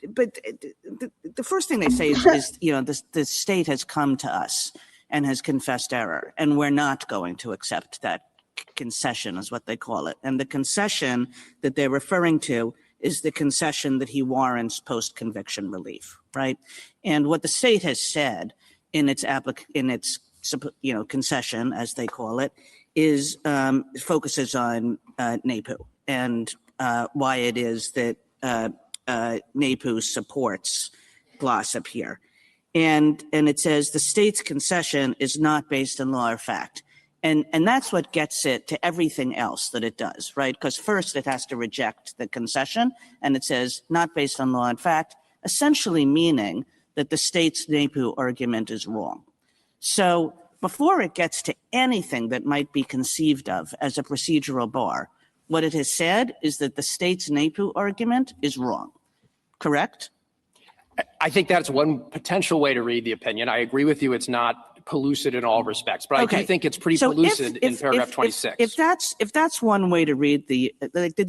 the first thing they say is the state has come to us and has confessed error, and we're not going to accept that concession, is what they call it. And the concession that they're referring to is the concession that he warrants post-conviction relief, right? And what the state has said in its concession, as they call it, is focuses on NAPU and why it is that NAPU supports Glossop here. And it says the state's concession is not based on law or fact. And that's what gets it to everything else that it does, right? Because first it has to reject the concession, and it says not based on law and fact, essentially meaning that the state's NAPU argument is wrong. So before it gets to anything that might be conceived of as a procedural bar, what it has said is that the state's NAPU argument is wrong, correct? I think that's one potential way to read the opinion. I agree with you. It's not pellucid in all respects, but I do think it's pretty pellucid in paragraph 26. If that's one way to read the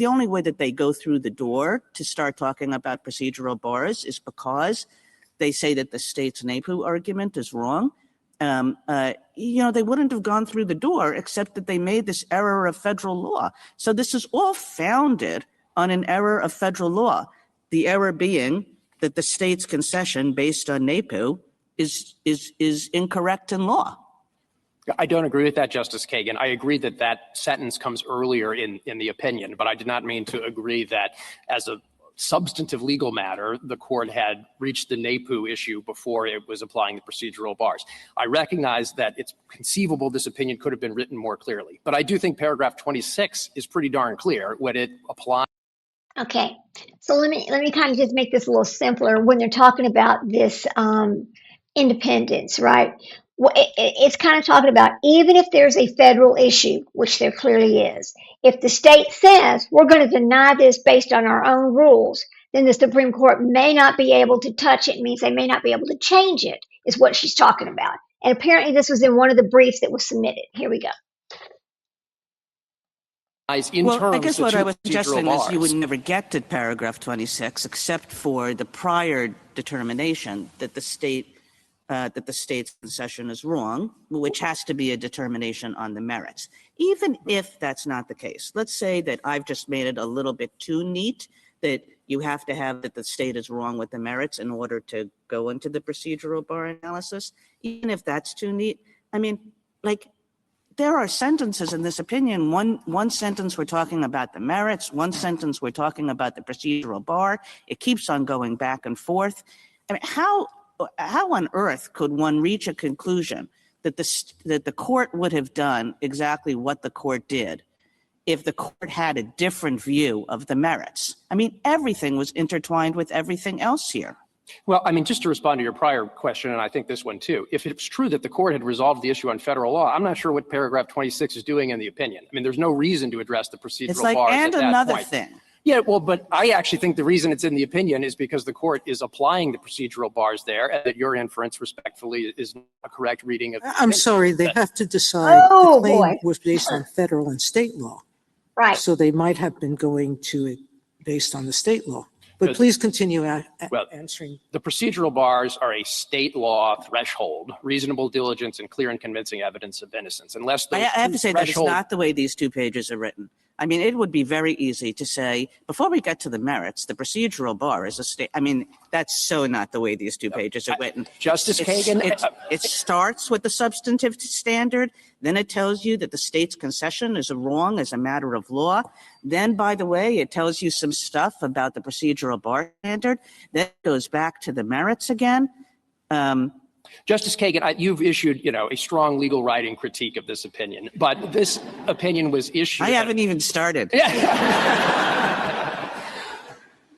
only way that they go through the door to start talking about procedural bars is because they say that the state's NAPU argument is wrong. They wouldn't have gone through the door except that they made this error of federal law. So this is all founded on an error of federal law. The error being that the state's concession based on NAPU is incorrect in law. I don't agree with that, Justice Kagan. I agree that that sentence comes earlier in the opinion, but I did not mean to agree that as a substantive legal matter, the court had reached the NAPU issue before it was applying the procedural bars. I recognize that it's conceivable this opinion could have been written more clearly, but I do think paragraph 26 is pretty darn clear when it applies. Okay, so let me kind of just make this a little simpler when they're talking about this independence, right? Well, it's kind of talking about even if there's a federal issue, which there clearly is, if the state says we're going to deny this based on our own rules, then the Supreme Court may not be able to touch it. It means they may not be able to change it, is what she's talking about. And apparently this was in one of the briefs that was submitted. Here we go. Well, I guess what I was suggesting is you would never get to paragraph 26 except for the prior determination that the state's concession is wrong, which has to be a determination on the merits. Even if that's not the case, let's say that I've just made it a little bit too neat, that you have to have that the state is wrong with the merits in order to go into the procedural bar analysis, even if that's too neat. I mean, like, there are sentences in this opinion. One sentence we're talking about the merits, one sentence we're talking about the procedural bar. It keeps on going back and forth. I mean, how on earth could one reach a conclusion that the court would have done exactly what the court did if the court had a different view of the merits? I mean, everything was intertwined with everything else here. Well, I mean, just to respond to your prior question, and I think this one too, if it's true that the court had resolved the issue on federal law, I'm not sure what paragraph 26 is doing in the opinion. I mean, there's no reason to address the procedural It's like, bars and at that another point. thing. Yeah, well, but I actually think the reason it's in the opinion is because the court is applying the procedural bars there, and that your inference, respectfully, is not a correct reading of the I'm opinion. sorry, they have to decide Oh, the claim boy. was based on federal and state law. Right. So they might have been going to it based on the state law. But But- please continue Well, answering. The procedural bars are a state law threshold, reasonable diligence and clear and convincing evidence of innocence. Unless those I have to say that it's threshold- not the way these 2 pages are written. I mean, it would be very easy to say, before we get to the merits, the procedural bar is a state. I mean, that's so not the way these 2 pages are written. Justice Kagan, It starts with the substantive standard. Then it tells you that the state's concession is wrong as a matter of law. Then, by the way, it tells you some stuff about the procedural bar standard. Then it goes back to the merits again. Justice Kagan, you've issued, a strong legal writing critique of this opinion, but this opinion was issued. I haven't even started.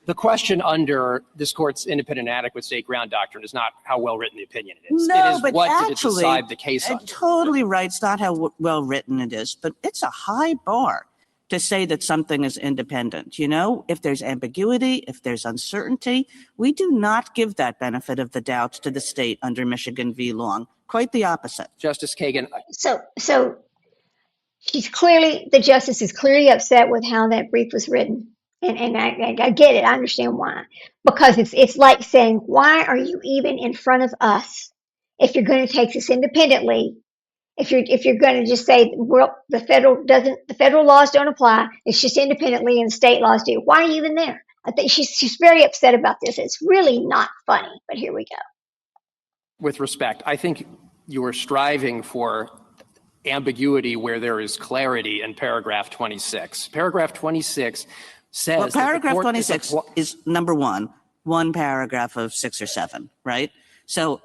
The question under this court's independent and adequate state ground doctrine is not how well written the opinion is. No, it is but what actually, did it decide the case on. Totally right. It's not how well written it is, but it's a high bar to say that something is independent. If there's ambiguity, if there's uncertainty, we do not give that benefit of the doubt to the state under Michigan v. Long. Quite the opposite. Justice Kagan. So the justice is clearly upset with how that brief was written. And I get it. I understand why. Because it's like saying, why are you even in front of us if you're going to take this independently? If you're going to just say, well, the federal laws don't apply, it's just independently and state laws do. Why are you even there? I think she's very upset about this. It's really not funny, but here we go. With respect, I think you are striving for ambiguity where there is clarity in paragraph 26. Paragraph 26 says. Well, paragraph 26 is number one paragraph of 6 or 7, right? So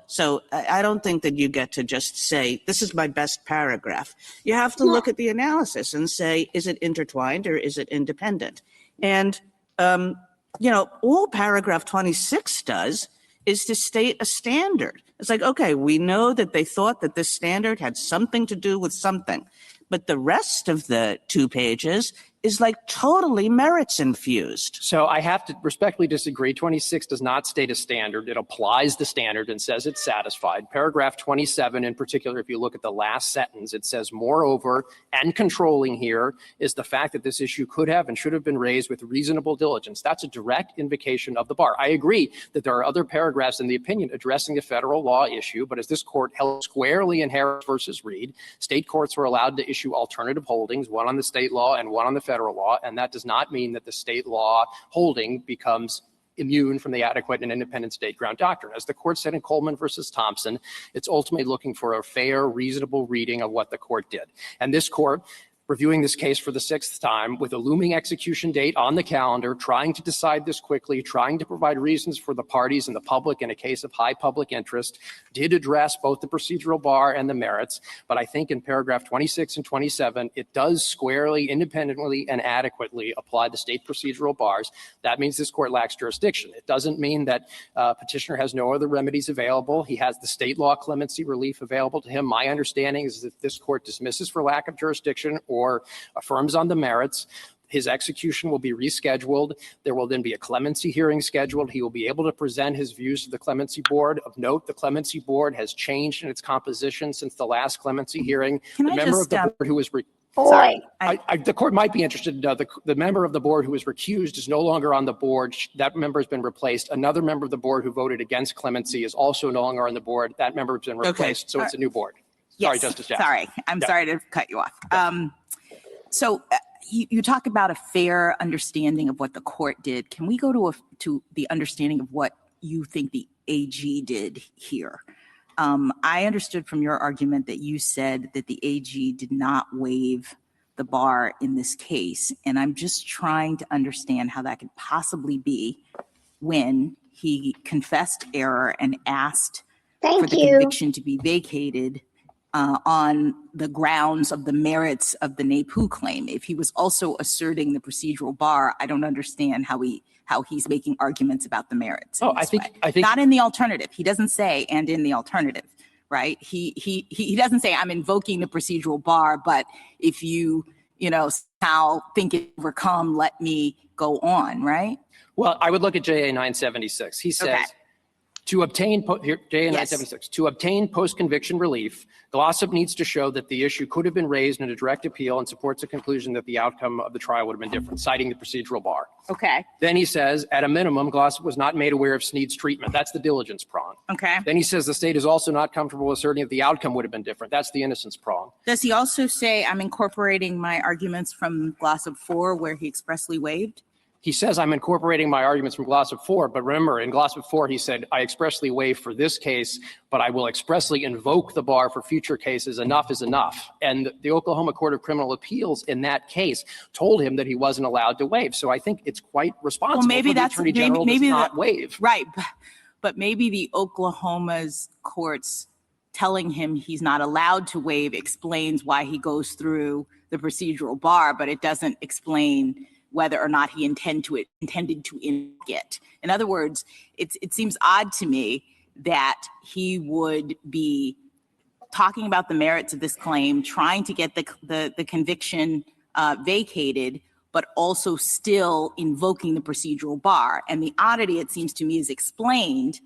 I don't think that you get to just say, this is my best paragraph. You have to look at the analysis and say, is it intertwined or is it independent? And, all paragraph 26 does is to state a standard. It's like, okay, we know that they thought that this standard had something to do with something, but the rest of the 2 pages is like totally merits infused. So I have to respectfully disagree. 26 does not state a standard. It applies the standard and says it's satisfied. Paragraph 27 in particular, if you look at the last sentence, it says, moreover, and controlling here is the fact that this issue could have and should have been raised with reasonable diligence. That's a direct invocation of the bar. I agree that there are other paragraphs in the opinion addressing the federal law issue, but as this court held squarely in Harris versus Reed, state courts were allowed to issue alternative holdings, one on the state law and one on the federal law, and that does not mean that the state law holding becomes immune from the adequate and independent state ground doctrine. As the court said in Coleman versus Thompson, it's ultimately looking for a fair, reasonable reading of what the court did. And this court, reviewing this case for the 6th time with a looming execution date on the calendar, trying to decide this quickly, trying to provide reasons for the parties and the public in a case of high public interest, did address both the procedural bar and the merits. But I think in paragraph 26 and 27, it does squarely, independently, and adequately apply the state procedural bars. That means this court lacks jurisdiction. It doesn't mean that petitioner has no other remedies available. He has the state law clemency relief available to him. My understanding is that this court dismisses for lack of jurisdiction or affirms on the merits, his execution will be rescheduled. There will then be a clemency hearing scheduled. He will be able to present his views to the clemency board. Of note, the clemency board has changed in its composition since the last clemency hearing. Can the I member just, of the board who was Boy. the court might be interested to know the member of the board who was recused is no longer on the board. That member has been replaced. Another member of the board who voted against clemency is also no longer on the board. That member has been replaced, so it's a new board. Sorry, Yes, Justice Jackson. sorry. I'm sorry to cut you off. So you talk about a fair understanding of what the court did. Can we go to the understanding of what you think the AG did here? I understood from your argument that you said that the AG did not waive the bar in this case, and I'm just trying to understand how that could possibly be when he confessed error and asked for Thank the you. conviction to be vacated on the grounds of the merits of the NAPU claim. If he was also asserting the procedural bar, I don't understand how he's making arguments about the merits. Oh, I think Not in the alternative. He doesn't say "and in the alternative," right? He doesn't say "I'm invoking the procedural bar," but if you somehow think it overcome, let me go on, right? Well, I would look at JA 976. He says, Okay. to obtain, JA 976, to obtain post-conviction relief, Glossop needs to show that the issue could have been raised in a direct appeal and supports a conclusion that the outcome of the trial would have been different, citing the procedural bar. Okay. Then he says, at a minimum, Glossop was not made aware of Snead's treatment. That's the diligence prong. Okay. Then he says the state is also not comfortable asserting that the outcome would have been different. That's the innocence prong. Does he also say I'm incorporating my arguments from Glossop 4 where he expressly waived? He says, I'm incorporating my arguments from Glossop 4, but remember, in Glossop 4, he said, I expressly waive for this case, but I will expressly invoke the bar for future cases. Enough is enough. And the Oklahoma Court of Criminal Appeals in that case told him that he wasn't allowed to waive. So I think it's quite responsible for the Attorney General to not waive. Right, but maybe the Oklahoma's courts telling him he's not allowed to waive explains why he goes through the procedural bar, but it doesn't explain whether or not he intended to invoke it. In other words, it seems odd to me that he would be talking about the merits of this claim, trying to get the conviction vacated, but also still invoking the procedural bar. And the oddity, it seems to me, is explained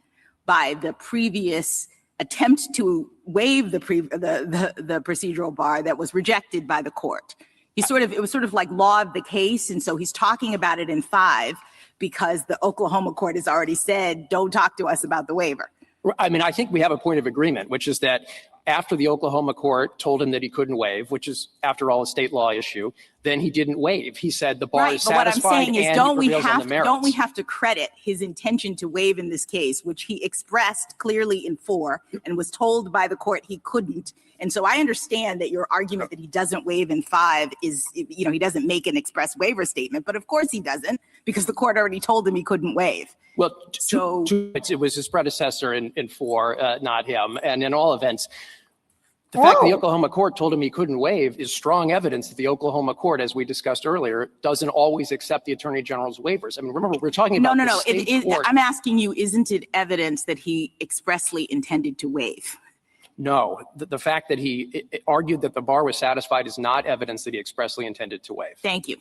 by the previous attempt to waive the procedural bar that was rejected by the court. It was sort of like law of the case, and so he's talking about it in 5 because the Oklahoma court has already said, don't talk to us about the waiver. I mean, I think we have a point of agreement, which is that after the Oklahoma court told him that he couldn't waive, which is, after all, a state law issue, then he didn't waive. He said the bar is satisfied. But what I'm saying is, don't we have to credit his intention to waive in this case, which he expressed clearly in 4 and was told by the court he couldn't. And so I understand that your argument that he doesn't waive in 5 is, he doesn't make an express waiver statement, but of course he doesn't, because the court already told him he couldn't waive. Well, it was his predecessor in 4, not him. And in all events, the fact that the Oklahoma court told him he couldn't waive is strong evidence that the Oklahoma court, as we discussed earlier, doesn't always accept the Attorney General's waivers. I mean, remember, we're talking about No. I'm asking you, isn't it evidence that he expressly intended to waive? No, the fact that he argued that the bar was satisfied is not evidence that he expressly intended to waive. Thank you.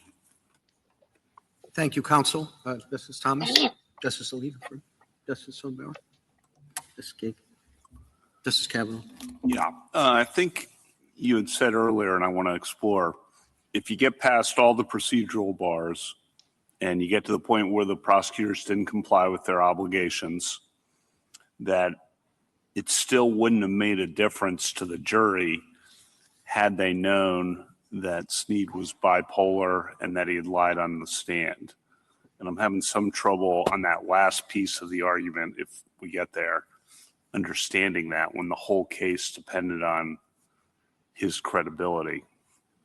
Thank you, counsel. Justice Thomas, Justice Alito, Justice Sotomayor, Justice Kagan, Justice Kavanaugh. Yeah, I think you had said earlier, and I want to explore, if you get past all the procedural bars and you get to the point where the prosecutors didn't comply with their obligations, that it still wouldn't have made a difference to the jury had they known that Snead was bipolar and that he had lied on the stand. And I'm having some trouble on that last piece of the argument, if we get there, understanding that when the whole case depended on his credibility.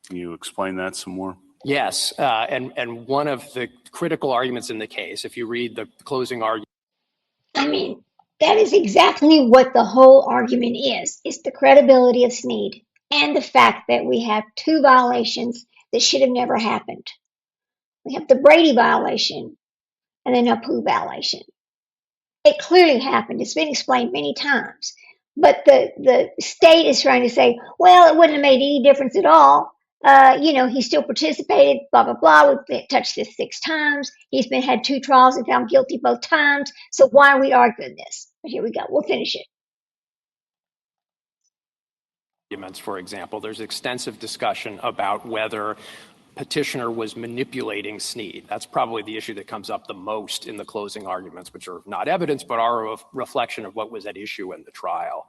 Can you explain that some more? Yes, and one of the critical arguments in the case, if you read the closing argument. I mean, that is exactly what the whole argument is. It's the credibility of Snead and the fact that we have 2 violations that should have never happened. We have the Brady violation and the NAPU violation. It clearly happened. It's been explained many times. But the state is trying to say, well, it wouldn't have made any difference at all. He still participated, blah, blah, blah. We've touched this 6 times. He's had 2 trials and found guilty both times. So why are we arguing this? But here we go. We'll finish it. For example, there's extensive discussion about whether petitioner was manipulating Snead. That's probably the issue that comes up the most in the closing arguments, which are not evidence, but are a reflection of what was at issue in the trial.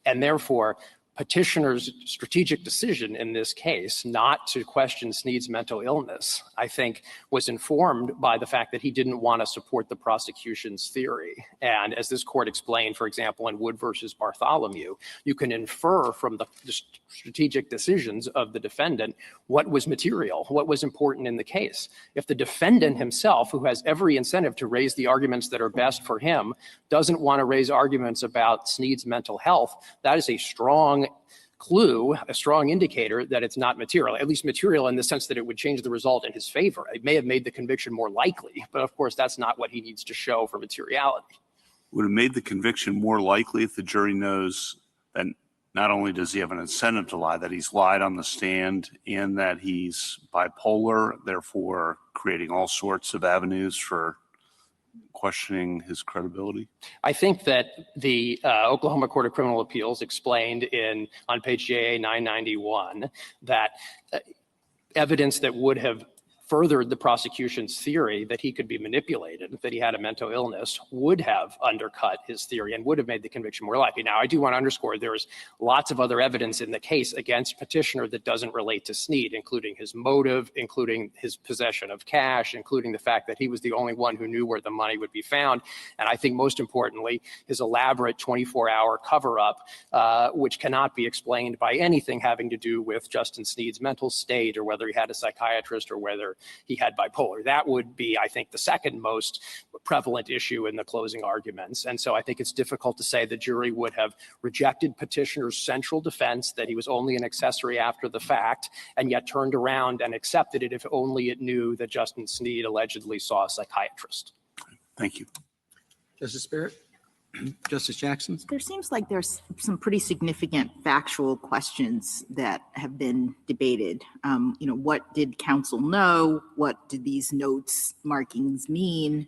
And therefore, petitioner's strategic decision in this case not to question Snead's mental illness, I think, was informed by the fact that he didn't want to support the prosecution's theory. And as this court explained, for example, in Wood versus Bartholomew, you can infer from the strategic decisions of the defendant what was material, what was important in the case. If the defendant himself, who has every incentive to raise the arguments that are best for him, doesn't want to raise arguments about Snead's mental health, that is a strong clue, a strong indicator that it's not material, at least material in the sense that it would change the result in his favor. It may have made the conviction more likely, but of course that's not what he needs to show for materiality. Would have made the conviction more likely if the jury knows that not only does he have an incentive to lie, that he's lied on the stand and that he's bipolar, therefore creating all sorts of avenues for questioning his credibility? I think that the Oklahoma Court of Criminal Appeals explained on page JA 991 that evidence that would have furthered the prosecution's theory that he could be manipulated, that he had a mental illness, would have undercut his theory and would have made the conviction more likely. Now, I do want to underscore there's lots of other evidence in the case against petitioner that doesn't relate to Snead, including his motive, including his possession of cash, including the fact that he was the only one who knew where the money would be found. And I think most importantly, his elaborate 24-hour cover-up, which cannot be explained by anything having to do with Justin Snead's mental state or whether he had a psychiatrist or whether he had bipolar. That would be, I think, the second most prevalent issue in the closing arguments. And so I think it's difficult to say the jury would have rejected petitioner's central defense that he was only an accessory after the fact, and yet turned around and accepted it if only it knew that Justin Snead allegedly saw a psychiatrist. Thank you. Justice Barrett? Justice Jackson? There seems like there's some pretty significant factual questions that have been debated. What did counsel know? What did these notes markings mean?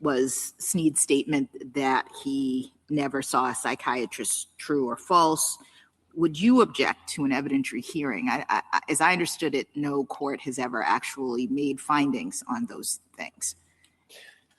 Was Snead's statement that he never saw a psychiatrist true or false? Would you object to an evidentiary hearing? As I understood it, no court has ever actually made findings on those things.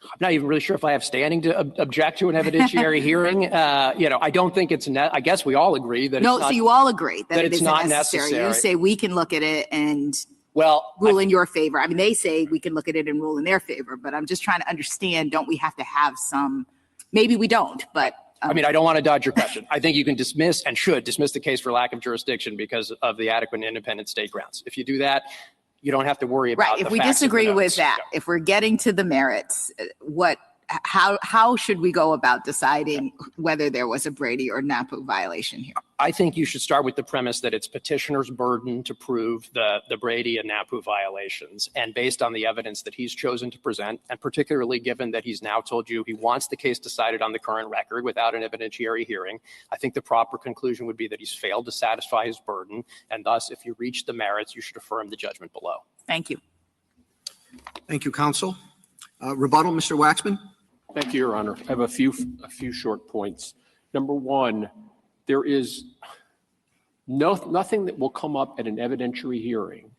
I'm not even really sure if I have standing to object to an evidentiary hearing. I don't think it's, I guess we all agree that No, it's not, so you all agree that it it's isn't not necessary. necessary. You say we can look at it and Well, rule in your favor. I mean, they say we can look at it and rule in their favor, but I'm just trying to understand, don't we have to have some, maybe we don't, but. I mean, I don't want to dodge your question. I think you can dismiss and should dismiss the case for lack of jurisdiction because of the adequate and independent state grounds. If you do that, you don't have to worry about Right, if the we facts of the disagree with notes. that, if we're getting to the merits, how should we go about deciding whether there was a Brady or NAPU violation here? I think you should start with the premise that it's petitioner's burden to prove the Brady and NAPU violations. And based on the evidence that he's chosen to present, and particularly given that he's now told you he wants the case decided on the current record without an evidentiary hearing, I think the proper conclusion would be that he's failed to satisfy his burden. And thus, if you reach the merits, you should affirm the judgment below. Thank you. Thank you, counsel. Rebuttal, Mr. Waxman? Thank you, Your Honor. I have a few short points. Number one, there is nothing that will come up at an evidentiary hearing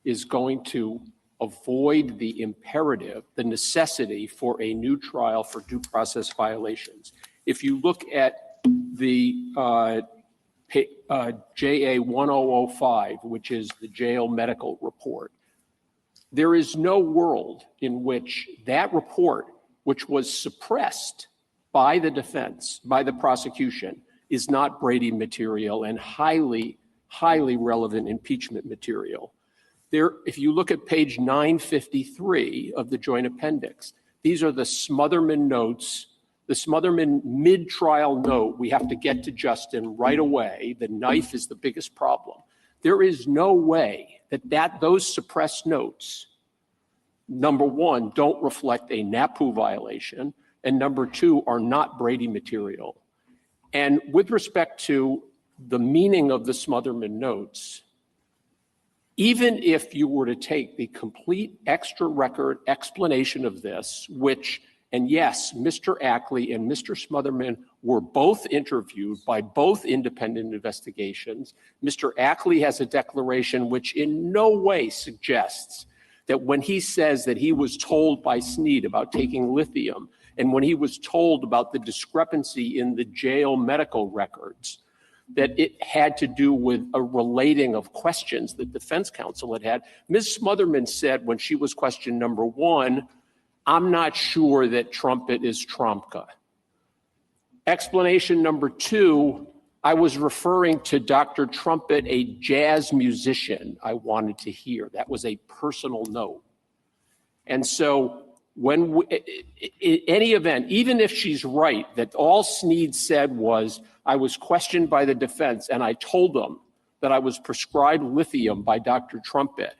is going to avoid the imperative, the necessity for a new trial for due process violations. If you look at the JA 1005, which is the jail medical report, there is no world in which that report, which was suppressed by the defense, by the prosecution, is not Brady material and highly, highly relevant impeachment material. There, if you look at page 953 of the joint appendix, these are the Smotherman notes, the Smotherman mid-trial note. We have to get to Justin right away. The knife is the biggest problem. There is no way that those suppressed notes, number one, don't reflect a NAPU violation, and number two, are not Brady material. And with respect to the meaning of the Smotherman notes, even if you were to take the complete extra record explanation of this, which, and yes, Mr. Ackley and Mr. Smotherman were both interviewed by both independent investigations. Mr. Ackley has a declaration which in no way suggests that when he says that he was told by Snead about taking lithium, and when he was told about the discrepancy in the jail medical records, that it had to do with a relating of questions that defense counsel had had. Ms. Smotherman said when she was question number 1, I'm not sure that Trumpet is Trumka. Explanation number 2, I was referring to Dr. Trumpet, a jazz musician I wanted to hear. That was a personal note. And so when in any event, even if she's right that all Snead said was, I was questioned by the defense and I told them that I was prescribed lithium by Dr. Trumpet,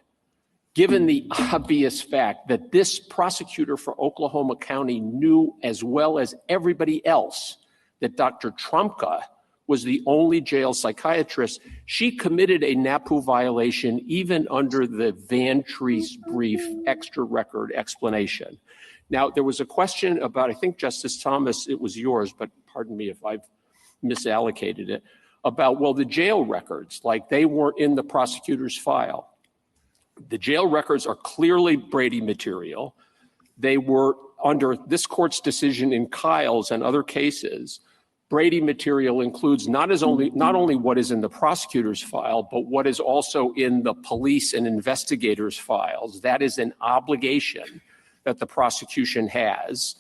given the obvious fact that this prosecutor for Oklahoma County knew as well as everybody else that Dr. Trumka was the only jail psychiatrist, she committed a NAPU violation even under the Van Treese brief extra record explanation. Now, there was a question about, I think, Justice Thomas, it was yours, but pardon me if I've misallocated it, about, well, the jail records, like they weren't in the prosecutor's file. The jail records are clearly Brady material. They were under this court's decision in Kyle's and other cases. Brady material includes not only what is in the prosecutor's file, but what is also in the police and investigators' files. That is an obligation that the prosecution has.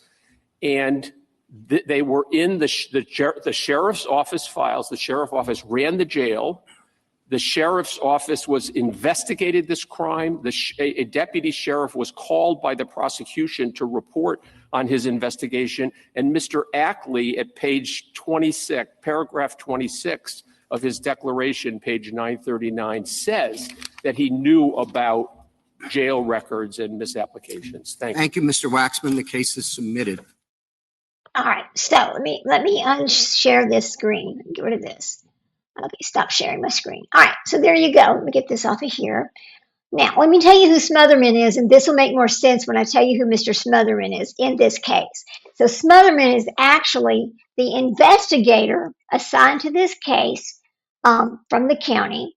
And they were in the sheriff's office files. The sheriff's office ran the jail. The sheriff's office was investigated this crime. A deputy sheriff was called by the prosecution to report on his investigation. And Mr. Ackley at page 26, paragraph 26 of his declaration, page 939, says that he knew about jail records and misapplications. Thank you. Thank you, Mr. Waxman. The case is submitted. All right, so let me unshare this screen. Get rid of this. Okay, stop sharing my screen. All right, so there you go. Let me get this off of here. Now, let me tell you who Smotherman is, and this will make more sense when I tell you who Mr. Smotherman is in this case. So Smotherman is actually the investigator assigned to this case from the county,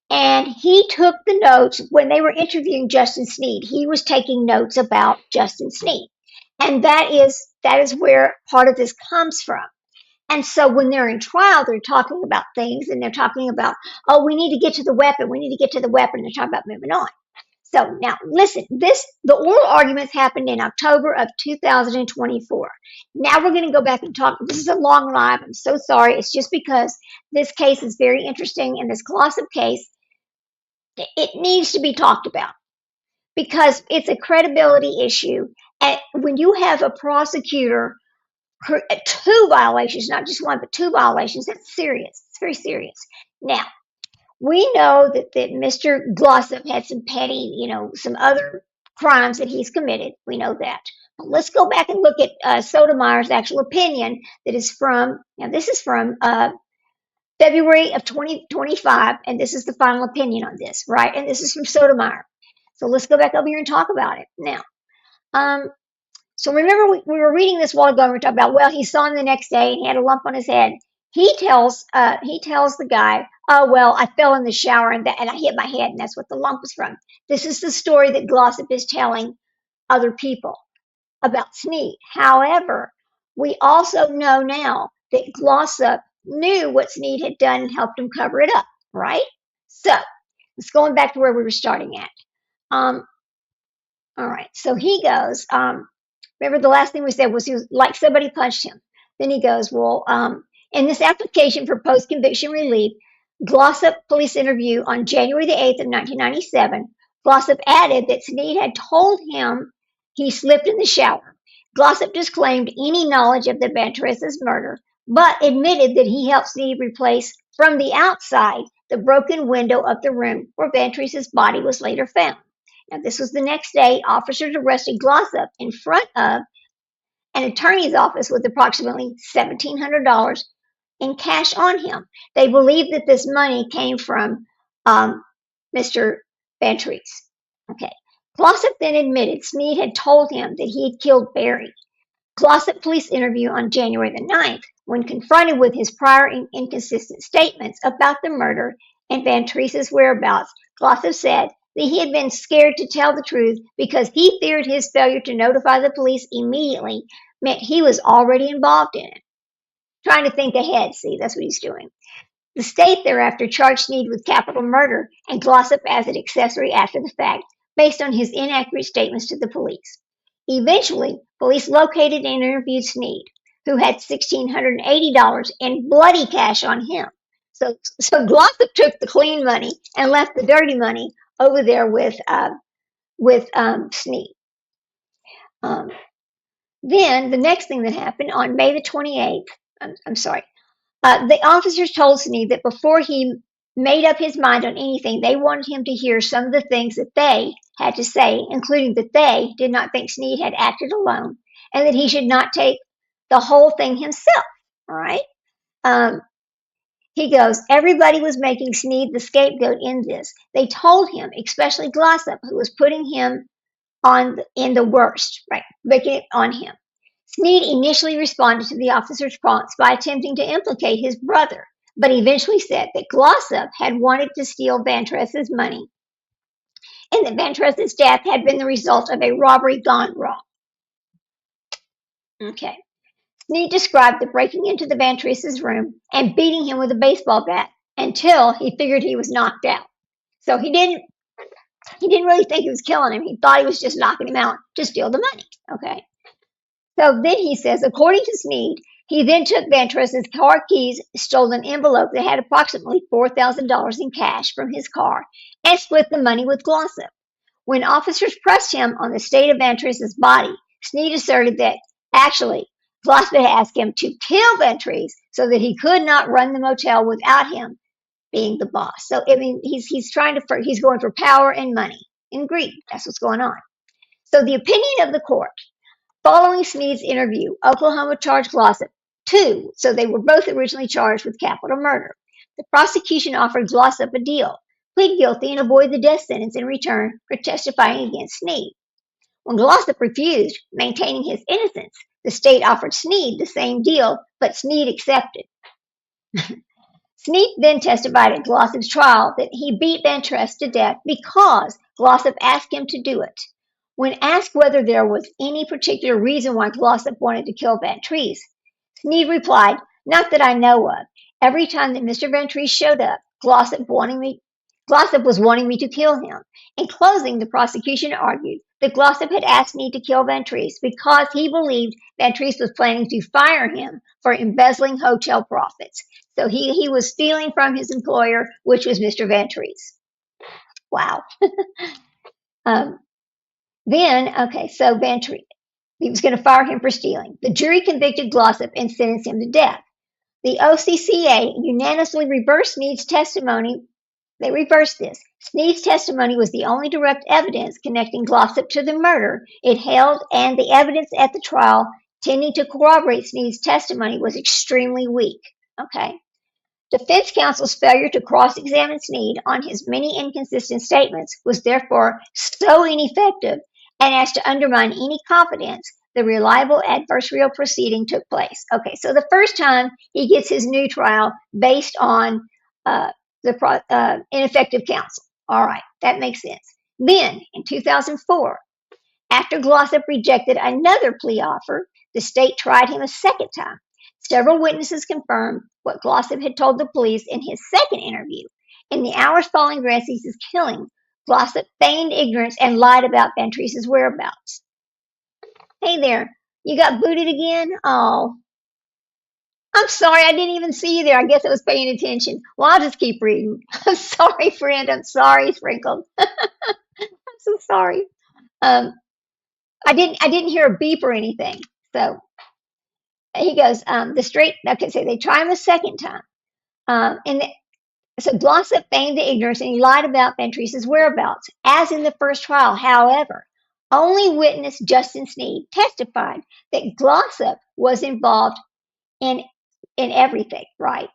and he took the notes when they were interviewing Justin Snead. He was taking notes about Justin Snead, and that is where part of this comes from. And so when they're in trial, they're talking about things and they're talking about, oh, we need to get to the weapon. We need to get to the weapon. They're talking about moving on. So now listen, the oral arguments happened in October of 2024. Now we're going to go back and talk. This is a long live. I'm so sorry. It's just because this case is very interesting, and this Glossop case, it needs to be talked about because it's a credibility issue. And when you have a prosecutor 2 violations, not just 1, but 2 violations. That's serious. It's very serious. Now, we know that Mr. Glossop had some petty, some other crimes that he's committed. We know that. But let's go back and look at Sotomayor's actual opinion that is this is from February of 2025, and this is the final opinion on this, right? And this is from Sotomayor. So let's go back over here and talk about it now. So remember, we were reading this a while ago, and we were talking about, well, he saw him the next day, and he had a lump on his head. He tells the guy, oh, well, I fell in the shower, and I hit my head, and that's what the lump was from. This is the story that Glossop is telling other people about Snead. However, we also know now that Glossop knew what Snead had done and helped him cover it up, right? So let's go back to where we were starting at. All right, so he goes, remember the last thing we said was he was like somebody punched him. Then he goes, well, in this application for post-conviction relief, Glossop police interview on January the 8th of 1997, Glossop added that Snead had told him he slipped in the shower. Glossop disclaimed any knowledge of the Banteresa's murder, but admitted that he helped Snead replace from the outside the broken window of the room where Banteresa's body was later found. Now, this was the next day. Officers arrested Glossop in front of an attorney's office with approximately $1,700 in cash on him. They believed that this money came from Mr. Banterese. Okay. Glossop then admitted Snead had told him that he had killed Barry. Glossop police interview on January the 9th, when confronted with his prior inconsistent statements about the murder and Banterese's whereabouts, Glossop said that he had been scared to tell the truth because he feared his failure to notify the police immediately meant he was already involved in it. Trying to think ahead, see, that's what he's doing. The state thereafter charged Sneed with capital murder and Glossop as an accessory after the fact, based on his inaccurate statements to the police. Eventually, police located and interviewed Sneed, who had $1,680 in bloody cash on him. So Glossop took the clean money and left the dirty money over there with Sneed. Then the next thing that happened on May the 28th, I'm sorry, the officers told Sneed that before he made up his mind on anything, they wanted him to hear some of the things that they had to say, including that they did not think Sneed had acted alone and that he should not take the whole thing himself. All right. He goes, everybody was making Sneed the scapegoat in this. They told him, especially Glossop, who was putting him in the worst, right, making it on him. Sneed initially responded to the officer's prompts by attempting to implicate his brother, but eventually said that Glossop had wanted to steal Van Tress's money and that Van Tress's death had been the result of a robbery gone wrong. Okay. Sneed described the breaking into the Van Tress's room and beating him with a baseball bat until he figured he was knocked out. So he didn't really think he was killing him. He thought he was just knocking him out to steal the money. Okay. So then he says, according to Sneed, he then took Van Tress's car keys, stole an envelope that had approximately $4,000 in cash from his car, and split the money with Glossop. When officers pressed him on the state of Van Tress's body, Sneed asserted that, actually, Glossop had asked him to kill Van Tress so that he could not run the motel without him being the boss. So, I mean, he's going for power and money and greed. That's what's going on. So the opinion of the court. Following Sneed's interview, Oklahoma charged Glossop too, so they were both originally charged with capital murder. The prosecution offered Glossop a deal, plead guilty and avoid the death sentence in return for testifying against Sneed. When Glossop refused, maintaining his innocence, the state offered Sneed the same deal, but Sneed accepted. Sneed then testified at Glossop's trial that he beat Van Tress to death because Glossop asked him to do it. When asked whether there was any particular reason why Glossop wanted to kill Van Tress, Sneed replied, "Not that I know of. Every time that Mr. Van Tress showed up, Glossop was wanting me to kill him." In closing, the prosecution argued that Glossop had asked Sneed to kill Van Tress because he believed Van Tress was planning to fire him for embezzling hotel profits. So he was stealing from his employer, which was Mr. Van Tress. Wow. So Van Tress, he was going to fire him for stealing. The jury convicted Glossop and sentenced him to death. The OCCA unanimously reversed Sneed's testimony. They reversed this. Sneed's testimony was the only direct evidence connecting Glossop to the murder it held, and the evidence at the trial tending to corroborate Sneed's testimony was extremely weak. Okay. Defense counsel's failure to cross-examine Sneed on his many inconsistent statements was therefore so ineffective and as to undermine any confidence the reliable adversarial proceeding took place. Okay, so the first time he gets his new trial based on ineffective counsel. All right, that makes sense. Then, in 2004, after Glossop rejected another plea offer, the state tried him a second time. Several witnesses confirmed what Glossop had told the police in his second interview. In the hours following Grassie's killing, Glossop feigned ignorance and lied about Van Tress's whereabouts. Hey there, you got booted again? Oh, I'm sorry, I didn't even see you there. I guess I was paying attention. Well, I'll just keep reading. I'm sorry, friend. I'm sorry, Sprinkled. I'm so sorry. I didn't hear a beep or anything. So he goes, so they try him a second time. So Glossop feigned the ignorance and he lied about Van Tress's whereabouts, as in the first trial. However, only witness Justin Sneed testified that Glossop was involved in everything, right?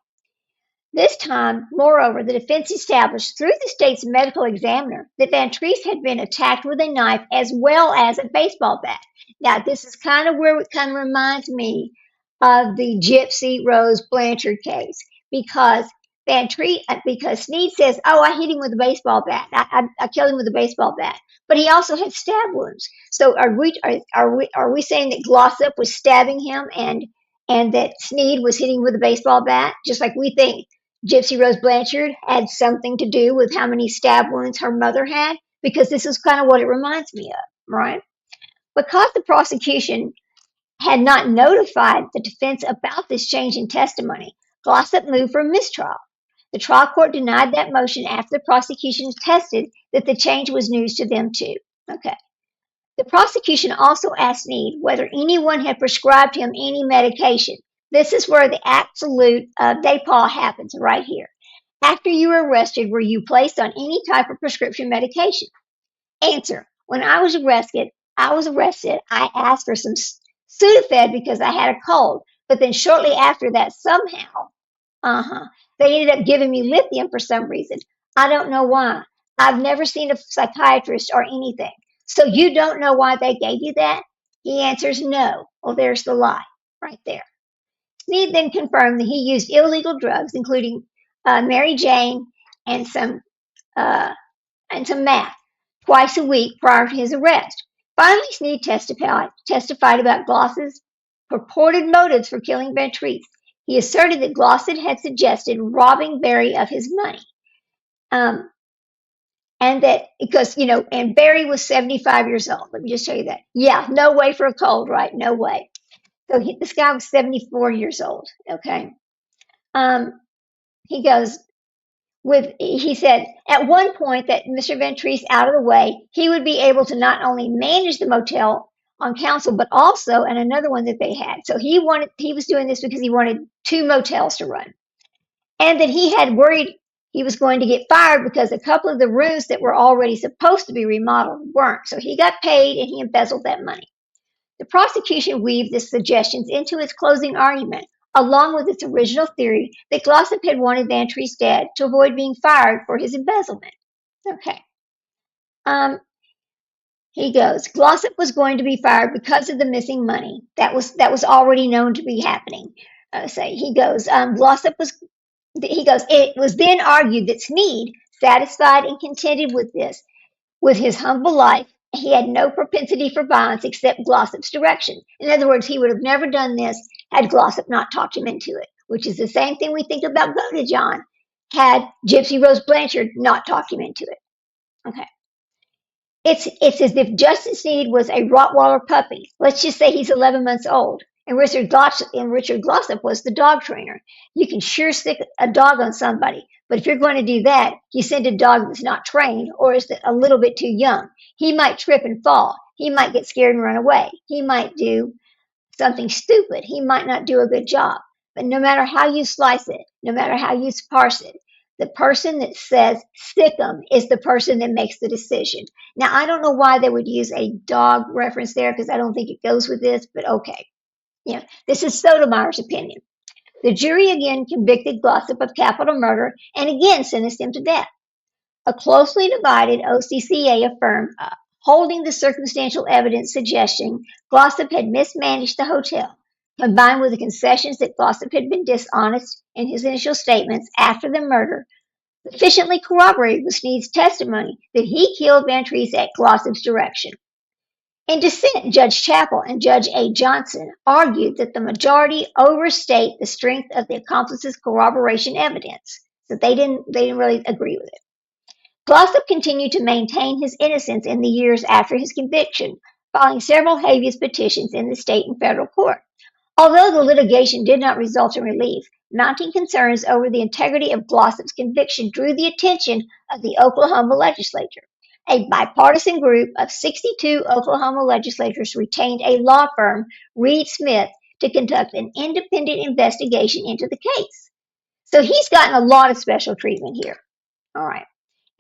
This time, moreover, the defense established through the state's medical examiner that Van Tress had been attacked with a knife as well as a baseball bat. Now, this is kind of where it kind of reminds me of the Gypsy Rose Blanchard case because Sneed says, "Oh, I hit him with a baseball bat. I killed him with a baseball bat." But he also had stab wounds. So are we saying that Glossop was stabbing him and that Sneed was hitting with a baseball bat, just like we think Gypsy Rose Blanchard had something to do with how many stab wounds her mother had? Because this is kind of what it reminds me of, right? Because the prosecution had not notified the defense about this change in testimony, Glossop moved for mistrial. The trial court denied that motion after the prosecution attested that the change was news to them too. Okay. The prosecution also asked Snead whether anyone had prescribed him any medication. This is where the absolute DePaul happens right here. After you were arrested, were you placed on any type of prescription medication? Answer: when I was arrested, I asked for some Sudafed because I had a cold, but then shortly after that, somehow, they ended up giving me lithium for some reason. I don't know why. I've never seen a psychiatrist or anything. So you don't know why they gave you that? He answers no. Well, there's the lie right there. Snead then confirmed that he used illegal drugs, including Mary Jane and some uh, meth, twice a week prior to his arrest. Finally, Snead testified about Glossop's purported motives for killing Ventreese. He asserted that Glossop had suggested robbing Barry of his money. And that because, and Barry was 75 years old. Let me just tell you that. Yeah, no way for a cold, right? No way. So this guy was 74 years old, okay? He goes, he said at one point that Mr. Ventreese out of the way, he would be able to not only manage the motel on council, but also and another one that they had. So he was doing this because he wanted 2 motels to run, and that he had worried he was going to get fired because a couple of the rooms that were already supposed to be remodeled weren't. So he got paid and he embezzled that money. The prosecution weaved the suggestions into its closing argument, along with its original theory that Glossop had wanted Ventreese dead to avoid being fired for his embezzlement. Okay. He goes, Glossop was going to be fired because of the missing money. That was already known to be happening. He goes, it was then argued that Snead, satisfied and contented with this, with his humble life, he had no propensity for violence except Glossop's direction. In other words, he would have never done this had Glossop not talked him into it, which is the same thing we think about Go to John, had Gypsy Rose Blanchard not talked him into it. Okay. It's as if Justin Snead was a Rottweiler puppy. Let's just say he's 11 months old. And Richard Glossop was the dog trainer. You can sure stick a dog on somebody, but if you're going to do that, you send a dog that's not trained or is a little bit too young. He might trip and fall. He might get scared and run away. He might do something stupid. He might not do a good job. But no matter how you slice it, no matter how you parse it, the person that says stick 'em is the person that makes the decision. Now, I don't know why they would use a dog reference there because I don't think it goes with this, but okay. This is Sotomayor's opinion. The jury again convicted Glossop of capital murder and again sentenced him to death. A closely divided OCCA affirmed, holding the circumstantial evidence suggesting Glossop had mismanaged the hotel, combined with the concessions that Glossop had been dishonest in his initial statements after the murder, sufficiently corroborated with Snead's testimony that he killed Ventreese at Glossop's direction. In dissent, Judge Chappell and Judge A. Johnson argued that the majority overstate the strength of the accomplice's corroboration evidence, so they didn't really agree with it. Glossop continued to maintain his innocence in the years after his conviction, filing several habeas petitions in the state and federal court. Although the litigation did not result in relief, mounting concerns over the integrity of Glossop's conviction drew the attention of the Oklahoma legislature. A bipartisan group of 62 Oklahoma legislators retained a law firm, Reed Smith, to conduct an independent investigation into the case. So he's gotten a lot of special treatment here. All right.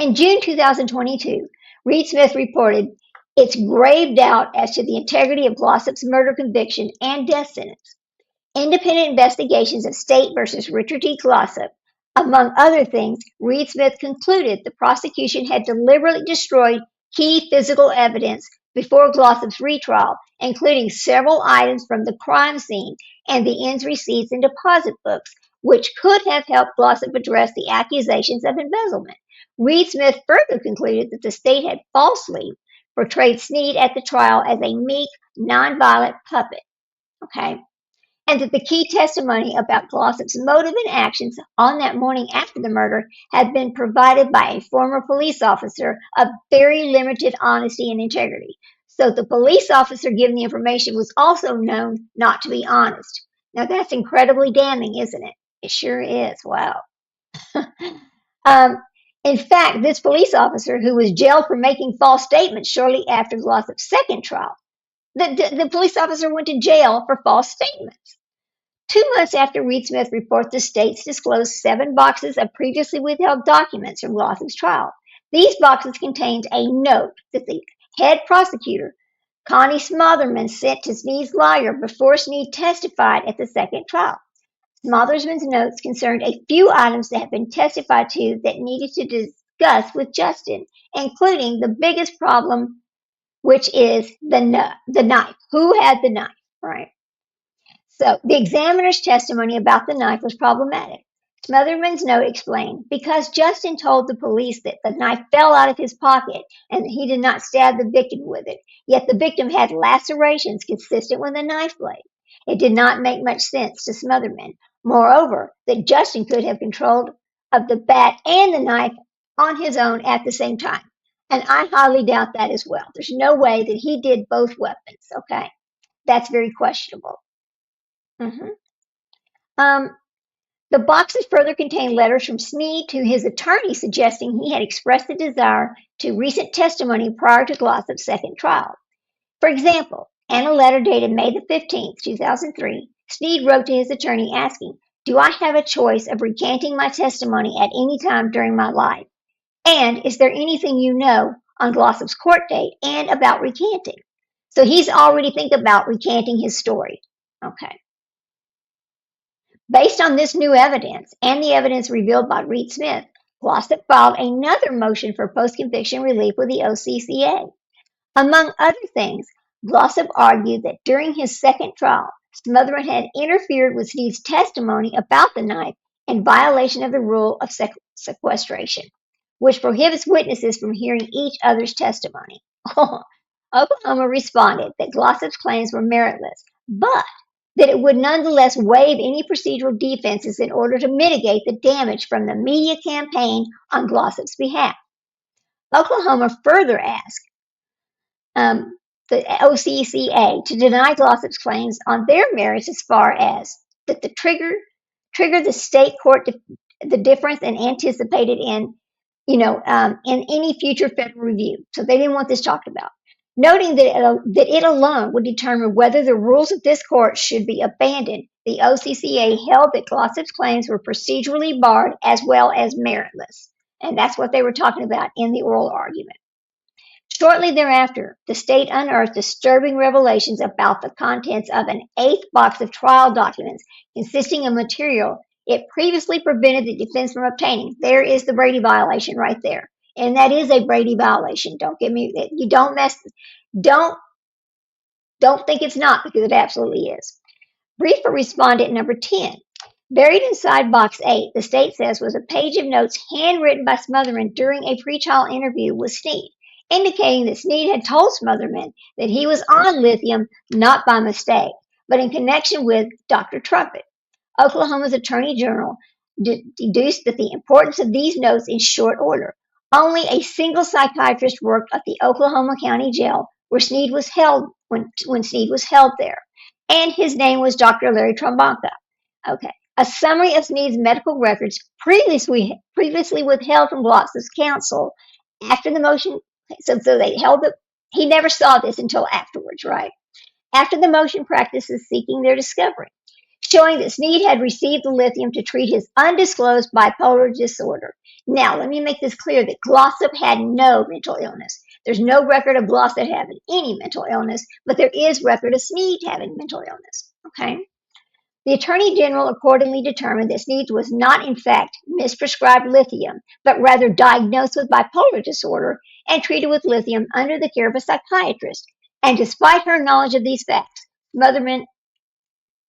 In June 2022, Reed Smith reported its grave doubt as to the integrity of Glossop's murder conviction and death sentence. Independent investigations of State versus Richard T. Glossop, among other things, Reed Smith concluded the prosecution had deliberately destroyed key physical evidence before Glossop's retrial, including several items from the crime scene and the ends, receipts, and deposit books, which could have helped Glossop address the accusations of embezzlement. Reed Smith further concluded that the state had falsely portrayed Snead at the trial as a meek, nonviolent puppet. Okay. and that the key testimony about Glossop's motive and actions on that morning after the murder had been provided by a former police officer of very limited honesty and integrity. So the police officer given the information was also known not to be honest. Now that's incredibly damning, isn't it? It sure is. Wow. um, in fact, this police officer, who was jailed for making false statements shortly after Glossop's second trial, the police officer went to jail for false statements. 2 months after Reed Smith report, the states disclosed 7 boxes of previously withheld documents from Glossop's trial. These boxes contained a note that the head prosecutor, Connie Smotherman, sent to Snead's lawyer before Snead testified at the second trial. Smotherman's notes concerned a few items that had been testified to that needed to discuss with Justin, including the biggest problem, which is the knife. Who had the knife, right? So the examiner's testimony about the knife was problematic. Smotherman's note explained, because Justin told the police that the knife fell out of his pocket and that he did not stab the victim with it, yet the victim had lacerations consistent with a knife blade. It did not make much sense to Smotherman. Moreover, that Justin could have control of the bat and the knife on his own at the same time. And I highly doubt that as well. There's no way that he did both weapons, okay? That's very questionable. Mhm. The boxes further contain letters from Snead to his attorney suggesting he had expressed a desire to recent testimony prior to Glossop's second trial. For example, in a letter dated May the 15th, 2003, Snead wrote to his attorney asking, "Do I have a choice of recanting my testimony at any time during my life? And is there anything you know on Glossop's court date and about recanting?" So he's already thinking about recanting his story. Okay. Based on this new evidence and the evidence revealed by Reed Smith, Glossop filed another motion for post-conviction relief with the OCCA. Among other things, Glossop argued that during his second trial, Smotherman had interfered with Snead's testimony about the knife in violation of the rule of sequestration, which prohibits witnesses from hearing each other's testimony. Oklahoma responded that Glossop's claims were meritless, but that it would nonetheless waive any procedural defenses in order to mitigate the damage from the media campaign on Glossop's behalf. Oklahoma further asked the OCCA to deny Glossop's claims on their merits as far as that the trigger the state court the difference in anticipated in any future federal review. So they didn't want this talked about, noting that it alone would determine whether the rules of this court should be abandoned. The OCCA held that Glossop's claims were procedurally barred as well as meritless, and that's what they were talking about in the oral argument. Shortly thereafter, the state unearthed disturbing revelations about the contents of an 8th box of trial documents consisting of material it previously prevented the defense from obtaining. There is the Brady violation right there. And that is a Brady violation. Don't think it's not, because it absolutely is. Brief for respondent number 10. Buried inside box 8, the state says, was a page of notes handwritten by Smotherman during a pretrial interview with Snead, indicating that Snead had told Smotherman that he was on lithium not by mistake, but in connection with Dr. Trumpet. Oklahoma's Attorney General deduced that the importance of these notes in short order. Only a single psychiatrist worked at the Oklahoma County Jail where Snead was held when Snead was held there, and his name was Dr. Larry Trombanka. Okay. A summary of Snead's medical records previously withheld from Glossop's counsel after the motion. So they held it. He never saw this until afterwards, right? After the motion practices seeking their discovery, showing that Snead had received the lithium to treat his undisclosed bipolar disorder. Now, let me make this clear that Glossop had no mental illness. There's no record of Glossop having any mental illness, but there is record of Snead having mental illness, okay? The Attorney General accordingly determined that Snead was not in fact misprescribed lithium, but rather diagnosed with bipolar disorder and treated with lithium under the care of a psychiatrist. And despite her knowledge of these facts, Smotherman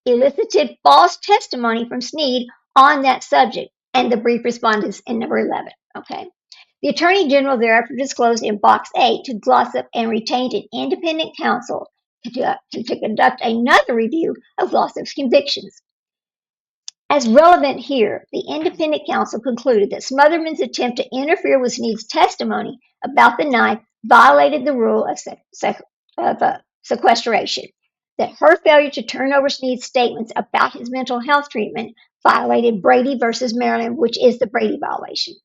elicited false testimony from Snead on that subject, and the brief respondents in number 11. Okay. The Attorney General thereafter disclosed in Box 8 to Glossop and retained an independent counsel to conduct another review of Glossop's convictions. As relevant here, the independent counsel concluded that Smotherman's attempt to interfere with Sneed's testimony about the knife violated the rule of sequestration, that her failure to turn over Sneed's statements about his mental health treatment violated Brady versus Maryland, which is the Brady violation,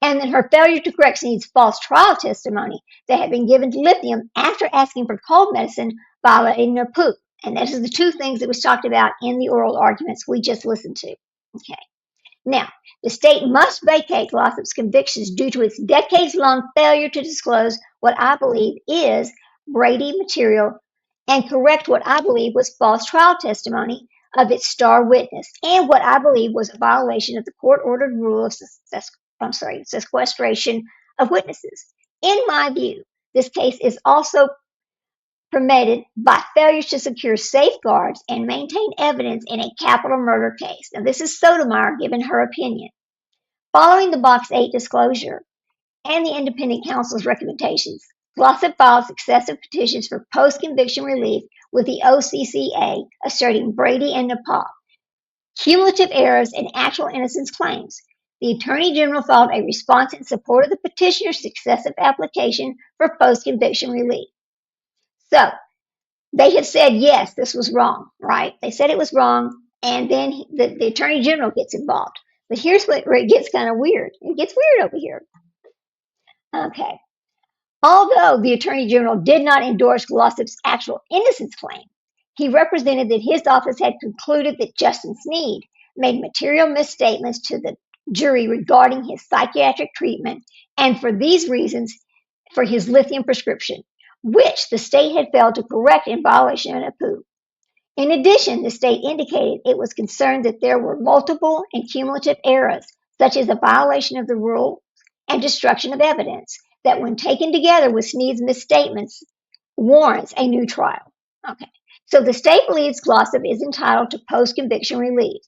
and that her failure to correct Sneed's false trial testimony that had been given to lithium after asking for cold medicine violated NAPU. And this is the two things that was talked about in the oral arguments we just listened to. Okay. Now, the state must vacate Glossop's convictions due to its decades-long failure to disclose what I believe is Brady material and correct what I believe was false trial testimony of its star witness and what I believe was a violation of the court-ordered rule of sequestration of witnesses. In my view, this case is also permitted by failures to secure safeguards and maintain evidence in a capital murder case. Now, this is Sotomayor giving her opinion. Following the Box 8 disclosure and the independent counsel's recommendations, Glossop filed successive petitions for post-conviction relief with the OCCA asserting Brady and Nepal, cumulative errors, and actual innocence claims. The Attorney General filed a response in support of the petitioner's successive application for post-conviction relief. So, they have said, yes, this was wrong, right? They said it was wrong, and then the Attorney General gets involved. But here's where it gets kind of weird. It gets weird over here. Okay. Although the Attorney General did not endorse Glossop's actual innocence claim, he represented that his office had concluded that Justin Sneed made material misstatements to the jury regarding his psychiatric treatment, and for these reasons, for his lithium prescription, which the state had failed to correct in violation of NAPU. In addition, the state indicated it was concerned that there were multiple and cumulative errors, such as a violation of the rule and destruction of evidence, that when taken together with Sneed's misstatements, warrants a new trial. Okay, so the state believes Glossop is entitled to post-conviction relief.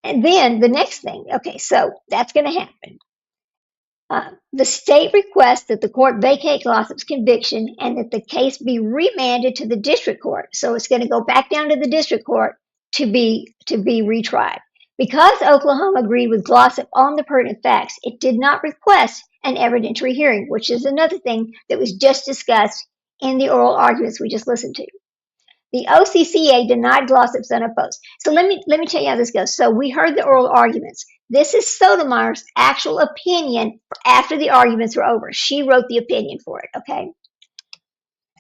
And then the next thing, okay, so that's going to happen. The state requests that the court vacate Glossop's conviction and that the case be remanded to the district court. So it's going to go back down to the district court to be retried. Because Oklahoma agreed with Glossop on the pertinent facts, it did not request an evidentiary hearing, which is another thing that was just discussed in the oral arguments we just listened to. The OCCA denied Glossop's unopposed. So let me tell you how this goes. So we heard the oral arguments. This is Sotomayor's actual opinion after the arguments were over. She wrote the opinion for it, okay?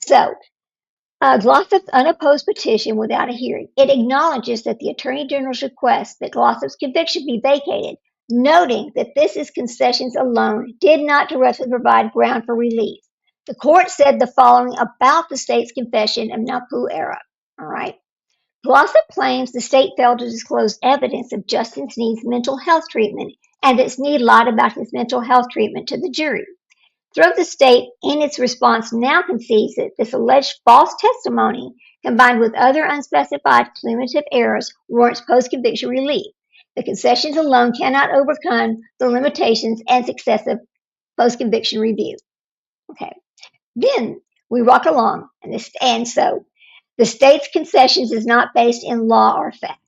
So Glossop's unopposed petition without a hearing. It acknowledges that the Attorney General's request that Glossop's conviction be vacated, noting that this is concessions alone, did not directly provide ground for relief. The court said the following about the state's confession of NAPU era. All right. Glossop claims the state failed to disclose evidence of Justin Sneed's mental health treatment and that Sneed lied about his mental health treatment to the jury. Though the state, in its response, now concedes that this alleged false testimony, combined with other unspecified cumulative errors, warrants post-conviction relief. The concessions alone cannot overcome the limitations and successive post-conviction review. Okay. Then we walk along, and so the state's concessions is not based in law or fact.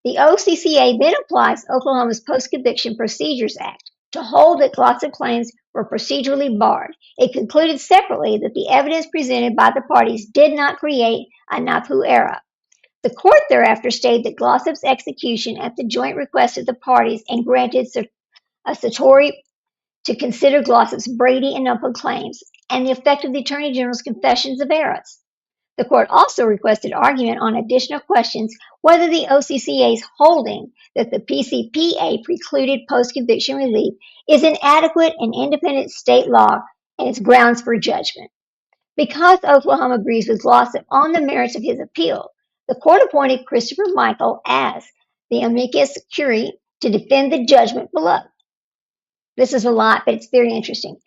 The OCCA then applies Oklahoma's Post-Conviction Procedures Act to hold that Glossop claims were procedurally barred. It concluded separately that the evidence presented by the parties did not create a NAPU era. The court thereafter stated that Glossop's execution at the joint request of the parties and granted a certiorari to consider Glossop's Brady and NAPU claims and the effect of the Attorney General's confessions of errors. The court also requested argument on additional questions whether the OCCA's holding that the PCPA precluded post-conviction relief is inadequate and independent state law and its grounds for judgment. Because Oklahoma agrees with Glossop on the merits of his appeal, the court appointed Christopher Michael as the amicus curiae to defend the judgment below. This is a lot, but it's very interesting.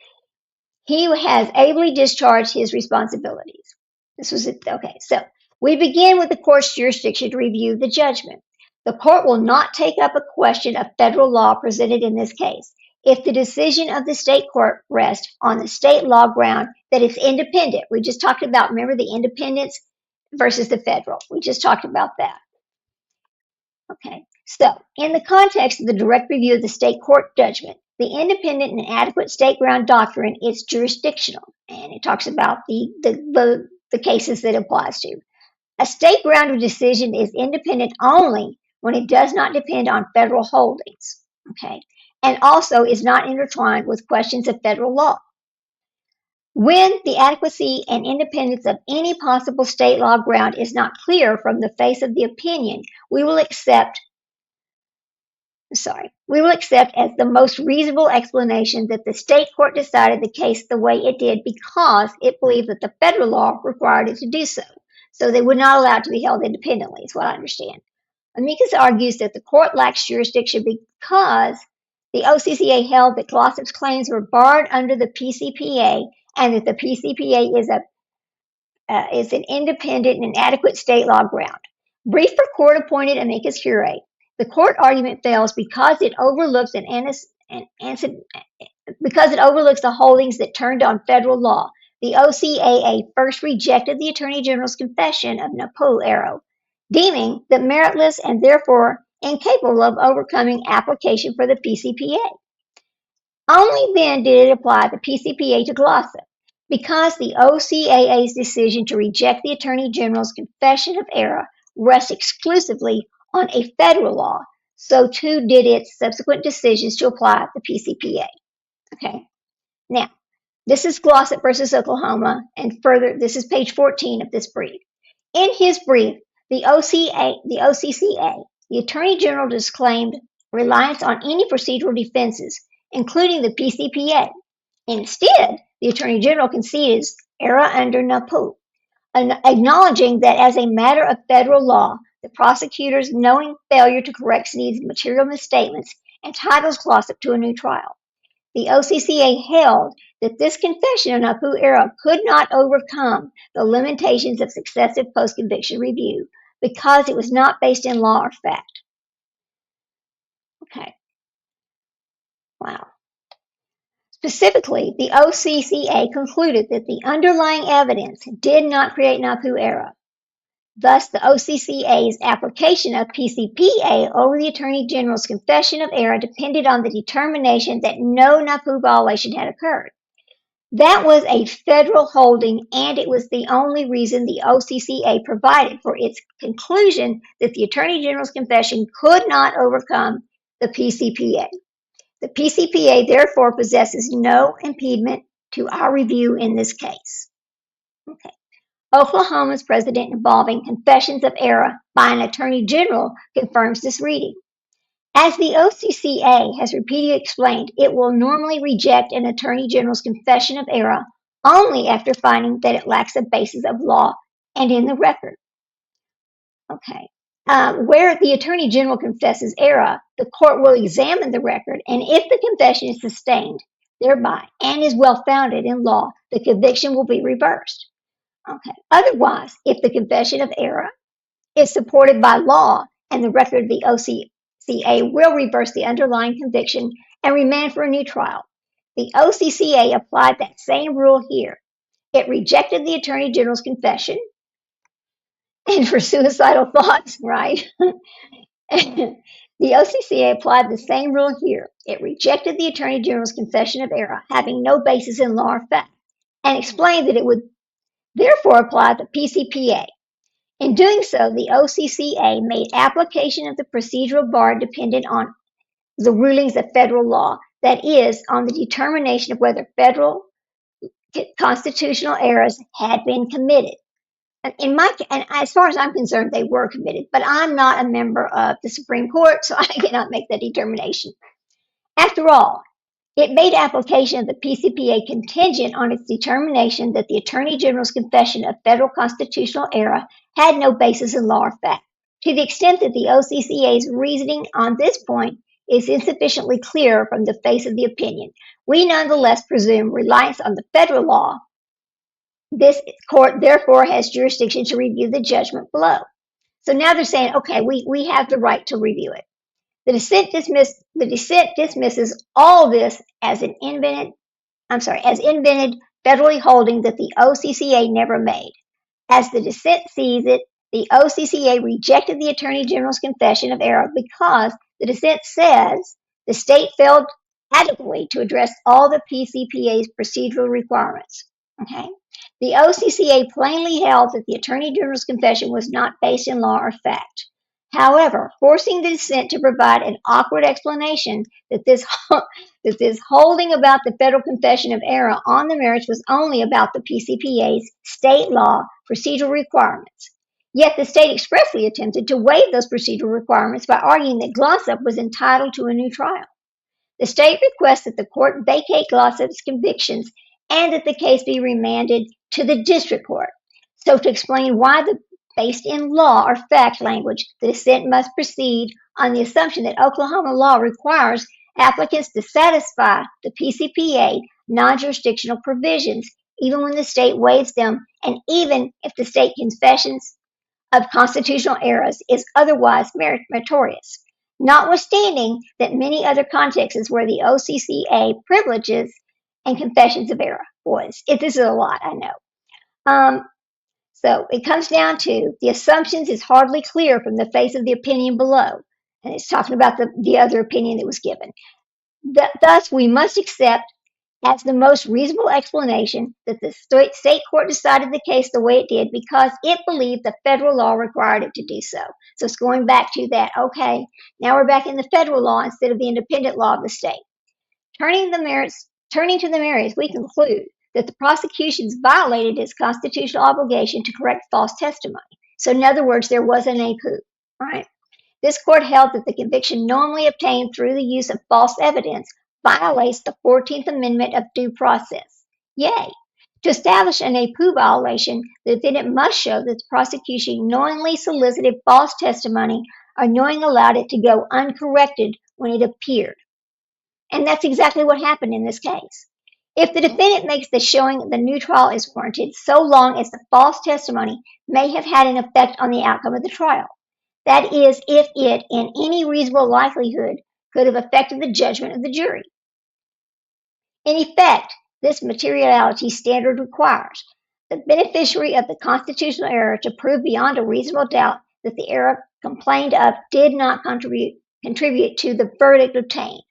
He has ably discharged his responsibilities. This was it. Okay, so we begin with the court's jurisdiction to review the judgment. The court will not take up a question of federal law presented in this case. if the decision of the state court rests on the state law ground that it's independent. We just talked about, remember, the independence versus the federal. We just talked about that. Okay, so in the context of the direct review of the state court judgment, the independent and adequate state ground doctrine is jurisdictional, and it talks about the cases that it applies to. A state ground of decision is independent only when it does not depend on federal holdings, okay, and also is not intertwined with questions of federal law. When the adequacy and independence of any possible state law ground is not clear from the face of the opinion, we will accept as the most reasonable explanation that the state court decided the case the way it did because it believed that the federal law required it to do so. So they would not allow it to be held independently, is what I understand. Amicus argues that the court lacks jurisdiction because the OCCA held that Glossop's claims were barred under the PCPA and that the PCPA is an independent and adequate state law ground. Brief for court-appointed amicus curiae. The court argument fails because it overlooks because it overlooks the holdings that turned on federal law. The OCAA first rejected the Attorney General's confession of Napu Arrow, deeming that meritless and therefore incapable of overcoming application for the PCPA. Only then did it apply the PCPA to Glossop. Because the OCAA's decision to reject the Attorney General's confession of error rests exclusively on a federal law, so too did its subsequent decisions to apply the PCPA. Okay, now, this is Glossop versus Oklahoma, and further, this is page 14 of this brief. In his brief, the OCCA, the Attorney General disclaimed reliance on any procedural defenses, including the PCPA. Instead, the Attorney General conceded error under Napu, acknowledging that as a matter of federal law, the prosecutor's knowing failure to correct Snead's material misstatements entitles Glossop to a new trial. The OCCA held that this confession of Napu error could not overcome the limitations of successive post-conviction review because it was not based in law or fact. Okay. Wow. Specifically, the OCCA concluded that the underlying evidence did not create Napu error. Thus, the OCCA's application of PCPA over the Attorney General's confession of error depended on the determination that no Napu violation had occurred. That was a federal holding, and it was the only reason the OCCA provided for its conclusion that the Attorney General's confession could not overcome the PCPA. The PCPA therefore possesses no impediment to our review in this case. Okay. Oklahoma's precedent involving confessions of error by an Attorney General confirms this reading. As the OCCA has repeatedly explained, it will normally reject an Attorney General's confession of error only after finding that it lacks a basis of law and in the record. Okay. Where the Attorney General confesses error, the court will examine the record, and if the confession is sustained thereby and is well-founded in law, the conviction will be reversed. Okay. Otherwise, if the confession of error is supported by law and the record of the OCCA will reverse the underlying conviction and remand for a new trial. The OCCA applied that same rule here. It rejected the Attorney General's confession, and for suicidal thoughts, right? The OCCA applied the same rule here. It rejected the Attorney General's confession of error, having no basis in law or fact, and explained that it would therefore apply the PCPA. In doing so, the OCCA made application of the procedural bar dependent on the rulings of federal law, that is, on the determination of whether federal constitutional errors had been committed. And as far as I'm concerned, they were committed, but I'm not a member of the Supreme Court, so I cannot make that determination. After all, it made application of the PCPA contingent on its determination that the Attorney General's confession of federal constitutional error had no basis in law or fact. To the extent that the OCCA's reasoning on this point is insufficiently clear from the face of the opinion, we nonetheless presume reliance on the federal law. This court therefore has jurisdiction to review the judgment below. So now they're saying, okay, we have the right to review it. The dissent dismisses all this as invented federally holding that the OCCA never made. As the dissent sees it, the OCCA rejected the Attorney General's confession of error because the dissent says the state failed adequately to address all the PCPA's procedural requirements. Okay? The OCCA plainly held that the Attorney General's confession was not based in law or fact. However, forcing the dissent to provide an awkward explanation that this holding about the federal confession of error on the merits was only about the PCPA's state law procedural requirements. Yet the state expressly attempted to waive those procedural requirements by arguing that Glossop was entitled to a new trial. The state requests that the court vacate Glossop's convictions and that the case be remanded to the district court. So to explain why the based in law or fact language, the dissent must proceed on the assumption that Oklahoma law requires applicants to satisfy the PCPA non-jurisdictional provisions, even when the state waives them, and even if the state confessions of constitutional errors is otherwise meritorious. Notwithstanding that many other contexts where the OCCA privileges and confessions of error. Boys, this is a lot, I know. So it comes down to the assumptions is hardly clear from the face of the opinion below. And it's talking about the other opinion that was given. Thus, we must accept as the most reasonable explanation that the state court decided the case the way it did because it believed the federal law required it to do so. So it's going back to that, okay, now we're back in the federal law instead of the independent law of the state. Turning to the merits, we conclude that the prosecution's violated its constitutional obligation to correct false testimony. So in other words, there was an APU, right? This court held that the conviction knowingly obtained through the use of false evidence violates the 14th Amendment of due process. Yay! To establish an APU violation, the defendant must show that the prosecution knowingly solicited false testimony or knowingly allowed it to go uncorrected when it appeared. And that's exactly what happened in this case. If the defendant makes the showing that the new trial is warranted so long as the false testimony may have had an effect on the outcome of the trial, that is, if it, in any reasonable likelihood, could have affected the judgment of the jury. In effect, this materiality standard requires the beneficiary of the constitutional error to prove beyond a reasonable doubt that the error complained of did not contribute to the verdict obtained.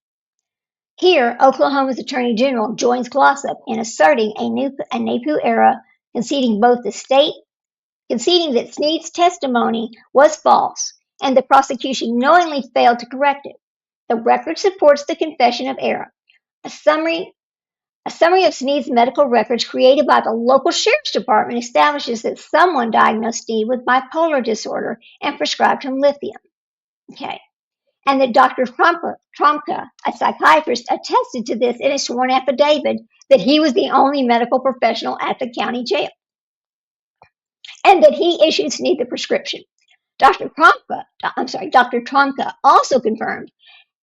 Here, Oklahoma's Attorney General joins Glossop in asserting a NAPU error, conceding that Snead's testimony was false, and the prosecution knowingly failed to correct it. The record supports the confession of error. A summary of Snead's medical records created by the local sheriff's department establishes that someone diagnosed Snead with bipolar disorder and prescribed him lithium. Okay. And that Dr. Tromka, a psychiatrist, attested to this in a sworn affidavit that he was the only medical professional at the county jail, and that he issued Snead the prescription. Dr. Tromka also confirmed,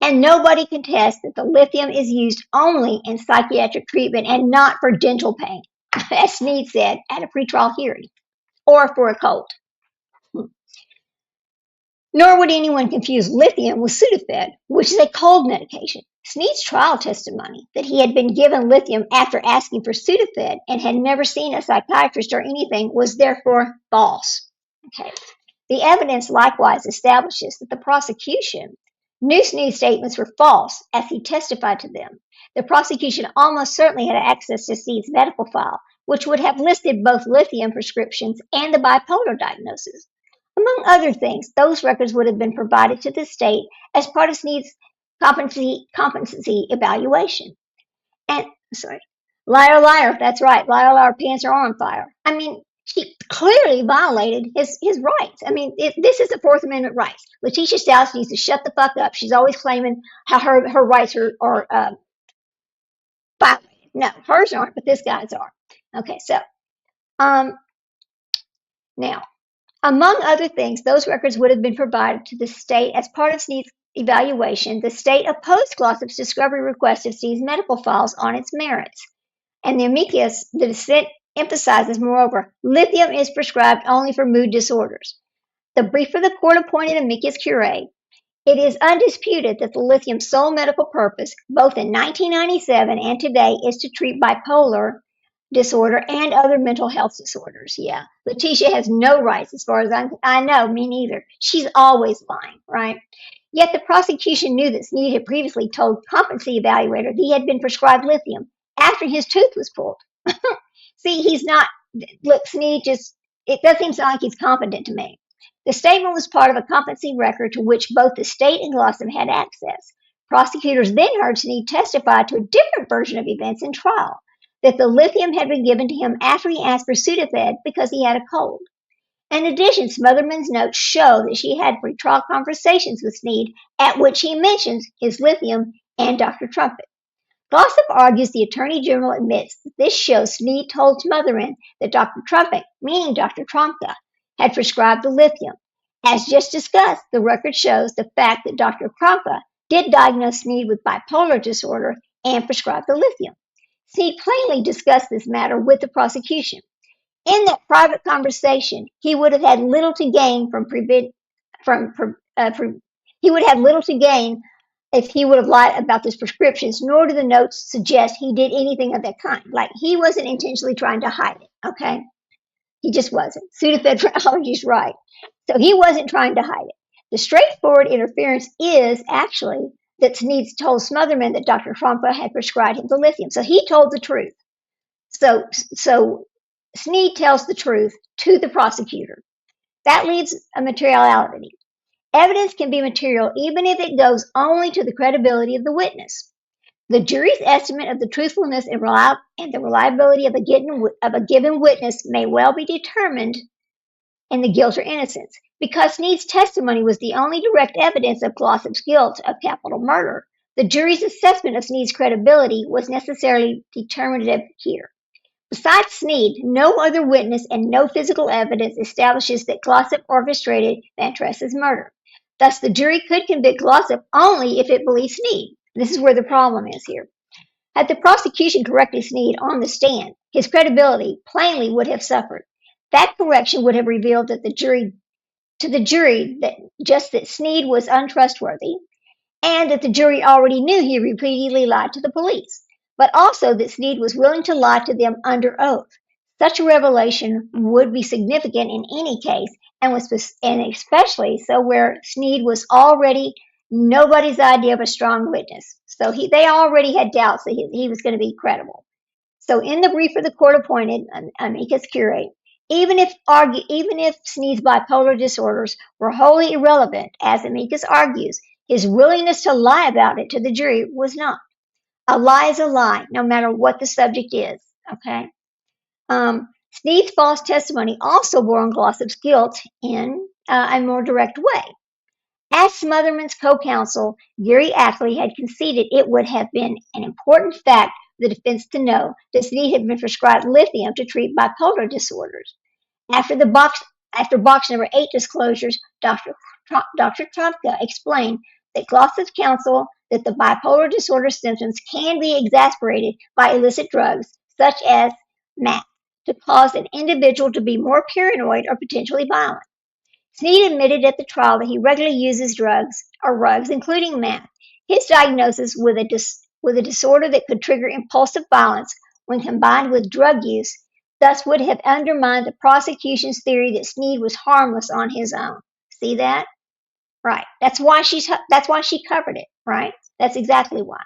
and nobody contests that the lithium is used only in psychiatric treatment and not for dental pain, as Snead said at a pretrial hearing, or for a cold. Nor would anyone confuse lithium with Sudafed, which is a cold medication. Snead's trial testimony that he had been given lithium after asking for Sudafed and had never seen a psychiatrist or anything was therefore false. Okay. The evidence likewise establishes that the prosecution knew Snead's statements were false as he testified to them. The prosecution almost certainly had access to Snead's medical file, which would have listed both lithium prescriptions and the bipolar diagnosis. Among other things, those records would have been provided to the state as part of Snead's competency evaluation. And, liar, liar, that's right, liar, liar, pants are on fire. I mean, she clearly violated his rights. I mean, this is a Fourth Amendment rights. Letitia Stoush needs to shut the fuck up. She's always claiming how her rights are violated. No, hers aren't, but this guy's are. Okay, so, now, among other things, those records would have been provided to the state as part of Snead's evaluation. The state opposed Glossop's discovery request of Snead's medical files on its merits. And the dissent emphasizes, moreover, lithium is prescribed only for mood disorders. The brief for the court-appointed amicus curiae It is undisputed that the lithium's sole medical purpose, both in 1997 and today, is to treat bipolar disorder and other mental health disorders. Yeah, Letitia has no rights as far as I know, me neither. She's always lying, right? Yet the prosecution knew that Sneed had previously told competency evaluator he had been prescribed lithium after his tooth was pulled. See, he's not, look, Sneed just, it doesn't sound like he's competent to me. The statement was part of a competency record to which both the state and Glossop had access. Prosecutors then heard Sneed testify to a different version of events in trial, that the lithium had been given to him after he asked for Sudafed because he had a cold. In addition, Smotherman's notes show that she had pretrial conversations with Sneed at which he mentions his lithium and Dr. Trumpet. Glossop argues the Attorney General admits that this shows Sneed told Smotherman that Dr. Trumpet, meaning Dr. Tromka, had prescribed the lithium. As just discussed, the record shows the fact that Dr. Tromka did diagnose Sneed with bipolar disorder and prescribe the lithium. Sneed plainly discussed this matter with the prosecution. In that private conversation, he would have had little to gain he would have little to gain if he would have lied about his prescriptions, nor do the notes suggest he did anything of that kind. Like, he wasn't intentionally trying to hide it, okay? He just wasn't. Sudafed for allergies, right. So he wasn't trying to hide it. The straightforward interference is actually that Sneed told Smotherman that Dr. Trompa had prescribed him the lithium. So he told the truth. So Sneed tells the truth to the prosecutor. That leaves a materiality. Evidence can be material even if it goes only to the credibility of the witness. The jury's estimate of the truthfulness and the reliability of a given witness may well be determined in the guilt or innocence. Because Sneed's testimony was the only direct evidence of Glossop's guilt of capital murder, the jury's assessment of Sneed's credibility was necessarily determinative here. Besides Sneed, no other witness and no physical evidence establishes that Glossop orchestrated Van Tress's murder. Thus, the jury could convict Glossop only if it believed Sneed. This is where the problem is here. Had the prosecution corrected Sneed on the stand, his credibility plainly would have suffered. That correction would have revealed that the jury that Sneed was untrustworthy, and that the jury already knew he repeatedly lied to the police, but also that Sneed was willing to lie to them under oath. Such a revelation would be significant in any case, and especially so where Sneed was already nobody's idea of a strong witness. So they already had doubts that he was going to be credible. So in the brief for the court appointed amicus curiae, even if Sneed's bipolar disorders were wholly irrelevant, as amicus argues, his willingness to lie about it to the jury was not. A lie is a lie, no matter what the subject is. Okay. Sneed's false testimony also bore on Glossop's guilt in a more direct way. As Smotherman's co-counsel, Gary Ackley had conceded it would have been an important fact for the defense to know that Sneed had been prescribed lithium to treat bipolar disorders. After box number 8 disclosures, Dr. Tromka explained that Glossop's counsel that the bipolar disorder symptoms can be exacerbated by illicit drugs, such as meth, to cause an individual to be more paranoid or potentially violent. Sneed admitted at the trial that he regularly uses drugs, including meth. His diagnosis with a disorder that could trigger impulsive violence when combined with drug use thus would have undermined the prosecution's theory that Sneed was harmless on his own. See that? Right. That's why she covered it, right? That's exactly why.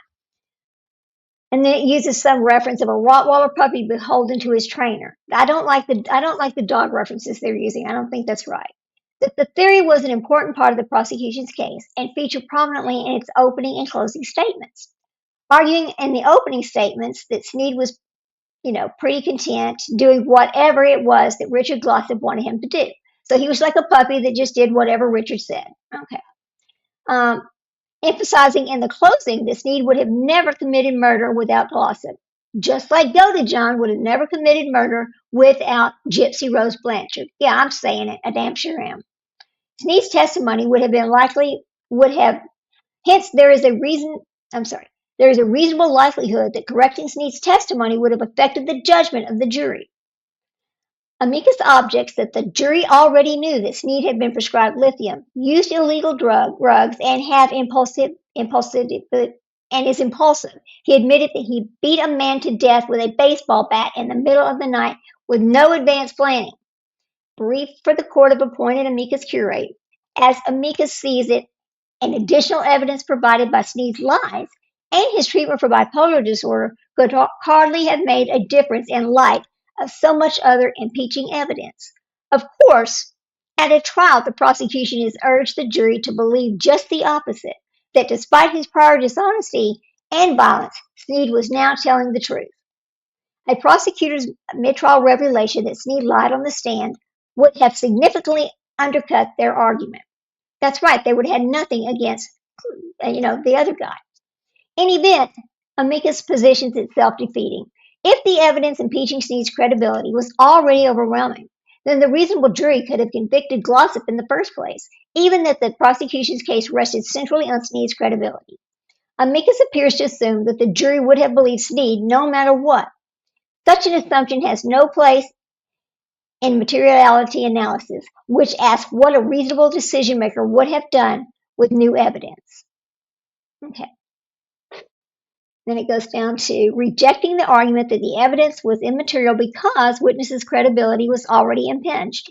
And then it uses some reference of a Rottweiler puppy beholden to his trainer. I don't like the dog references they're using. I don't think that's right. The theory was an important part of the prosecution's case and featured prominently in its opening and closing statements, arguing in the opening statements that Sneed was pretty content doing whatever it was that Richard Glossop wanted him to do. So he was like a puppy that just did whatever Richard said. Okay. Emphasizing in the closing that Sneed would have never committed murder without Glossop, just like Goldie John would have never committed murder without Gypsy Rose Blanchard. Yeah, I'm saying it. I damn sure am. Sneed's testimony hence there is a reasonable likelihood that correcting Sneed's testimony would have affected the judgment of the jury. Amicus objects that the jury already knew that Snead had been prescribed lithium, used illegal drugs, and is impulsive. He admitted that he beat a man to death with a baseball bat in the middle of the night with no advanced planning. Brief for the court of appointed amicus curiae, as amicus sees it, and additional evidence provided by Snead's lies and his treatment for bipolar disorder could hardly have made a difference in light of so much other impeaching evidence. Of course, at a trial, the prosecution has urged the jury to believe just the opposite, that despite his prior dishonesty and violence, Snead was now telling the truth. A prosecutor's mid-trial revelation that Snead lied on the stand would have significantly undercut their argument. That's right, they would have had nothing against, the other guy. In event, amicus positions itself defeating. If the evidence impeaching Snead's credibility was already overwhelming, then the reasonable jury could have convicted Glossop in the first place, even that the prosecution's case rested centrally on Snead's credibility. Amicus appears to assume that the jury would have believed Snead no matter what. Such an assumption has no place in materiality analysis, which asks what a reasonable decision maker would have done with new evidence. Okay. Then it goes down to rejecting the argument that the evidence was immaterial because witnesses' credibility was already impinged.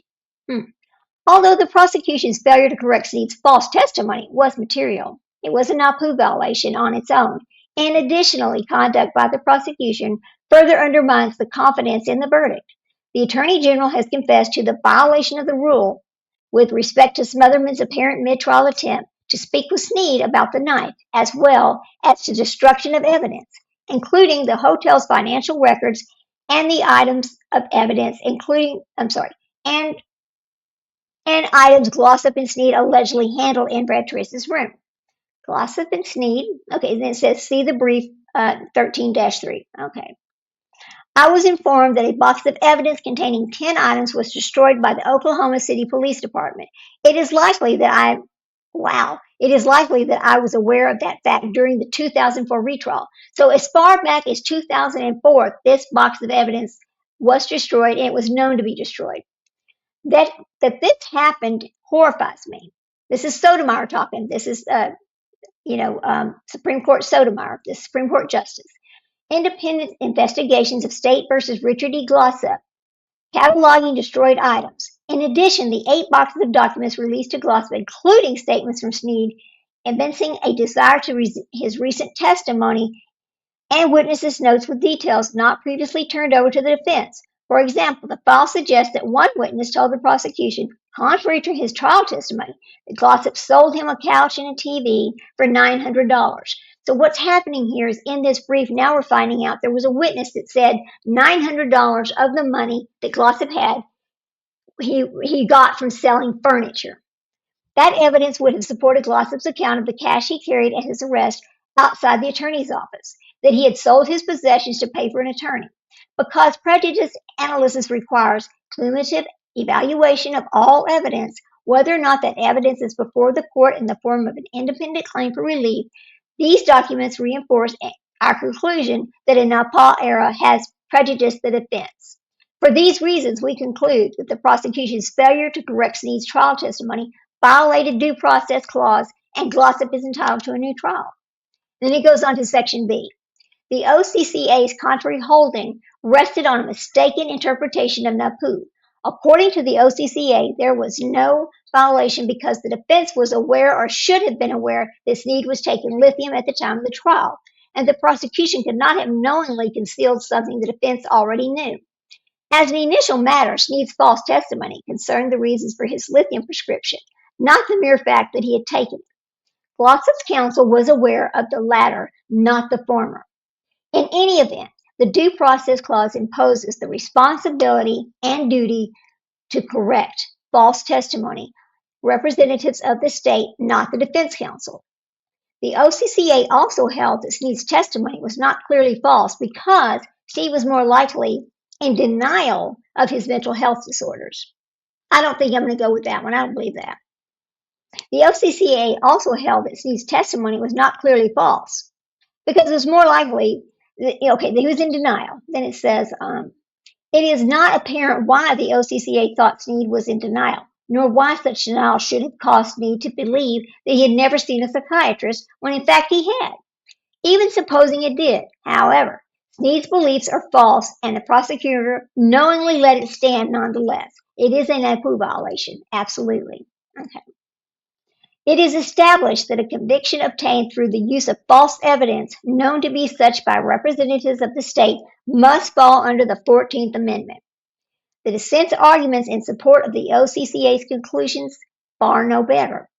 Although the prosecution's failure to correct Snead's false testimony was material, it was a NAPU violation on its own, and additionally, conduct by the prosecution further undermines the confidence in the verdict. The Attorney General has confessed to the violation of the rule with respect to Smotherman's apparent mid-trial attempt to speak with Snead about the knife, as well as to destruction of evidence, including the hotel's financial records and the items of evidence, and items Glossop and Snead allegedly handled in Brad Teresa's room. Glossop and Snead, okay, then it says, see the brief 13-3, okay. I was informed that a box of evidence containing 10 items was destroyed by the Oklahoma City Police Department. It is likely that I was aware of that fact during the 2004 retrial. So as far back as 2004, this box of evidence was destroyed and it was known to be destroyed. That this happened horrifies me. This is Sotomayor talking. This is, Supreme Court Sotomayor, the Supreme Court Justice. Independent investigations of State versus Richard E. Glossop, cataloging destroyed items. In addition, the 8 boxes of documents released to Glossop, including statements from Snead, evincing a desire to his recent testimony and witnesses' notes with details not previously turned over to the defense. For example, the file suggests that one witness told the prosecution, contrary to his trial testimony, that Glossop sold him a couch and a TV for $900. So what's happening here is in this brief, now we're finding out there was a witness that said $900 of the money that Glossop had, he got from selling furniture. That evidence would have supported Glossop's account of the cash he carried at his arrest outside the attorney's office, that he had sold his possessions to pay for an attorney. Because prejudice analysis requires cumulative evaluation of all evidence, whether or not that evidence is before the court in the form of an independent claim for relief, these documents reinforce our conclusion that a Napal era has prejudiced the defense. For these reasons, we conclude that the prosecution's failure to correct Snead's trial testimony violated due process clause, and Glossop is entitled to a new trial. Then he goes on to Section B. The OCCA's contrary holding rested on a mistaken interpretation of NAPU. According to the OCCA, there was no violation because the defense was aware or should have been aware that Snead was taking lithium at the time of the trial, and the prosecution could not have knowingly concealed something the defense already knew. As an initial matter, Snead's false testimony concerned the reasons for his lithium prescription, not the mere fact that he had taken it. Glossop's counsel was aware of the latter, not the former. In any event, the due process clause imposes the responsibility and duty to correct false testimony, representatives of the state, not the defense counsel. The OCCA also held that Snead's testimony was not clearly false because Snead was more likely in denial of his mental health disorders. I don't think I'm going to go with that one. I don't believe that. The OCCA also held that Snead's testimony was not clearly false because it was more likely that he was in denial. Then it says, It is not apparent why the OCCA thought Snead was in denial, nor why such denial should have caused Snead to believe that he had never seen a psychiatrist when in fact he had. Even supposing it did, however, Snead's beliefs are false and the prosecutor knowingly let it stand nonetheless. It is a NAPU violation, absolutely. Okay. It is established that a conviction obtained through the use of false evidence known to be such by representatives of the state must fall under the 14th Amendment. The dissent's arguments in support of the OCCA's conclusions fare no better.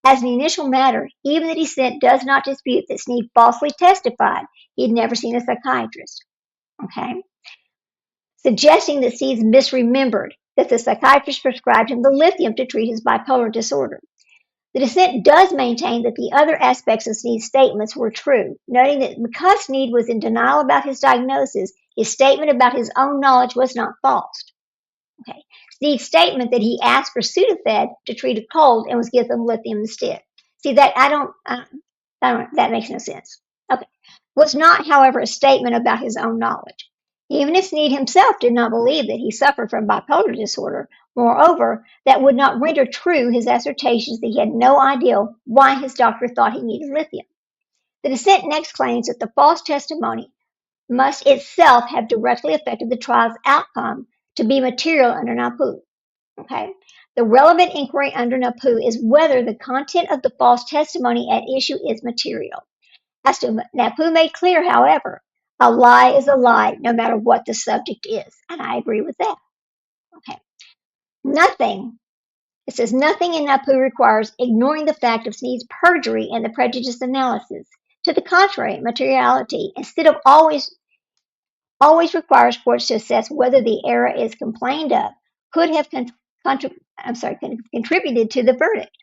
As an initial matter, even the dissent does not dispute that Snead falsely testified he had never seen a psychiatrist. Okay? Suggesting that Snead misremembered that the psychiatrist prescribed him the lithium to treat his bipolar disorder. The dissent does maintain that the other aspects of Snead's statements were true, noting that because Snead was in denial about his diagnosis, his statement about his own knowledge was not false. Okay. Snead's statement that he asked for Sudafed to treat a cold and was given lithium instead. See that that makes no sense. Okay. Was not, however, a statement about his own knowledge. Even if Snead himself did not believe that he suffered from bipolar disorder, moreover, that would not render true his assertions that he had no idea why his doctor thought he needed lithium. The dissent next claims that the false testimony must itself have directly affected the trial's outcome to be material under NAPU. Okay? The relevant inquiry under NAPU is whether the content of the false testimony at issue is material. As to NAPU made clear, however, a lie is a lie no matter what the subject is, and I agree with that. Okay. It says nothing in NAPU requires ignoring the fact of Snead's perjury in the prejudice analysis. To the contrary, materiality, instead of always requires courts to assess whether the error is complained of could have contributed to the verdict.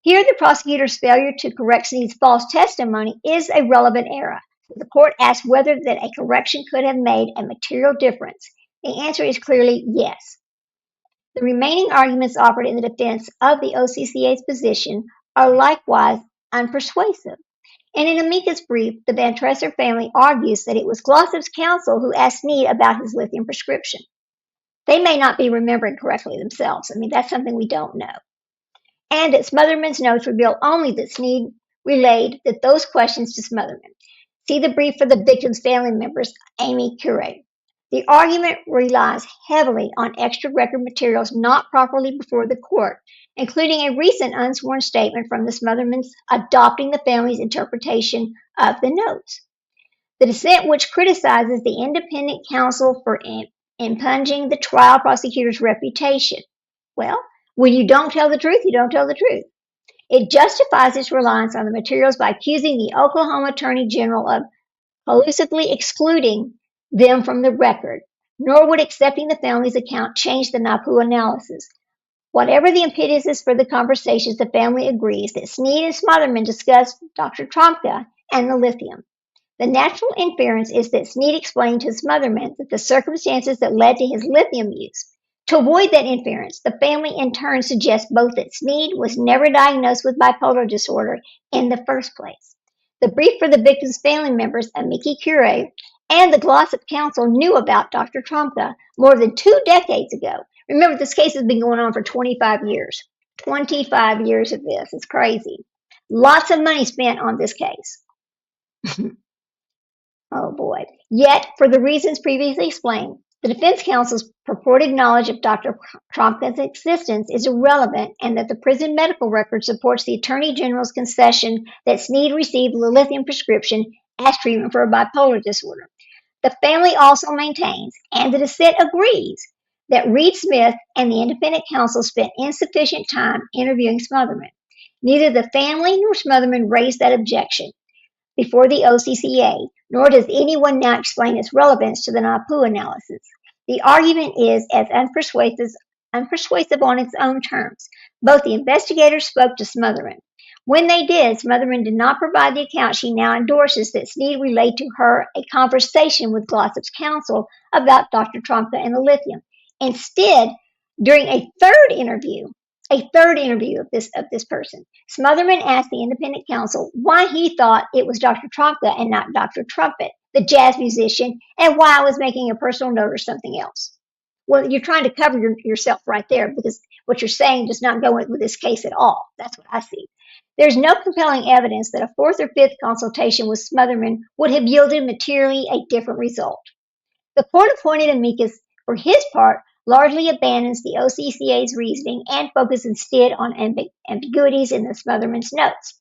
Here, the prosecutor's failure to correct Snead's false testimony is a relevant error. The court asks whether that a correction could have made a material difference. The answer is clearly yes. The remaining arguments offered in the defense of the OCCA's position are likewise unpersuasive. In an amicus brief, the Van Tresser family argues that it was Glossop's counsel who asked Snead about his lithium prescription. They may not be remembering correctly themselves. I mean, that's something we don't know. And that Smotherman's notes reveal only that Snead relayed those questions to Smotherman. See the brief for the victim's family members, Amy Cure. The argument relies heavily on extra record materials not properly before the court, including a recent unsworn statement from the Smothermans adopting the family's interpretation of the notes. The dissent, which criticizes the independent counsel for impugning the trial prosecutor's reputation. Well, when you don't tell the truth, you don't tell the truth. It justifies its reliance on the materials by accusing the Oklahoma Attorney General of elusively excluding them from the record, nor would accepting the family's account change the NAPU analysis. Whatever the impetus for the conversations, the family agrees that Snead and Smotherman discussed Dr. Tromka and the lithium. The natural inference is that Snead explained to Smotherman that the circumstances that led to his lithium use. To avoid that inference, the family in turn suggests both that Snead was never diagnosed with bipolar disorder in the first place. The brief for the victim's family members, Amiki Cure, and the Glossop Council knew about Dr. Tromka more than 2 decades ago. Remember, this case has been going on for 25 years. 25 years of this. It's crazy. Lots of money spent on this case. Oh boy. Yet, for the reasons previously explained, the defense counsel's purported knowledge of Dr. Tromka's existence is irrelevant, and that the prison medical record supports the Attorney General's concession that Snead received the lithium prescription as treatment for a bipolar disorder. The family also maintains, and the dissent agrees, that Reed Smith and the independent counsel spent insufficient time interviewing Smotherman. Neither the family nor Smotherman raised that objection before the OCCA, nor does anyone now explain its relevance to the NAPU analysis. The argument is as unpersuasive on its own terms. Both the investigators spoke to Smotherman. When they did, Smotherman did not provide the account she now endorses that Snead relayed to her a conversation with Glossop's counsel about Dr. Tromka and the lithium. Instead, during a third interview of this person, Smotherman asked the independent counsel why he thought it was Dr. Tromka and not Dr. Trumpet the jazz musician, and why I was making a personal note or something else. Well, you're trying to cover yourself right there because what you're saying does not go with this case at all. That's what I see. There's no compelling evidence that a fourth or fifth consultation with Smotherman would have yielded materially a different result. The court-appointed amicus, for his part, largely abandons the OCCA's reasoning and focuses instead on ambiguities in the Smotherman's notes.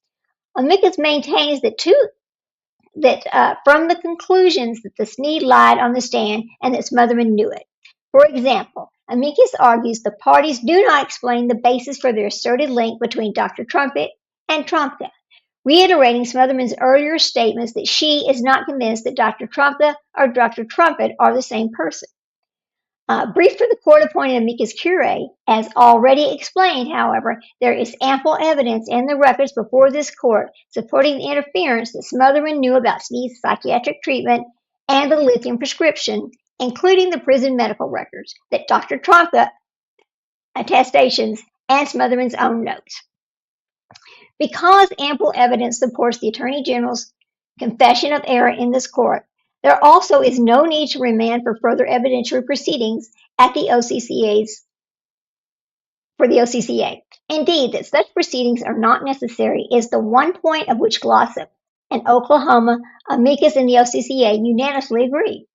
Amicus maintains that from the conclusions that the Sneed lied on the stand and that Smotherman knew it. For example, amicus argues the parties do not explain the basis for their asserted link between Dr. Trumpet and Trumka, reiterating Smotherman's earlier statements that she is not convinced that Dr. Trumka or Dr. Trumpet are the same person. Brief for the court-appointed amicus curiae, as already explained, however, there is ample evidence in the records before this court supporting the interference that Smotherman knew about Sneed's psychiatric treatment and the lithium prescription, including the prison medical records, that Dr. Trumka attestations, and Smotherman's own notes. Because ample evidence supports the Attorney General's confession of error in this court, there also is no need to remand for further evidentiary proceedings at the OCCA. Indeed, that such proceedings are not necessary is the one point of which Glossop and Oklahoma amicus in the OCCA unanimously agree.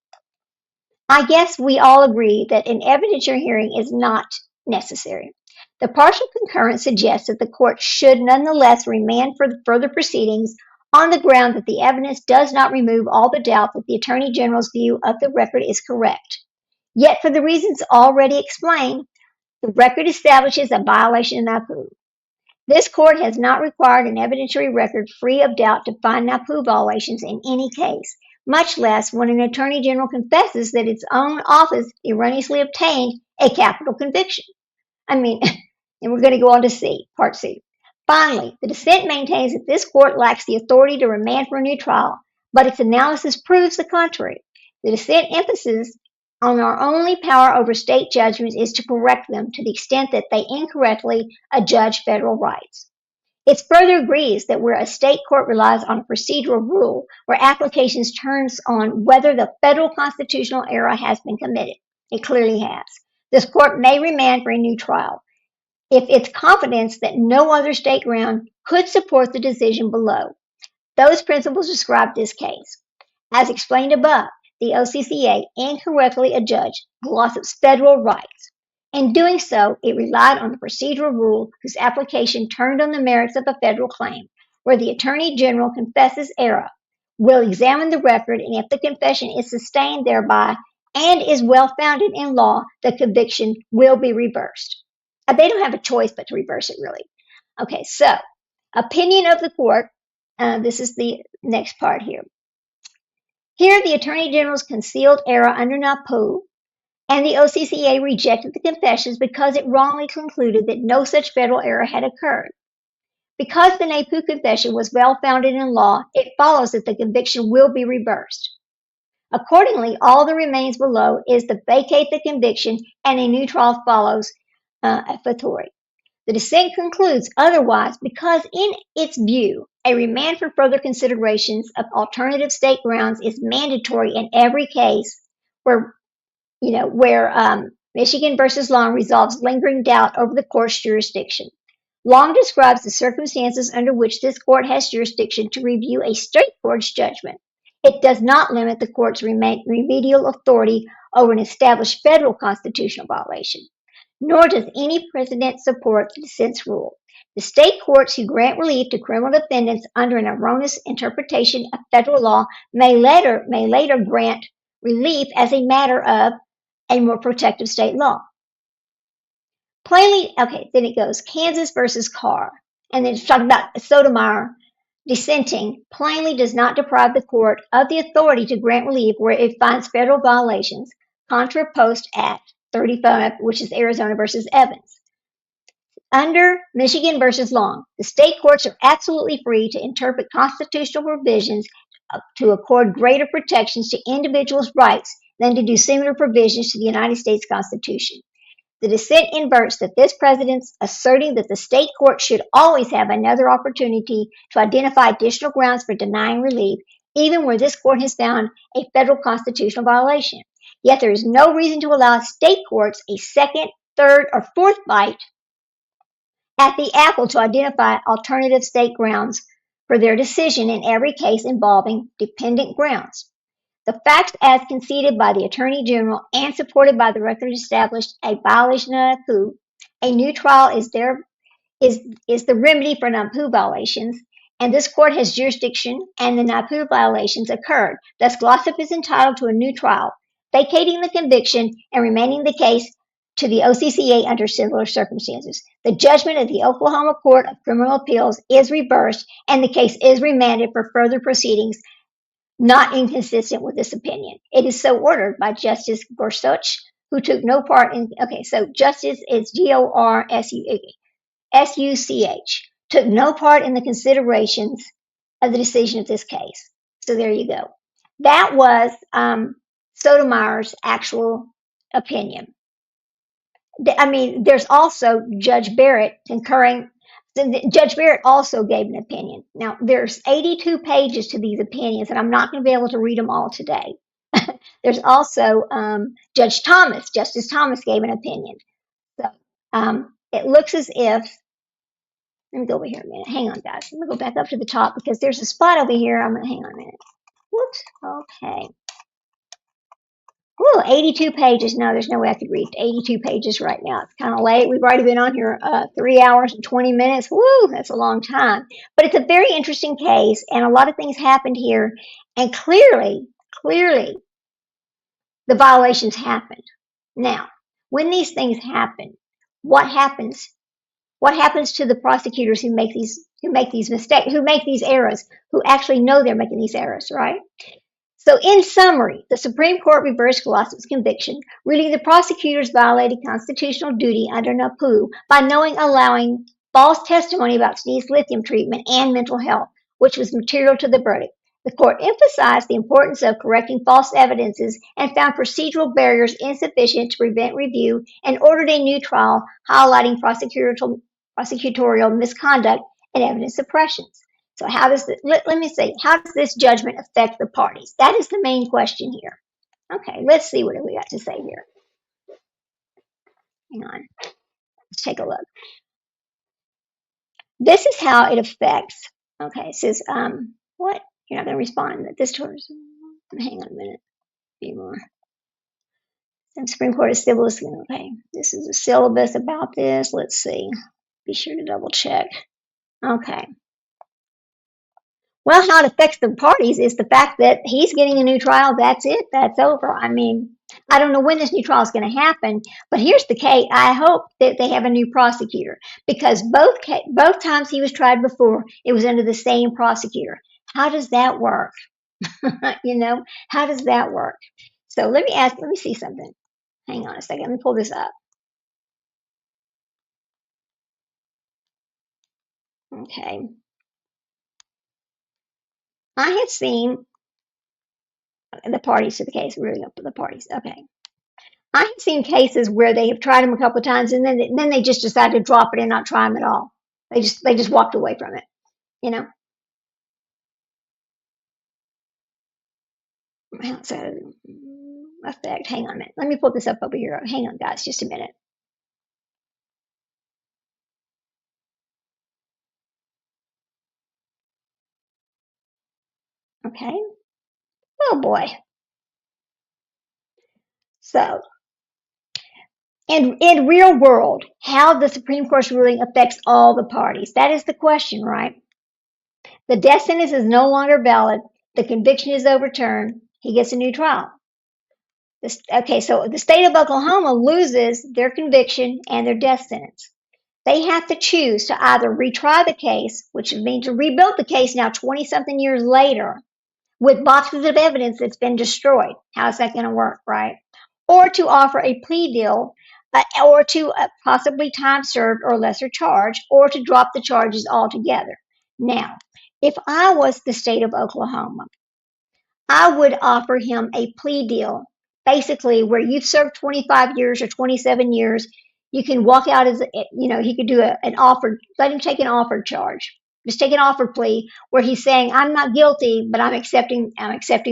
I guess we all agree that an evidentiary hearing is not necessary. The partial concurrence suggests that the court should nonetheless remand for further proceedings on the ground that the evidence does not remove all the doubt that the Attorney General's view of the record is correct. Yet, for the reasons already explained, the record establishes a violation of NAPU. This court has not required an evidentiary record free of doubt to find NAPU violations in any case, much less when an Attorney General confesses that its own office erroneously obtained a capital conviction. And we're going to go on to C, Part C. Finally, the dissent maintains that this court lacks the authority to remand for a new trial, but its analysis proves the contrary. The dissent emphasis on our only power over state judgments is to correct them to the extent that they incorrectly adjudge federal rights. It further agrees that where a state court relies on a procedural rule, where applications turns on whether the federal constitutional error has been committed, it clearly has. This court may remand for a new trial if it's confidence that no other state ground could support the decision below. Those principles describe this case. As explained above, the OCCA incorrectly adjudged Glossop's federal rights. In doing so, it relied on the procedural rule whose application turned on the merits of a federal claim, where the Attorney General confesses error, will examine the record, and if the confession is sustained thereby and is well-founded in law, the conviction will be reversed. They don't have a choice but to reverse it, really. Okay, so, opinion of the court. This is the next part here. Here, the Attorney General's concealed error under NAPU, and the OCCA rejected the confessions because it wrongly concluded that no such federal error had occurred. Because the NAPU confession was well-founded in law, it follows that the conviction will be reversed. Accordingly, all that remains below is to vacate the conviction and a new trial follows at Fattori. The dissent concludes otherwise because in its view, a remand for further considerations of alternative state grounds is mandatory in every case where Michigan versus Long resolves lingering doubt over the court's jurisdiction. Long describes the circumstances under which this court has jurisdiction to review a state court's judgment. It does not limit the court's remedial authority over an established federal constitutional violation. Nor does any precedent support the dissent's rule. The state courts who grant relief to criminal defendants under an erroneous interpretation of federal law may later grant relief as a matter of a more protective state law. Plainly, okay, then it goes Kansas versus Carr, and then it's talking about Sotomayor dissenting plainly does not deprive the court of the authority to grant relief where it finds federal violations, contra post Act 35, which is Arizona versus Evans. Under Michigan versus Long, the state courts are absolutely free to interpret constitutional provisions to accord greater protections to individuals' rights than to do similar provisions to the United States Constitution. The dissent inverts that this precedent, asserting that the state court should always have another opportunity to identify additional grounds for denying relief, even where this court has found a federal constitutional violation. Yet there is no reason to allow state courts a second, third, or fourth bite at the apple to identify alternative state grounds for their decision in every case involving dependent grounds. The facts as conceded by the Attorney General and supported by the record established a violation of NAPU. A new trial is the remedy for NAPU violations, and this court has jurisdiction and the NAPU violations occurred. Thus, Glossop is entitled to a new trial, vacating the conviction and remanding the case to the OCCA under similar circumstances. The judgment of the Oklahoma Court of Criminal Appeals is reversed, and the case is remanded for further proceedings not inconsistent with this opinion. It is so ordered by Justice Gorsuch, who took no part in, okay, so Justice is Gorsuch, took no part in the considerations of the decision of this case. So there you go. That was Sotomayor's actual opinion. I mean, there's also Judge Barrett concurring. Judge Barrett also gave an opinion. Now, there's 82 pages to these opinions, and I'm not going to be able to read them all today. There's also Justice Thomas gave an opinion. So it looks as if, let me go over here a minute. Hang on, guys. Let me go back up to the top because there's a spot over here. I'm going to hang on a minute. Whoops. Okay. Ooh, 82 pages. No, there's no way I could read 82 pages right now. It's kind of late. We've already been on here 3 hours and 20 minutes. Woo, that's a long time. But it's a very interesting case, and a lot of things happened here. And clearly, the violations happened. Now, when these things happen, what happens? What happens to the prosecutors who make these mistakes, who make these errors, who actually know they're making these errors, right? So in summary, the Supreme Court reversed Glossop's conviction, ruling the prosecutors violated constitutional duty under NAPU by allowing false testimony about Snead's lithium treatment and mental health, which was material to the verdict. The court emphasized the importance of correcting false evidences and found procedural barriers insufficient to prevent review and ordered a new trial highlighting prosecutorial misconduct and evidence suppressions. So how does let me see, how does this judgment affect the parties? That is the main question here. Okay, let's see what we got to say here. Hang on, let's take a look. This is how it affects, okay, it says, what? You're not going to respond at this term. Hang on a minute, be more. The Supreme Court is civil, okay, this is a syllabus about this. Let's see, be sure to double check. Okay. Well, how it affects the parties is the fact that he's getting a new trial. That's it. That's over. I mean, I don't know when this new trial is going to happen, but here's the case. I hope that they have a new prosecutor because both times he was tried before, it was under the same prosecutor. How does that work? How does that work? So let me see something. Hang on a second. Let me pull this up. Okay. I have seen the parties to the case, really up to the parties. Okay. I have seen cases where they have tried them a couple of times and then they just decided to drop it and not try them at all. They just walked away from it, you know. So effect. Hang on a minute. Let me pull this up over here. Hang on, guys, just a minute. Okay. Oh boy. So in real world, how the Supreme Court's ruling affects all the parties. That is the question, right? The death sentence is no longer valid. The conviction is overturned. He gets a new trial. Okay, so the state of Oklahoma loses their conviction and their death sentence. They have to choose to either retry the case, which means to rebuild the case now 20-something years later with boxes of evidence that's been destroyed. How's that going to work, right? Or to offer a plea deal, or to possibly time served or lesser charge, or to drop the charges altogether. Now, if I was the state of Oklahoma, I would offer him a plea deal, basically where you've served 25 years or 27 years. You can walk out as, he could do an offer, let him take an offered charge. Just take an offer plea where he's saying, I'm not guilty, but I'm accepting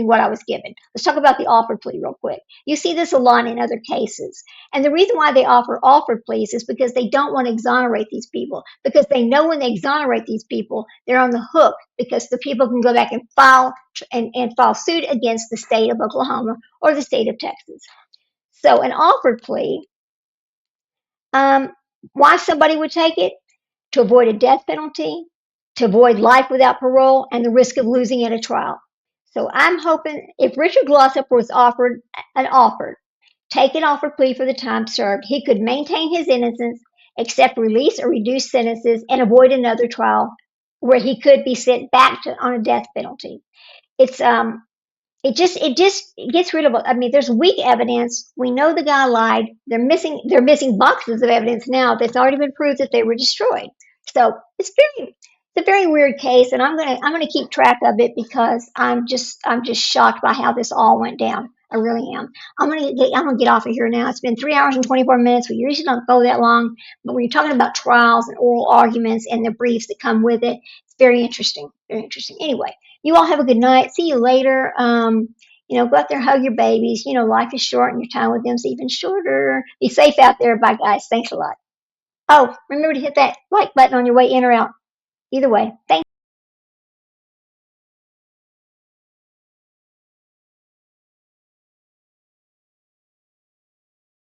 what I was given. Let's talk about the offer plea real quick. You see this a lot in other cases. And the reason why they offer pleas is because they don't want to exonerate these people, because they know when they exonerate these people, they're on the hook, because the people can go back and file suit against the state of Oklahoma or the state of Texas. So an offer plea, why somebody would take it? To avoid a death penalty, to avoid life without parole, and the risk of losing at a trial. So I'm hoping if Richard Glossop was offered take an offer plea for the time served, he could maintain his innocence, accept release or reduced sentences, and avoid another trial where he could be sent back on a death penalty. It's it just gets rid of, I mean, there's weak evidence. We know the guy lied. They're missing boxes of evidence now that's already been proved that they were destroyed. So it's a very weird case, and I'm gonna keep track of it because I'm just shocked by how this all went down. I really am. I'm gonna get off of here now. It's been 3 hours and 24 minutes. We usually don't go that long, but when you're talking about trials and oral arguments and the briefs that come with it, it's very interesting. Very interesting. Anyway, you all have a good night. See you later. Go out there, hug your babies. Life is short and your time with them's even shorter. Be safe out there. Bye, guys. Thanks a lot. Oh, remember to hit that like button on your way in or out. Either way, thanks.